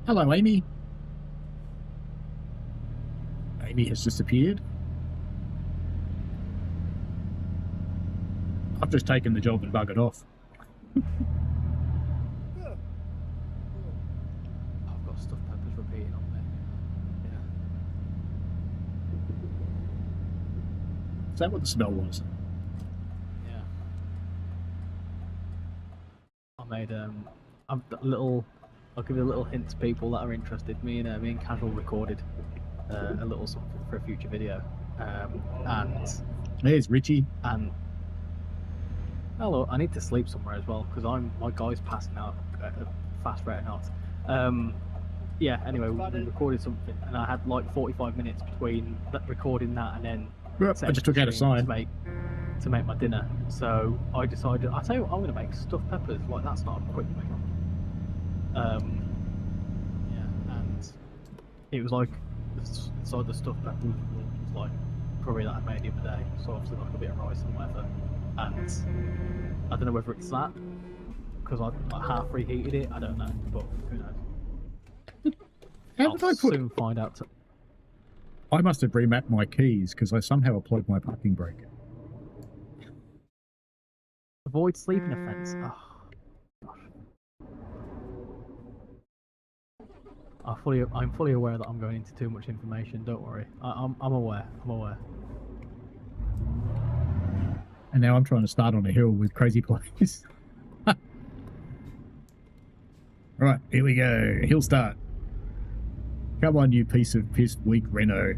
Hello, Amy. Amy has disappeared. I've just taken the job and buggered off. I've got stuffed peppers repeating on there. Yeah. Is that what the smell was? Yeah. I made I've got a little. I'll give you a little hint to people that are interested. Me and Casual recorded a little something for a future video, There's Richy. and hello. I need to sleep somewhere as well because my guy's passing out at a fast rate of knots. Yeah. Anyway, we recorded something, and I had like 45 minutes between recording that and then. Well, I setting just up took out a the stream sign. to make my dinner. So I decided, I tell you what, I'm going to make stuffed peppers. Like that's not a quick meal. Yeah, and it was like inside the stuffed peppers was like probably that I made the other day. So obviously like a bit of rice and whatever. And I don't know whether it's that because I half reheated it. I don't know, but who knows? How I'll did I put? soon find out. I must have remapped my keys because I somehow applied my parking brake. Avoid sleeping offence. Oh, gosh. I'm fully aware that I'm going into too much information. Don't worry. I'm aware. I'm aware. And now I'm trying to start on a hill with crazy plays. Right, here we go. Hill start. Come on, you piece of piss weak Renault.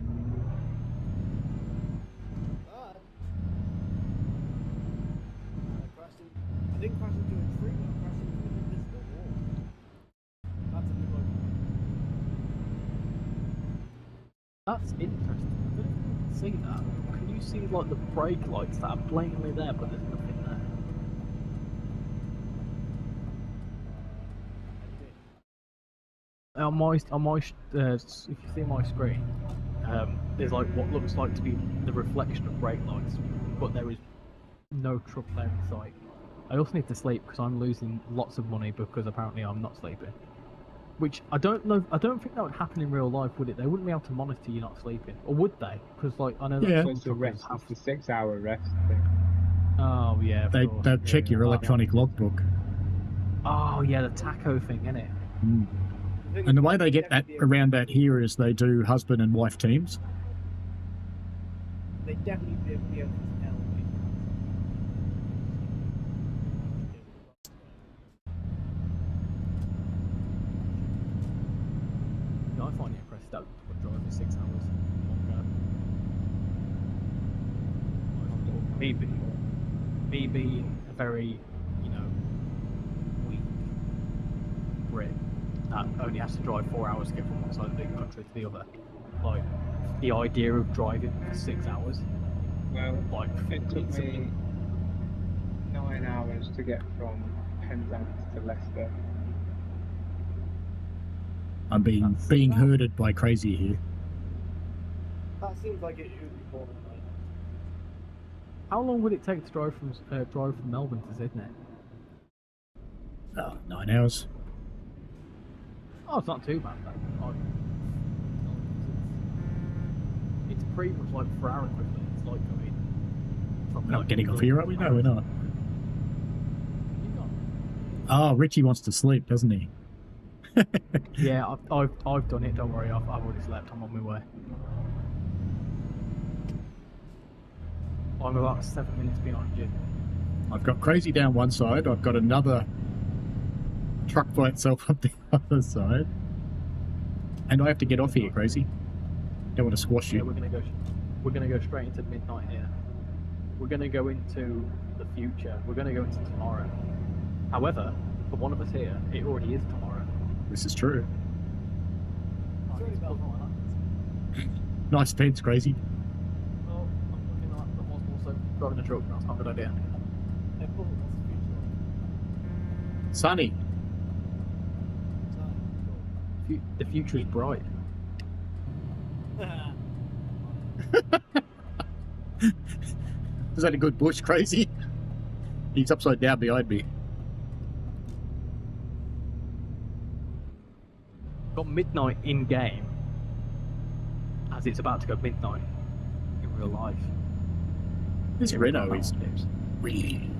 I didn't crash into a tree, but I crashed into an invisible wall. That's a good one. That's interesting. I don't know if you can see that. Can you see like the brake lights that are blatantly there, but there's nothing there? On my if you see my screen, there's like what looks like to be the reflection of brake lights, but there is no truck there in sight. I also need to sleep because I'm losing lots of money because apparently I'm not sleeping. Which I don't know. I don't think that would happen in real life, would it? They wouldn't be able to monitor you not sleeping, or would they? Because like I know that Yeah. some It's a truckers rest. have. It's a 6-hour rest thing. Oh yeah. Of course. They'll check your Yeah. electronic logbook. Oh yeah, the taco thing, innit? Mm. And the way they get that around that here is they do husband and wife teams. They definitely be able to tell. No, I find it impressive that would drive for 6 hours. Me being a very, weak Brit that only has to drive 4 hours to get from one side of the country to the other. Like, the idea of driving for 6 hours, Well, like, it took it's me 9 hours to get from Penzance to Leicester. I'm being herded by crazy here. That seems like it should be more than that. How long would it take to drive from Melbourne to Sydney? Oh, 9 hours. Oh, it's not too bad then. It's pretty much like for our equivalent. It's like going from. We're not like, getting off here, are we? No, we're not. You got- Oh, Richie wants to sleep, doesn't he? Yeah, I've done it. Don't worry, I've already slept. I'm on my way. I'm about 7 minutes behind you. I've got crazy down one side. I've got another truck by itself up the other side. And I have to get off here, crazy. Don't want to squash Yeah, you. we're gonna go straight into midnight here. we're going to go into the future. We're going to go into tomorrow. However, for one of us here, it already is tomorrow. This is true. Oh, it's about Nice fence, Crazy. well, I'm looking at that was also driving a truck. That's not a good idea. Sunny. The future is bright. Is that a good bush, Crazy? He's upside down behind me. Got midnight in game, as it's about to go midnight in real life. This Renault is News. really.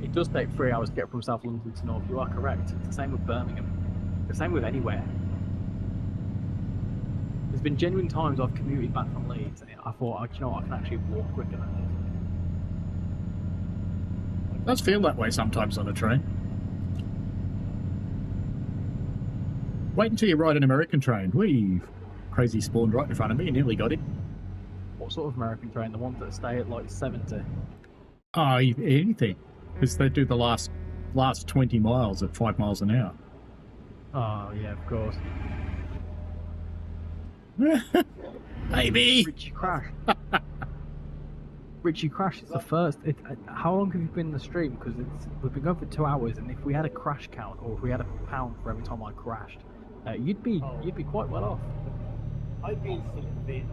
It does take 3 hours to get from South London to North. You are correct. It's the same with Birmingham. The same with anywhere. There's been genuine times I've commuted back from Leeds and I thought, you know what, I can actually walk quicker than this. It does feel that way sometimes on a train. Wait until you ride an American train. We've Crazy spawned right in front of me. Nearly got it. What sort of American train? The ones that stay at like 70? Oh, anything. Because they do the last 20 miles at 5 miles an hour. Oh, yeah, of course. Baby! Richy crashed. Richy crashed. It's the first. How long have you been in the stream? Because we've been going for 2 hours, and if we had a crash count, or if we had a pound for every time I crashed, you'd be quite well off. I've been severe.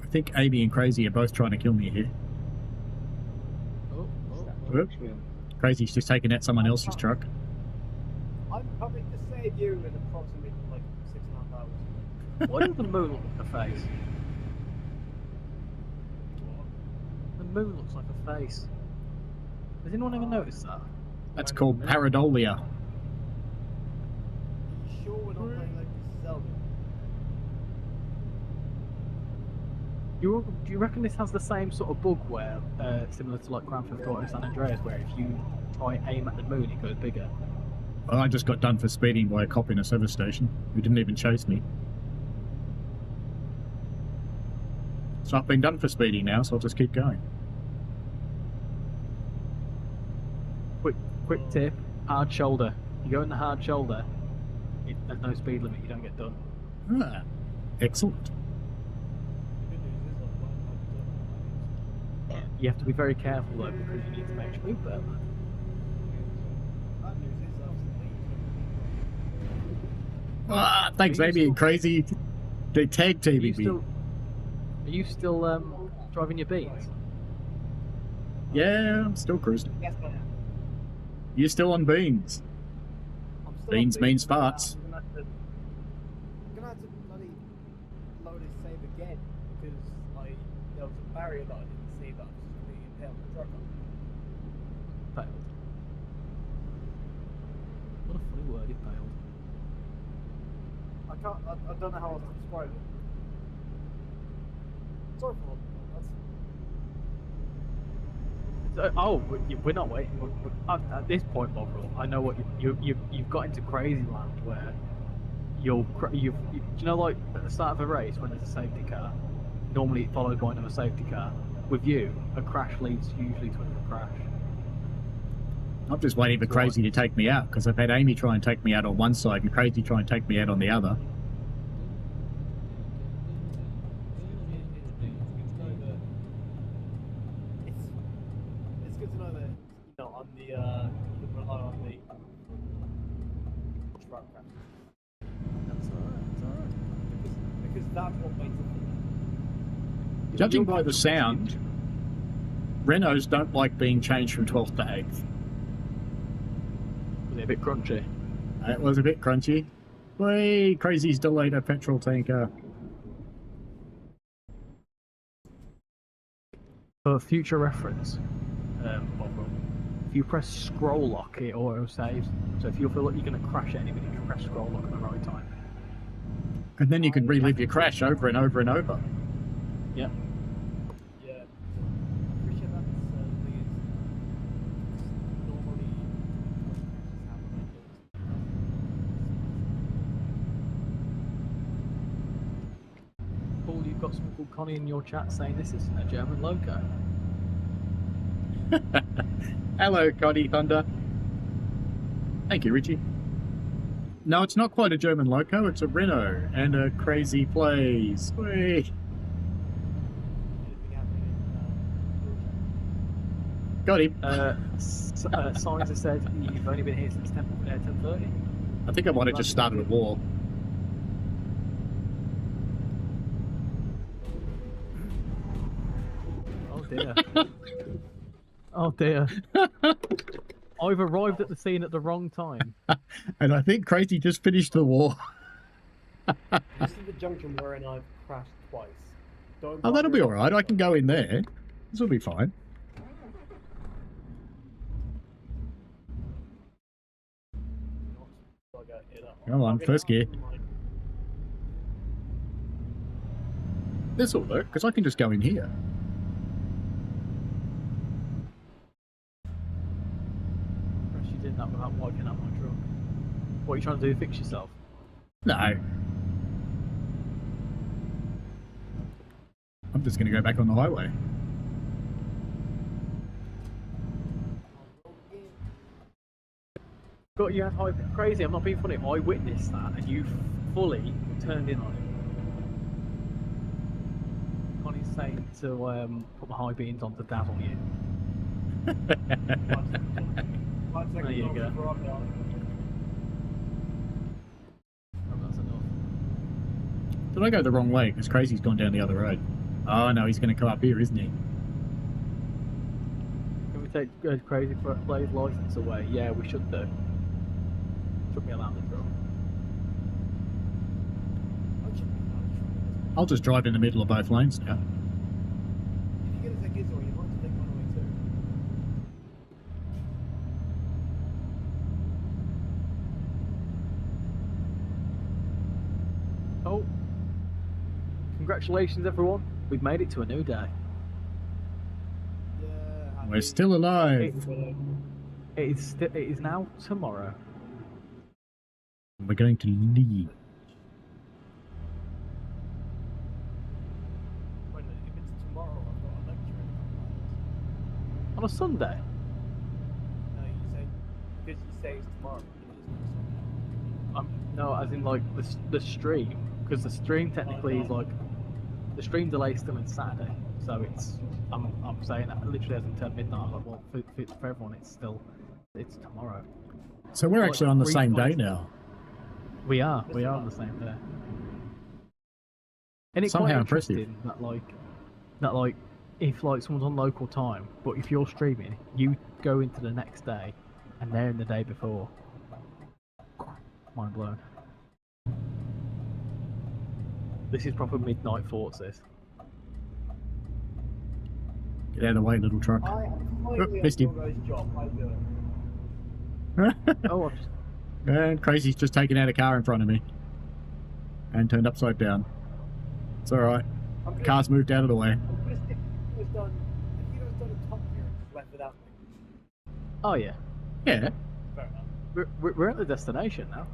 I think Amy and Crazy are both trying to kill me here. Whoop. Crazy's just taking out someone else's truck. I'm coming to save you in approximately like 6.5 hours. Why does the moon look like a face? The moon looks like a face. Has anyone ever noticed that? That's called pareidolia. Are you sure we're not playing like Zelda? Do you reckon this has the same sort of bug where, similar to like Grand Theft Auto San Andreas, where if you try aim at the moon, it goes bigger? Well, I just got done for speeding by a cop in a service station who didn't even chase me. So I've been done for speeding now, so I'll just keep going. Quick tip: hard shoulder. You go in the hard shoulder. There's no speed limit. You don't get done. Ah, excellent. You have to be very careful though, because you need to make sure. Ah, thanks, Amy and Crazy. They tag teaming me. Are you still driving your beans? Yeah, I'm still cruising. Yes, but You're still on beans. I'm still Beans on means but farts. I'm gonna have to bloody load his save again because there was a barrier that I didn't see that I was just completely impaled the truck on. Failed. What a funny word, it failed. I don't know how else to describe it. Sorry for that. We're not waiting. At this point, Bovril, I know what you've got into crazy land where do you know, like at the start of a race when there's a safety car, normally it's followed by another safety car. With you, a crash leads usually to another crash. I'm just waiting for Crazy to take me out because I've had Amy try and take me out on one side and Crazy try and take me out on the other. It's good to know that on the you can rely on the truck crash. That's alright. Because that's what makes it. Judging by the sound, Renaults don't like being changed from 12th to 8th. Was it a bit crunchy? It was a bit crunchy. Whee! Crazy's delayed a petrol tanker. For future reference, Bovril, if you press scroll lock, it auto saves. So if you feel like you're going to crash at anybody, you press scroll lock at the right time. And then you can relive your crash over and over and over. Yeah. Yeah. I'm pretty sure that's the thing is normally when crashes happen like this. Paul, you've got something called Connie in your chat saying this isn't a German loco. Hello, Connie Thunder. Thank you, Richie. No, it's not quite a German loco. It's a Renault and a crazy plays. Whee. Got him. Signs have said you've only been here since 10:30. I think I might have just started a war. Oh dear. Oh dear. I've arrived at the scene at the wrong time. And I think Crazy just finished the war. This is the junction wherein I've crashed twice. Don't Oh, that'll bother be if all right. I can go in there. This will be fine. Come on, first gear. This will work, because I can just go in here. She did that without wiping out my truck. What are you trying to do? Fix yourself? No. I'm just going to go back on the highway. Got you had crazy. I'm not being funny. I witnessed that, and you fully turned in on it. Connie's saying to put my high beams on to dazzle you. There you go. Oh, that's enough. Did I go the wrong way? Because Crazy's gone down the other road. Oh no, he's going to come up here, isn't he? Can we take Crazy for Play's license away? Yeah, we should do. Should be allowed to drive. I'll just drive in the middle of both lanes now. If you get a Gizmo, you might take one away too. Oh. Congratulations, everyone. We've made it to a new day. Yeah. We're still alive. It is now tomorrow. We're going to leave. Wait a minute, if it's tomorrow, I've got a lecture in a couple On a Sunday? hours. No, you say, because you say it's tomorrow. It is on No, as in like the stream, because the stream technically is like the stream delay is still in Saturday, so it's I'm saying that literally hasn't turned midnight. I'm like, well, for everyone, it's tomorrow. So we're Like, actually on the same day refunds. now. We are on the same day. And it's Somehow quite impressive. interesting that like if like someone's on local time, but if you're streaming, you go into the next day, and they're in the day before. Mind blown. This is proper midnight thoughts. This. Get out of the way, little truck. I am finally missed at him. your guys' job. How you doing? Oh, I've just, And Crazy's just taken out a car in front of me. And turned upside down. It's alright. I'm gonna, Car's moved out of the way. I'm gonna stick. Have you guys done a top gear and just left without me? oh yeah, Yeah. Fair enough. we're at the destination now.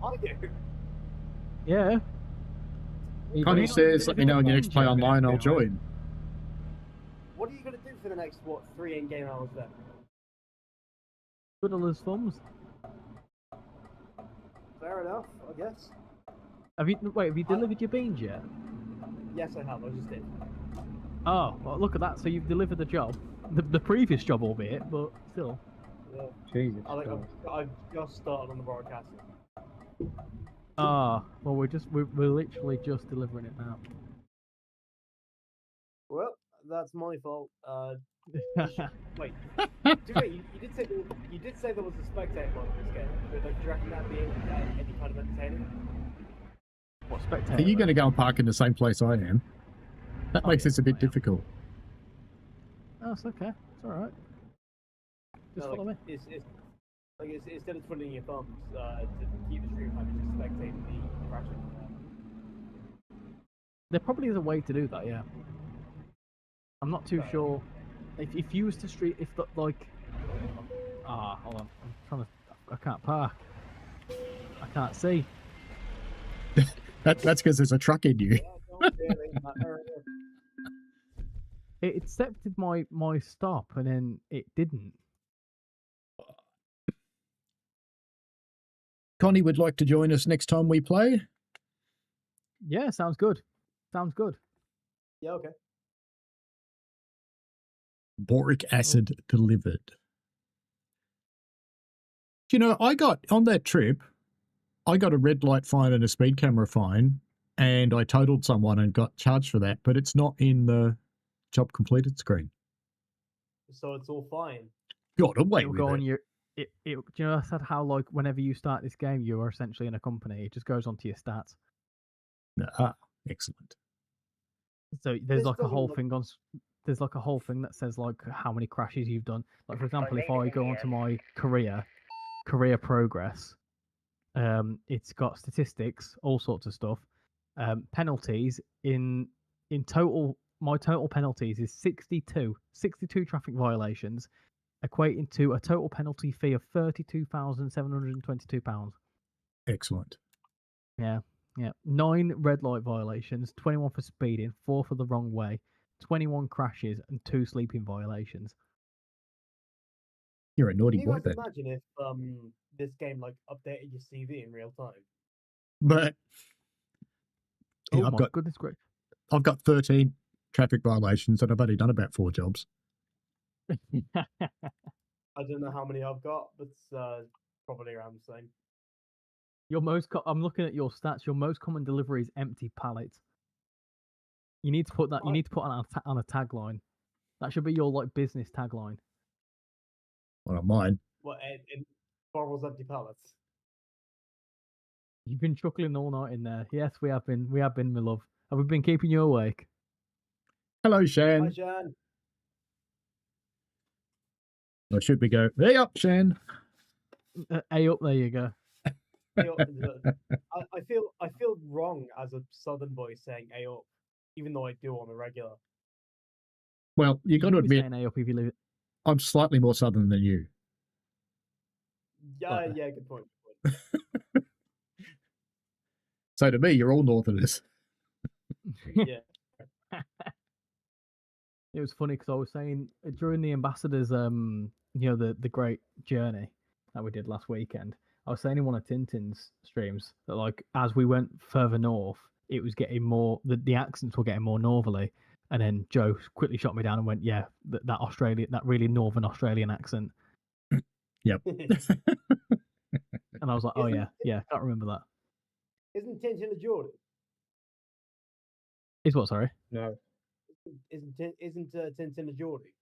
I do. Yeah. Connie says, let me know when your next play online, I'll join. What are you gonna do for the next 3 in-game hours then? Twiddle his thumbs. Fair enough, I guess. Have you delivered your beans yet? Yes, I have. I just did. Oh, well, look at that. So you've delivered the job, the previous job, albeit, but still. Yeah. Jesus. I think Christ. I've just started on the broadcasting. Ah, well, we're literally just delivering it now. Well, that's my fault. Wait, you did say there was a spectator mode in this game. But do you reckon that'd be any kind of entertaining? What spectator? Are you going to go and park in the same place I am? That makes this a bit difficult. Oh, it's okay. It's all right. Just No, follow me. It's instead of twiddling your thumbs to keep the stream happy, just spectating the interaction. There probably is a way to do that. Yeah. I'm not too sure. If you was to stream, if the, like, hold on. I'm trying to. I can't park. I can't see. That's because there's a truck in you. Yeah, really matter. It accepted my stop and then it didn't. Connie would like to join us next time we play. Yeah, sounds good. Sounds good. Yeah, okay. Boric acid delivered. Do you know, I got on that trip, I got a red light fine and a speed camera fine, and I totaled someone and got charged for that, but it's not in the job completed screen. So it's all fine. Got away It'll with go it. on your. Do you know I said how like whenever you start this game, you are essentially in a company. It just goes onto your stats. Ah, excellent. So there's This like a doesn't whole look- thing on. There's like a whole thing that says like how many crashes you've done. Like for example, if made it I in go the onto end. my career progress, it's got statistics, all sorts of stuff. Penalties in total. My total penalties is 62 traffic violations, equating to a total penalty fee of £32,722. Excellent. Yeah, yeah. 9 red light violations, 21 for speeding, 4 for the wrong way, 21 crashes, and 2 sleeping violations. You're a naughty Can you boy guys then. imagine if this game like updated your CV in real time? But yeah, Oh my goodness, great. I've got 13 traffic violations and I've only done about 4 jobs. I don't know how many I've got, but probably around the same. I'm looking at your stats. Your most common delivery is empty pallets. You need to put that. You need to put on a tagline. That should be your like business tagline. Well, not mine. What in Borrell's empty pallets? You've been chuckling all night in there. Yes, we have been. We have been, my love. Have we been keeping you awake? Hello, Hi, Shan. Jan. Or should we go, hey up, Shan? Hey, up there you go. I feel wrong as a southern boy saying "ay up," even though I do on the regular. Well, you got to You'll be admit, saying hey up if you live. I'm slightly more southern than you. Yeah, Right. yeah, good point. So to me, you're all northerners. Yeah. It was funny because I was saying during the ambassadors, the great journey that we did last weekend. I was saying in one of Tintin's streams that like as we went further north, it was getting more the accents were getting more northerly, and then Joe quickly shot me down and went, "Yeah, that really northern Australian accent," Yep. and I was like, "Oh Isn't- yeah, can't remember that." Isn't Tintin a Geordie? Is what? Sorry. No. Isn't Tintin a Geordie?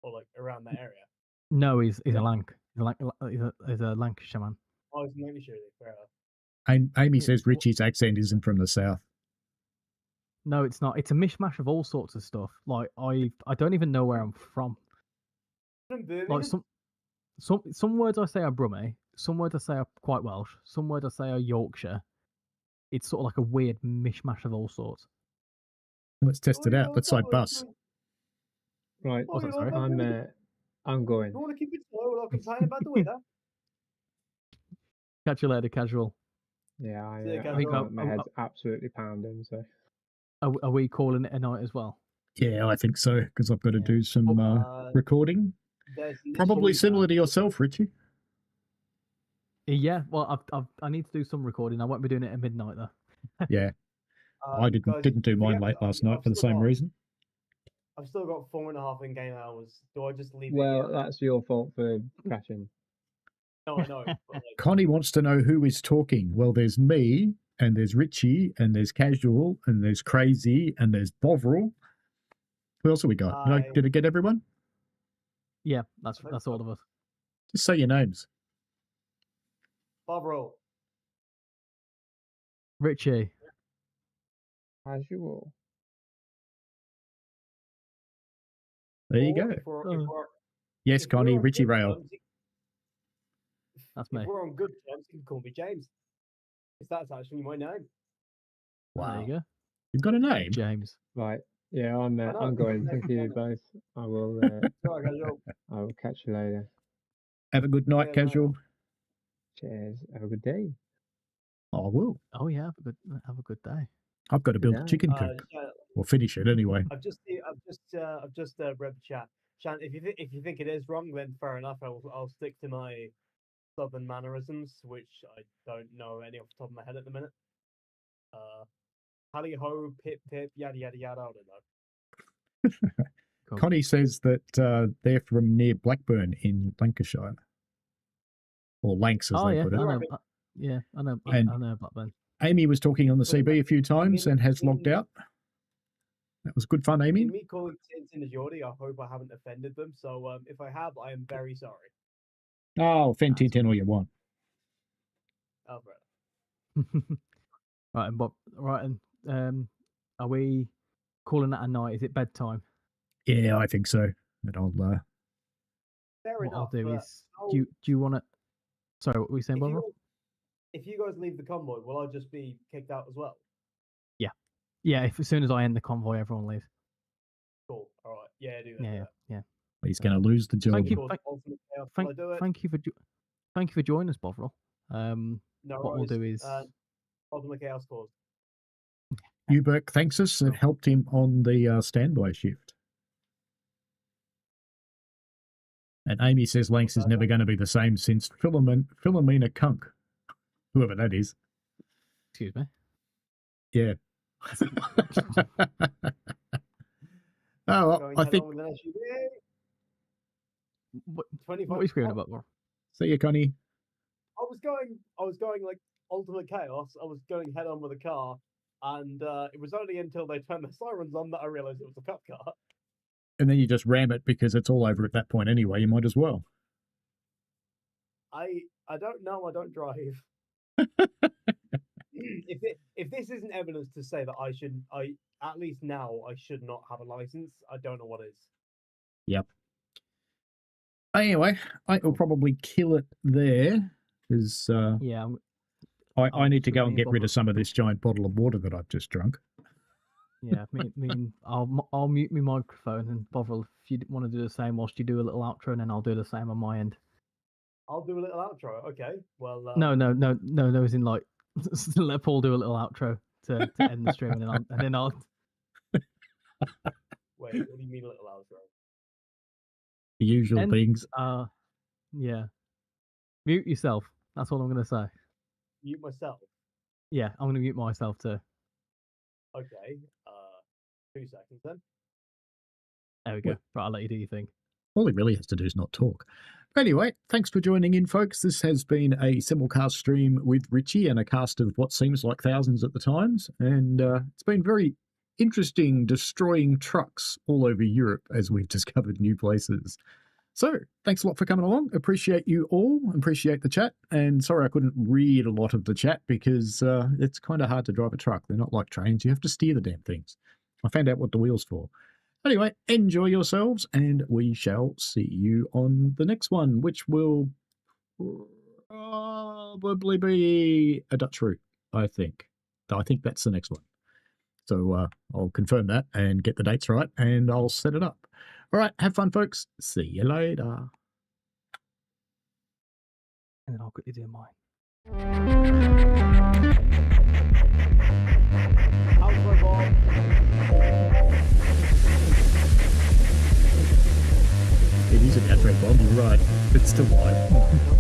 Or like around that area? No, he's Yeah. a Lanc. He's a Lancashire man. Oh, it's in Lancashire. Fair enough. Amy Yeah, says well- Richie's accent isn't from the south. No, it's not. It's a mishmash of all sorts of stuff. Like I don't even know where I'm from. From Birmingham. Like some words I say are Brummie, some words I say are quite Welsh, some words I say are Yorkshire. It's sort of like a weird mishmash of all sorts. Let's test it Oh, out. yeah, Let's say that was bus. good. Right. What's Oh, that, you sorry? know, I'm going. You want to keep it slow? I'll complain about the weather. Catch you later, casual. Yeah, See you, I think Casual. my head's absolutely pounding. So Are we calling it a night as well? Yeah, I think so, because I've got to Yeah. do some recording. There's Probably literally similar to yourself, Richie. Yeah. Well, I need to do some recording. I won't be doing it at midnight though. Yeah, I guys, didn't do mine forget- late last I've night for the still same got- reason. I've still got 4.5 in-game hours. Do I just leave well, it here? that's your fault for crashing. No, I know. But like, Connie wants to know who is talking. Well, there's me, and there's Richie, and there's Casual, and there's Crazy, and there's Bovril. Who else have we got? Hi. Did it get everyone? Yeah, that's think all so. of us. Just say your names. Bob roll. Richie. Casual. There you Or go. Yes, if we're Connie, on Richie good Rail. terms, That's If me. we're on good terms, you can call me James. Because that's actually my name. There Wow. you go. You've got a name? James. Right. Yeah, I'm know. I'm going. Thank you both. I will I will catch you later. Have a good night, Yeah, mate. Casual. Cheers. Have a good day. I will. Oh yeah, have a good day. I've got to build a Yeah. chicken coop, Yeah, or finish it anyway. I've just read the chat. Shan, if you think it is wrong, then fair enough. I'll stick to my southern mannerisms, which I don't know any off the top of my head at the minute. Tally ho, pip pip, yada yada yada. I don't know. Cool. Connie says that they're from near Blackburn in Lancashire, or Lancs as Oh they yeah, put it. I know. Right. Yeah, I know. And- I know Blackburn. Amy was talking on the But CB a few times and has logged in- out. That was good fun, Amy. In me calling Tintin a Geordie, I hope I haven't offended them. So if I have, I am very sorry. Oh, offend Tintin all you want. Oh, brother. Right, and Bob. Right, and are we calling that a night? Is it bedtime? Yeah, I think so. And I'll Fair What enough. I'll do but is, do you want to? Sorry, what were you saying, if Bob? you, if you guys leave the convoy, will I just be kicked out as well? Yeah, if as soon as I end the convoy, everyone leaves. Cool. All right. Yeah, do that. Yeah, yeah. he's going to lose the job. Thank you. Of course, ultimate chaos, will Thank, I do it? thank you for joining us, Bovril. No What we'll worries. do is, Ultimate chaos cause. Uberk thanks us and helped him on the standby shift. And Amy says Lanks is never going to be the same since Philomena Kunk, whoever that is. excuse me. Yeah. Oh, well, Going I head think. on with an SUV. What 25. are you screaming about, Bovril? See you, Connie. I was going like ultimate chaos. I was going head on with a car, and it was only until they turned the sirens on that I realized it was a cop car. And then you just ram it because it's all over at that point anyway. You might as well. I don't know. I don't drive. If this isn't evidence to say that I at least now I should not have a license, I don't know what is. Yep. Anyway, I will probably kill it there because Yeah, I need to go and me get and rid Bob- of some of this giant bottle of water that I've just drunk. yeah. I'll mute my microphone, and Bovril, if you want to do the same, whilst you do a little outro, and then I'll do the same on my end. I'll do a little outro. Okay. Well. No, as in like let Paul do a little outro to end the stream, and then I'll. Wait. What do you mean a little outro? The usual And- things. Yeah. Mute yourself. That's all I'm gonna say. Mute myself. Yeah, I'm gonna mute myself too. Okay. 2 seconds then. There we go. Wait. Right, I'll let you do your thing. All he really has to do is not talk. Anyway, thanks for joining in, folks. This has been a simulcast stream with Richy and a cast of what seems like thousands at the times. And it's been very interesting destroying trucks all over Europe as we've discovered new places. So thanks a lot for coming along. Appreciate you all. Appreciate the chat. And sorry I couldn't read a lot of the chat because it's kind of hard to drive a truck. They're not like trains. You have to steer the damn things. I found out what the wheel's for. Anyway, enjoy yourselves, and we shall see you on the next one, which will probably be a Dutch route, I think. I think that's the next one. So I'll confirm that and get the dates right, and I'll set it up. All right, have fun, folks. See you later. And then I'll quickly do mine. Outro, Bob. It is an outro bomb, you're right. It's still live.